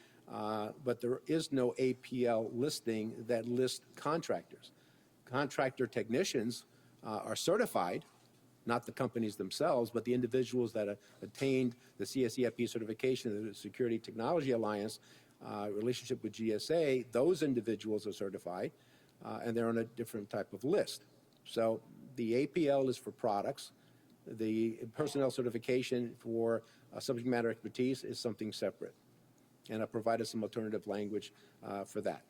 but there is no APL listing that lists contractors. Contractor technicians are certified, not the companies themselves, but the individuals that attained the CSEIP certification, the Security Technology Alliance relationship with GSA, those individuals are certified, and they're on a different type of list. So the APL is for products. The personnel certification for subject matter expertise is something separate. And I provided some alternative language for that.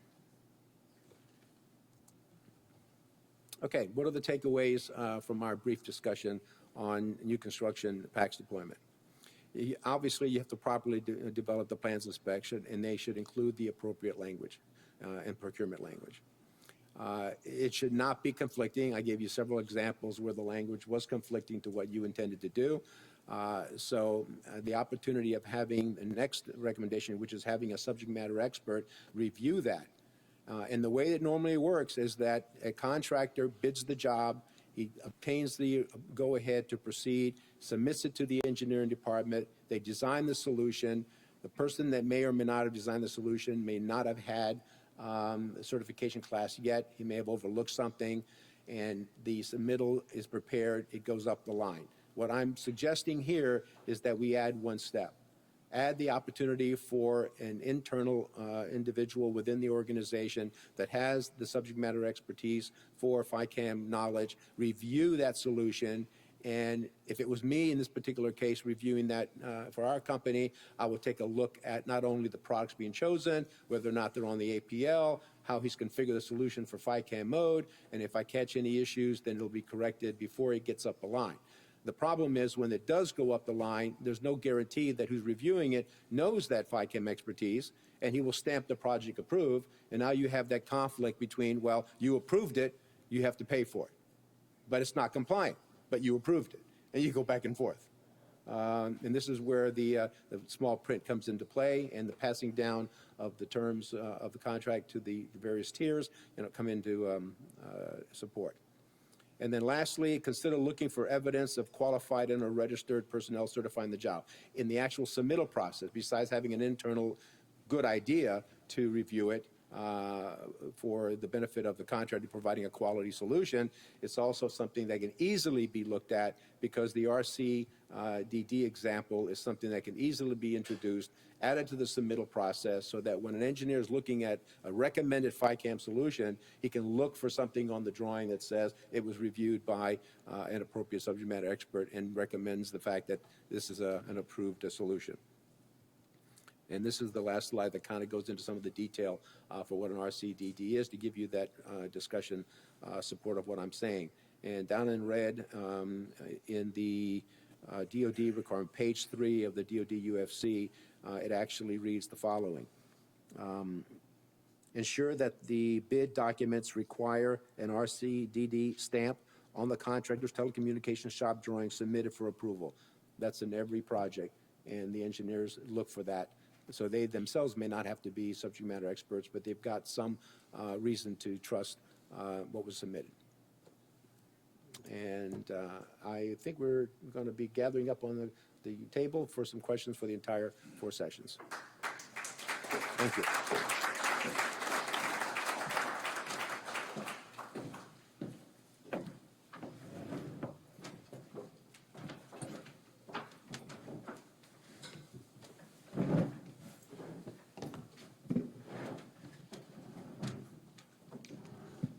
Okay, what are the takeaways from our brief discussion on new construction PACS deployment? Obviously, you have to properly develop the plans and specs, and they should include the appropriate language and procurement language. It should not be conflicting. I gave you several examples where the language was conflicting to what you intended to do. So the opportunity of having the next recommendation, which is having a subject matter expert review that. And the way it normally works is that a contractor bids the job, he obtains the go-ahead to proceed, submits it to the engineering department, they design the solution. The person that may or may not have designed the solution may not have had a certification class yet. He may have overlooked something, and the submittal is prepared. It goes up the line. What I'm suggesting here is that we add one step. Add the opportunity for an internal individual within the organization that has the subject matter expertise for FICAM knowledge, review that solution, and if it was me in this particular case reviewing that for our company, I would take a look at not only the products being chosen, whether or not they're on the APL, how he's configured the solution for FICAM mode, and if I catch any issues, then it'll be corrected before it gets up the line. The problem is when it does go up the line, there's no guarantee that who's reviewing it knows that FICAM expertise, and he will stamp the project approved, and now you have that conflict between, well, you approved it, you have to pay for it, but it's not compliant, but you approved it, and you go back and forth. And this is where the small print comes into play, and the passing down of the terms of the contract to the various tiers, and it'll come into support. And then lastly, consider looking for evidence of qualified and or registered personnel certifying the job. In the actual submittal process, besides having an internal good idea to review it for the benefit of the contractor providing a quality solution, it's also something that can easily be looked at because the RCDD example is something that can easily be introduced, added to the submittal process so that when an engineer is looking at a recommended FICAM solution, he can look for something on the drawing that says it was reviewed by an appropriate subject matter expert and recommends the fact that this is an approved solution. And this is the last slide that kind of goes into some of the detail for what an RCDD is to give you that discussion support of what I'm saying. And down in red in the DoD requirement, page 3 of the DoD UFC, it actually reads the following. Ensure that the bid documents require an RCDD stamp on the contractor's telecommunications shop drawing submitted for approval. That's in every project, and the engineers look for that. So they themselves may not have to be subject matter experts, but they've got some reason to trust what was submitted. And I think we're going to be gathering up on the table for some questions for the entire 4 sessions. Thank you.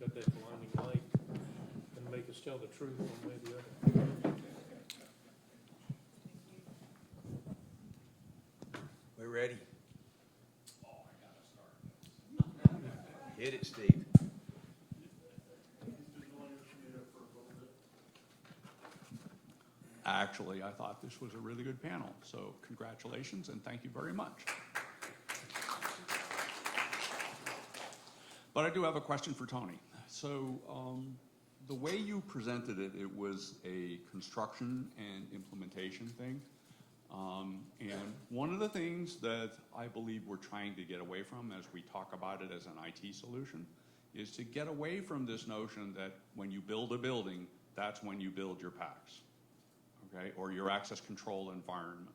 Got that blinding light and make us tell the truth one way or the other. We're ready. Oh, I gotta start. Hit it, Steve. Actually, I thought this was a really good panel, so congratulations and thank you very much. But I do have a question for Tony. So the way you presented it, it was a construction and implementation thing. And one of the things that I believe we're trying to get away from as we talk about it as an IT solution is to get away from this notion that when you build a building, that's when you build your PACS, okay, or your access control environment.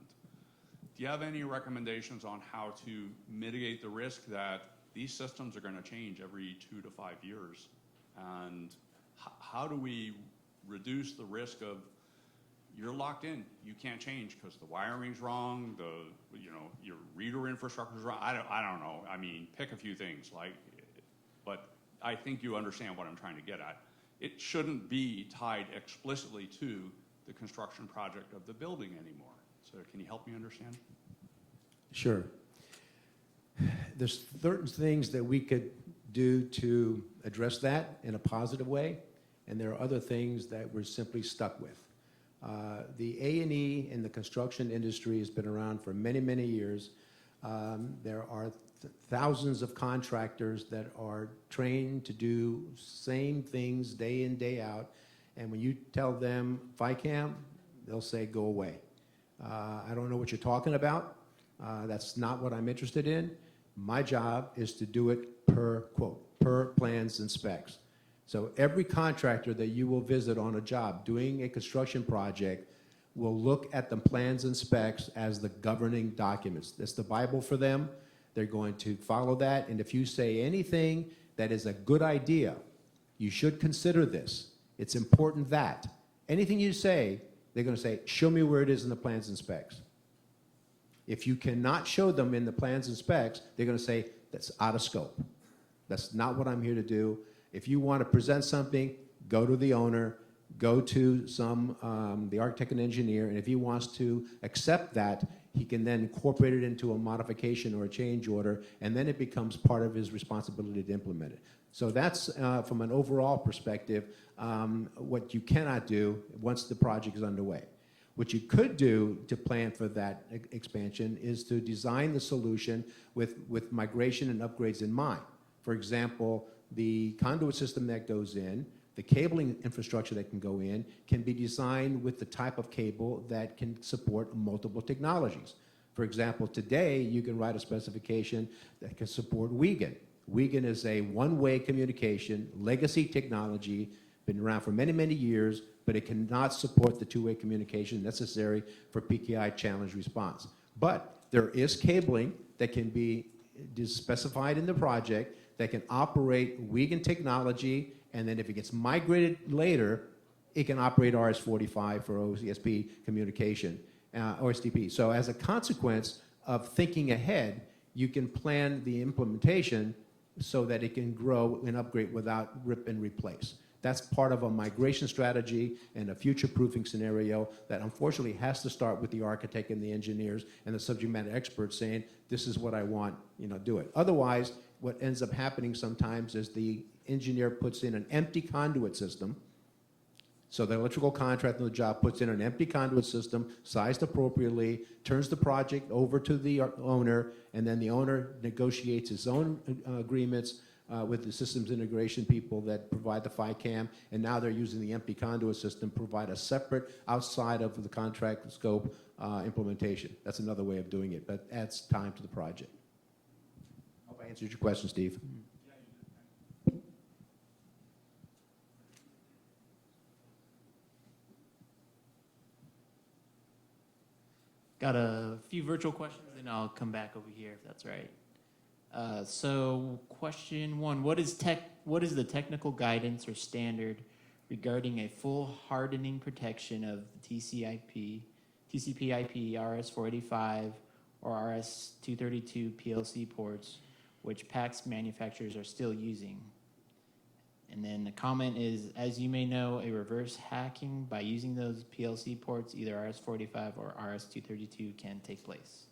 Do you have any recommendations on how to mitigate the risk that these systems are going to change every 2 to 5 years? And how do we reduce the risk of you're locked in, you can't change because the wiring's wrong, your reader infrastructure's wrong. I don't know. I mean, pick a few things, but I think you understand what I'm trying to get at. It shouldn't be tied explicitly to the construction project of the building anymore. So can you help me understand? Sure. There's certain things that we could do to address that in a positive way, and there are other things that we're simply stuck with. The A&E in the construction industry has been around for many, many years. There are thousands of contractors that are trained to do same things day in, day out, and when you tell them FICAM, they'll say, go away. I don't know what you're talking about. That's not what I'm interested in. My job is to do it per quote, per plans and specs. So every contractor that you will visit on a job doing a construction project will look at the plans and specs as the governing documents. That's the Bible for them. They're going to follow that. And if you say anything that is a good idea, you should consider this. It's important that. Anything you say, they're going to say, show me where it is in the plans and specs. If you cannot show them in the plans and specs, they're going to say, that's out of scope. That's not what I'm here to do. If you want to present something, go to the owner, go to the architect and engineer, and if he wants to accept that, he can then incorporate it into a modification or a change order, and then it becomes part of his responsibility to implement it. So that's, from an overall perspective, what you cannot do once the project is underway. What you could do to plan for that expansion is to design the solution with migration and upgrades in mind. For example, the conduit system that goes in, the cabling infrastructure that can go in, can be designed with the type of cable that can support multiple technologies. For example, today you can write a specification that can support WEGAN. WEGAN is a one-way communication, legacy technology, been around for many, many years, but it cannot support the two-way communication necessary for PKI challenge response. But there is cabling that can be specified in the project that can operate WEGAN technology, and then if it gets migrated later, it can operate RS-45 for OSP communication, OSTP. So as a consequence of thinking ahead, you can plan the implementation so that it can grow and upgrade without rip and replace. That's part of a migration strategy and a future-proofing scenario that unfortunately has to start with the architect and the engineers and the subject matter experts saying, this is what I want, do it. Otherwise, what ends up happening sometimes is the engineer puts in an empty conduit system. So the electrical contractor on the job puts in an empty conduit system, sized appropriately, turns the project over to the owner, and then the owner negotiates his own agreements with the systems integration people that provide the FICAM, and now they're using the empty conduit system to provide a separate, outside of the contract scope implementation. That's another way of doing it, but adds time to the project. Hope I answered your question, Steve. Got a few virtual questions, and I'll come back over here if that's right. So question one, what is the technical guidance or standard regarding a full hardening protection of the TCP/IP, RS-485, or RS-232 PLC ports, which PACS manufacturers are still using? And then the comment is, as you may know, a reverse hacking by using those PLC ports, either RS-485 or RS-232, can take place.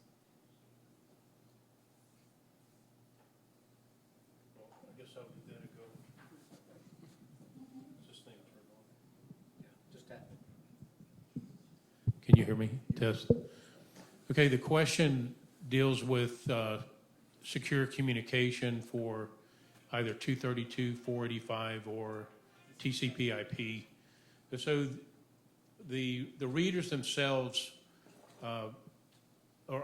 I guess I'll give that a go. Is this thing turned on? Yeah, just tap it. Can you hear me? Test. Okay, the question deals with secure communication for either 232, 485, or TCP/IP. So the readers themselves are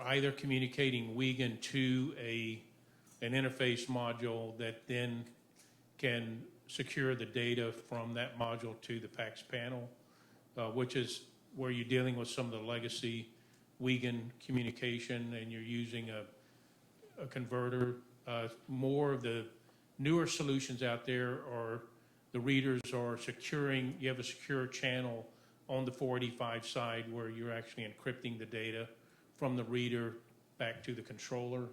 either communicating WEGAN to an interface module that then can secure the data from that module to the PACS panel, which is where you're dealing with some of the legacy Wiegand communication and you're using a converter. More of the newer solutions out there are the readers are securing, you have a secure channel on the 485 side where you're actually encrypting the data from the reader back to the controller.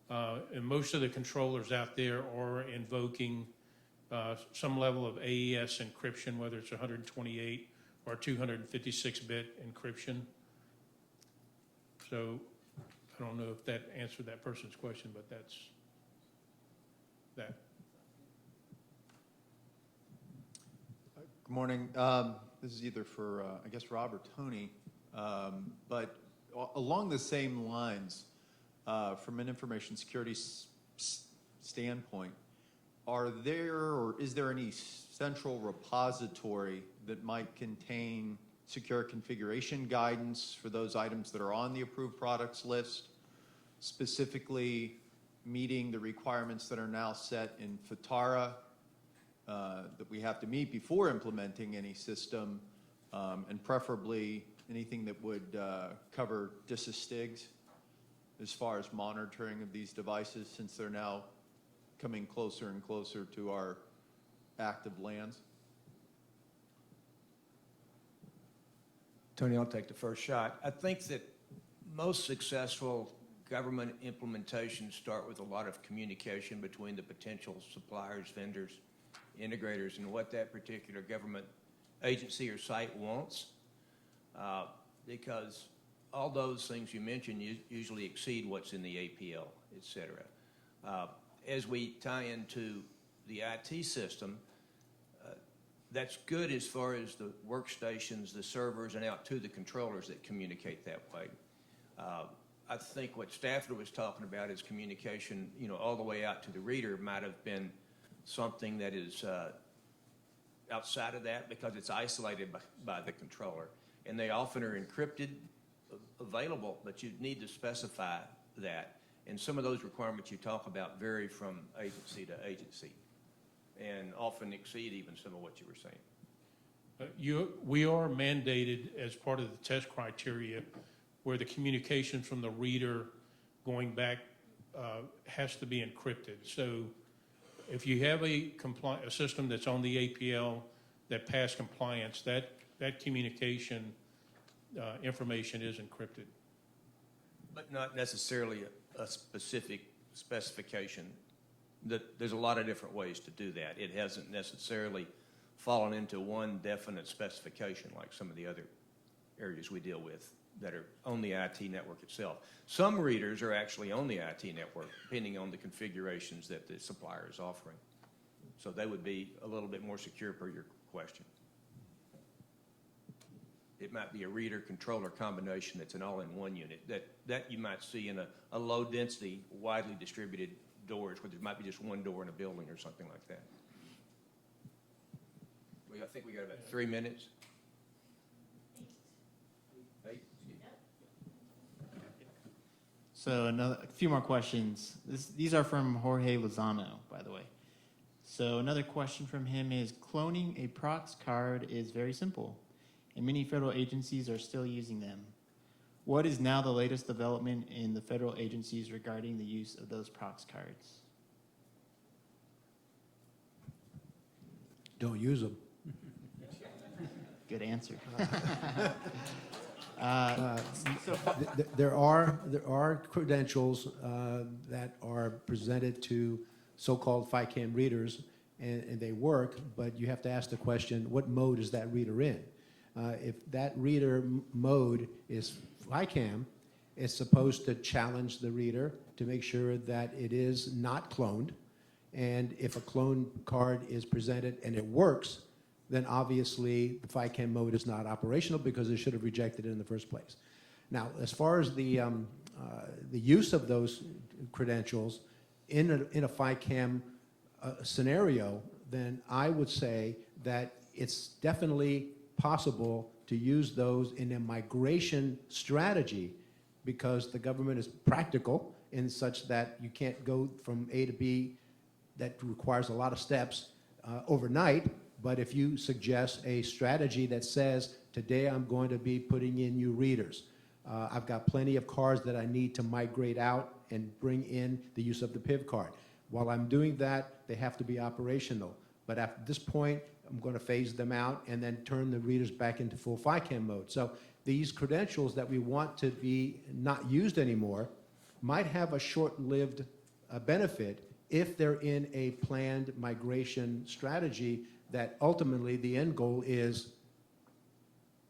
And most of the controllers out there are invoking some level of AES encryption, whether it's 128 or 256-bit encryption. So I don't know if that answered that person's question, but that's that. Good morning. This is either for, I guess, Rob or Tony, but along the same lines, from an information security standpoint, are there or is there any central repository that might contain secure configuration guidance for those items that are on the approved products list, specifically meeting the requirements that are now set in FITARA that we have to meet before implementing any system, and preferably anything that would cover disastigs as far as monitoring of these devices, since they're now coming closer and closer to our active lands? Tony, I'll take the first shot. I think that most successful government implementations start with a lot of communication between the potential suppliers, vendors, integrators, and what that particular government agency or site wants, because all those things you mentioned usually exceed what's in the APL, et cetera. As we tie into the IT system, that's good as far as the workstations, the servers, and out to the controllers that communicate that way. I think what Stafford was talking about is communication, all the way out to the reader might have been something that is outside of that because it's isolated by the controller. And they often are encrypted, available, but you need to specify that. And some of those requirements you talk about vary from agency to agency and often exceed even some of what you were saying. We are mandated as part of the test criteria where the communication from the reader going back has to be encrypted. So if you have a system that's on the APL that passed compliance, that communication information is encrypted. But not necessarily a specific specification. There's a lot of different ways to do that. It hasn't necessarily fallen into one definite specification like some of the other areas we deal with that are on the IT network itself. Some readers are actually on the IT network, depending on the configurations that the supplier is offering. So they would be a little bit more secure per your question. It might be a reader-controller combination that's an all-in-one unit that you might see in a low-density, widely distributed doors where there might be just one door in a building or something like that. I think we got about 3 minutes. 8. So a few more questions. These are from Jorge Lozano, by the way. So another question from him is, cloning a prox card is very simple, and many federal agencies are still using them. What is now the latest development in the federal agencies regarding the use of those prox cards? Don't use them. Good answer. There are credentials that are presented to so-called FICAM readers, and they work, but you have to ask the question, what mode is that reader in? If that reader mode is FICAM, it's supposed to challenge the reader to make sure that it is not cloned, and if a clone card is presented and it works, then obviously the FICAM mode is not operational because it should have rejected it in the first place. Now, as far as the use of those credentials in a FICAM scenario, then I would say that it's definitely possible to use those in a migration strategy because the government is practical in such that you can't go from A to B that requires a lot of steps overnight, but if you suggest a strategy that says, today I'm going to be putting in new readers, I've got plenty of cards that I need to migrate out and bring in the use of the PIV card. While I'm doing that, they have to be operational. But at this point, I'm going to phase them out and then turn the readers back into full FICAM mode. So these credentials that we want to be not used anymore might have a short-lived benefit if they're in a planned migration strategy that ultimately the end goal is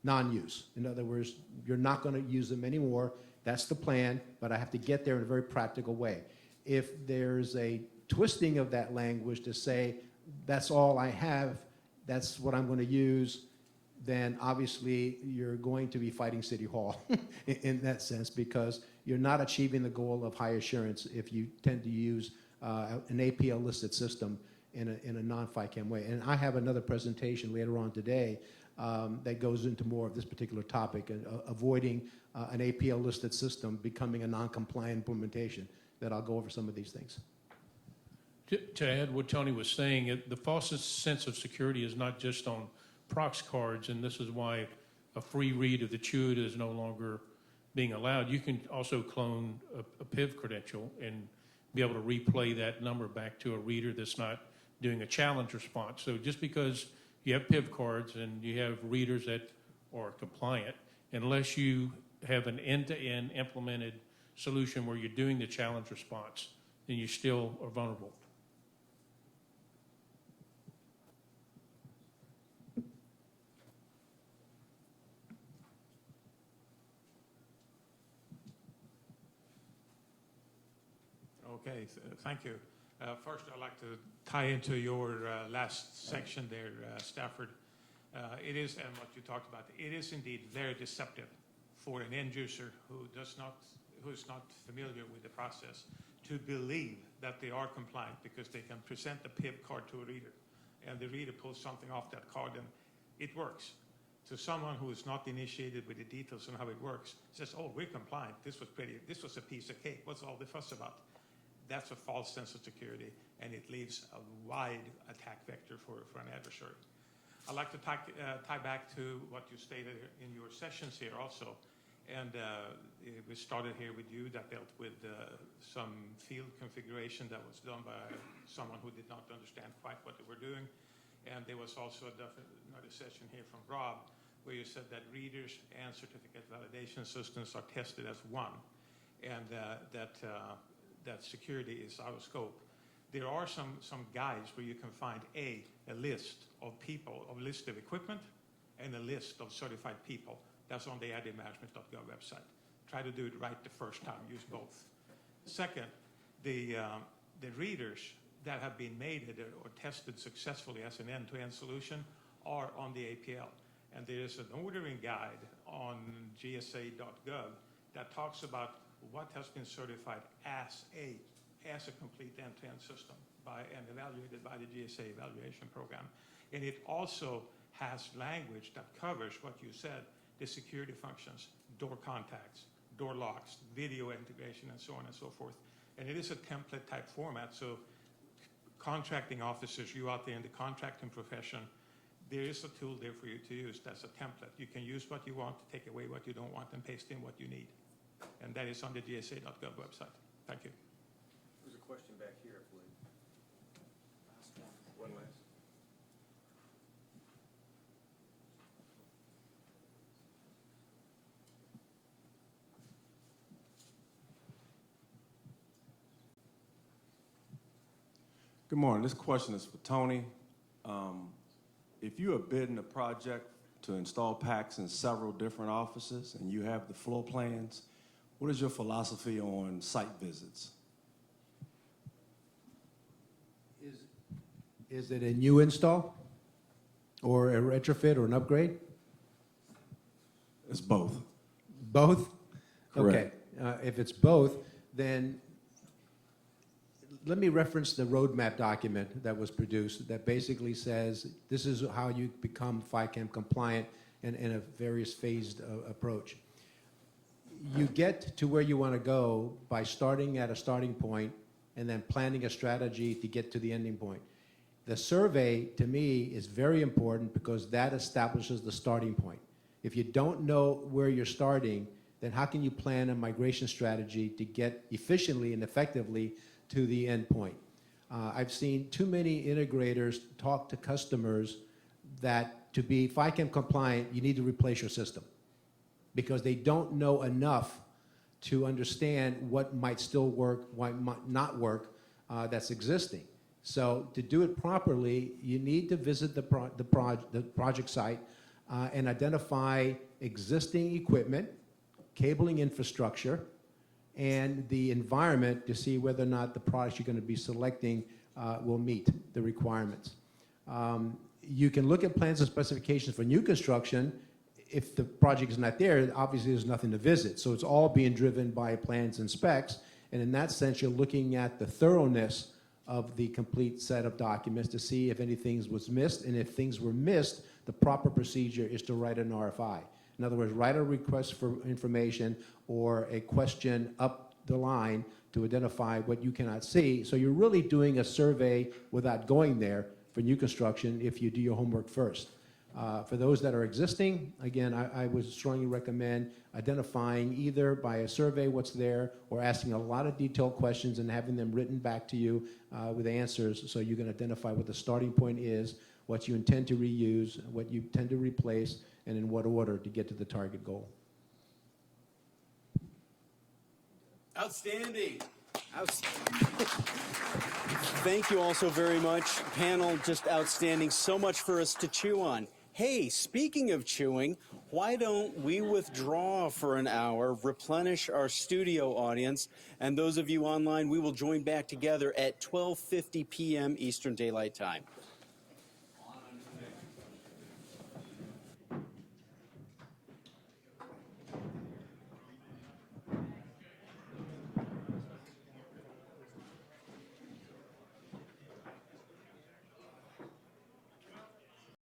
non-use. In other words, you're not going to use them anymore. That's the plan, but I have to get there in a very practical way. If there's a twisting of that language to say, that's all I have, that's what I'm going to use, then obviously you're going to be fighting City Hall in that sense, because you're not achieving the goal of high assurance if you tend to use an APL listed system in a non-FICAM way. And I have another presentation later on today that goes into more of this particular topic, avoiding an APL listed system becoming a non-compliant implementation, that I'll go over some of these things. To add what Tony was saying, the false sense of security is not just on prox cards, and this is why a free read of the CHUIT is no longer being allowed. You can also clone a PIV credential and be able to replay that number back to a reader that's not doing a challenge response. So just because you have PIV cards and you have readers that are compliant, unless you have an end-to-end implemented solution where you're doing the challenge response, then you still are vulnerable. Okay, thank you. First, I'd like to tie into your last section there, Stafford. It is, and what you talked about, it is indeed very deceptive for an end user who is not familiar with the process to believe that they are compliant because they can present the PIV card to a reader, and the reader pulls something off that card and it works. To someone who is not initiated with the details on how it works, says, "Oh, we're compliant. This was a piece of cake. What's all the fuss about?" That's a false sense of security, and it leaves a wide attack vector for an adversary. I'd like to tie back to what you stated in your sessions here also. And we started here with you that dealt with some field configuration that was done by someone who did not understand quite what they were doing. And there was also another session here from Rob, where you said that readers and certificate validation systems are tested as one, and that security is out of scope. There are some guides where you can find a list of people, a list of equipment, and a list of certified people. That's on the adminmanagement.gov website. Try to do it right the first time. Use both. Second, the readers that have been made or tested successfully as an end-to-end solution are on the APL. And there is an ordering guide on GSA.gov that talks about what has been certified as a complete end-to-end system and evaluated by the GSA evaluation program. And it also has language that covers what you said, the security functions, door contacts, door locks, video integration, and so on and so forth. And it is a template type format, so contracting officers, you out there in the contracting profession, there is a tool there for you to use. That's a template. You can use what you want, take away what you don't want, and paste in what you need. And that is on the GSA.gov website. Thank you. There's a question back here, I believe. One last. Good morning. This question is for Tony. If you are bidding a project to install PACs in several different offices and you have the floor plans, what is your philosophy on site visits? Is it a new install or a retrofit or an upgrade? It's both. Both? Correct. Okay. If it's both, then let me reference the roadmap document that was produced that basically says this is how you become FICAM compliant in a various phased approach. You get to where you want to go by starting at a starting point and then planning a strategy to get to the ending point. The survey, to me, is very important because that establishes the starting point. If you don't know where you're starting, then how can you plan a migration strategy to get efficiently and effectively to the end point? I've seen too many integrators talk to customers that to be FICAM compliant, you need to replace your system because they don't know enough to understand what might still work, what might not work that's existing. So to do it properly, you need to visit the project site and identify existing equipment, cabling infrastructure, and the environment to see whether or not the products you're going to be selecting will meet the requirements. You can look at plans and specifications for new construction. If the project is not there, obviously there's nothing to visit. So it's all being driven by plans and specs. And in that sense, you're looking at the thoroughness of the complete set of documents to see if anything was missed. And if things were missed, the proper procedure is to write an RFI. In other words, write a request for information or a question up the line to identify what you cannot see. So you're really doing a survey without going there for new construction if you do your homework first. For those that are existing, again, I would strongly recommend identifying either by a survey what's there or asking a lot of detailed questions and having them written back to you with answers so you can identify what the starting point is, what you intend to reuse, what you tend to replace, and in what order to get to the target goal. Outstanding. Thank you all so very much. Panel, just outstanding. So much for us to chew on. Hey, speaking of chewing, why don't we withdraw for an hour, replenish our studio audience, and those of you online, we will join back together at 12:50 p.m. Eastern Daylight Time.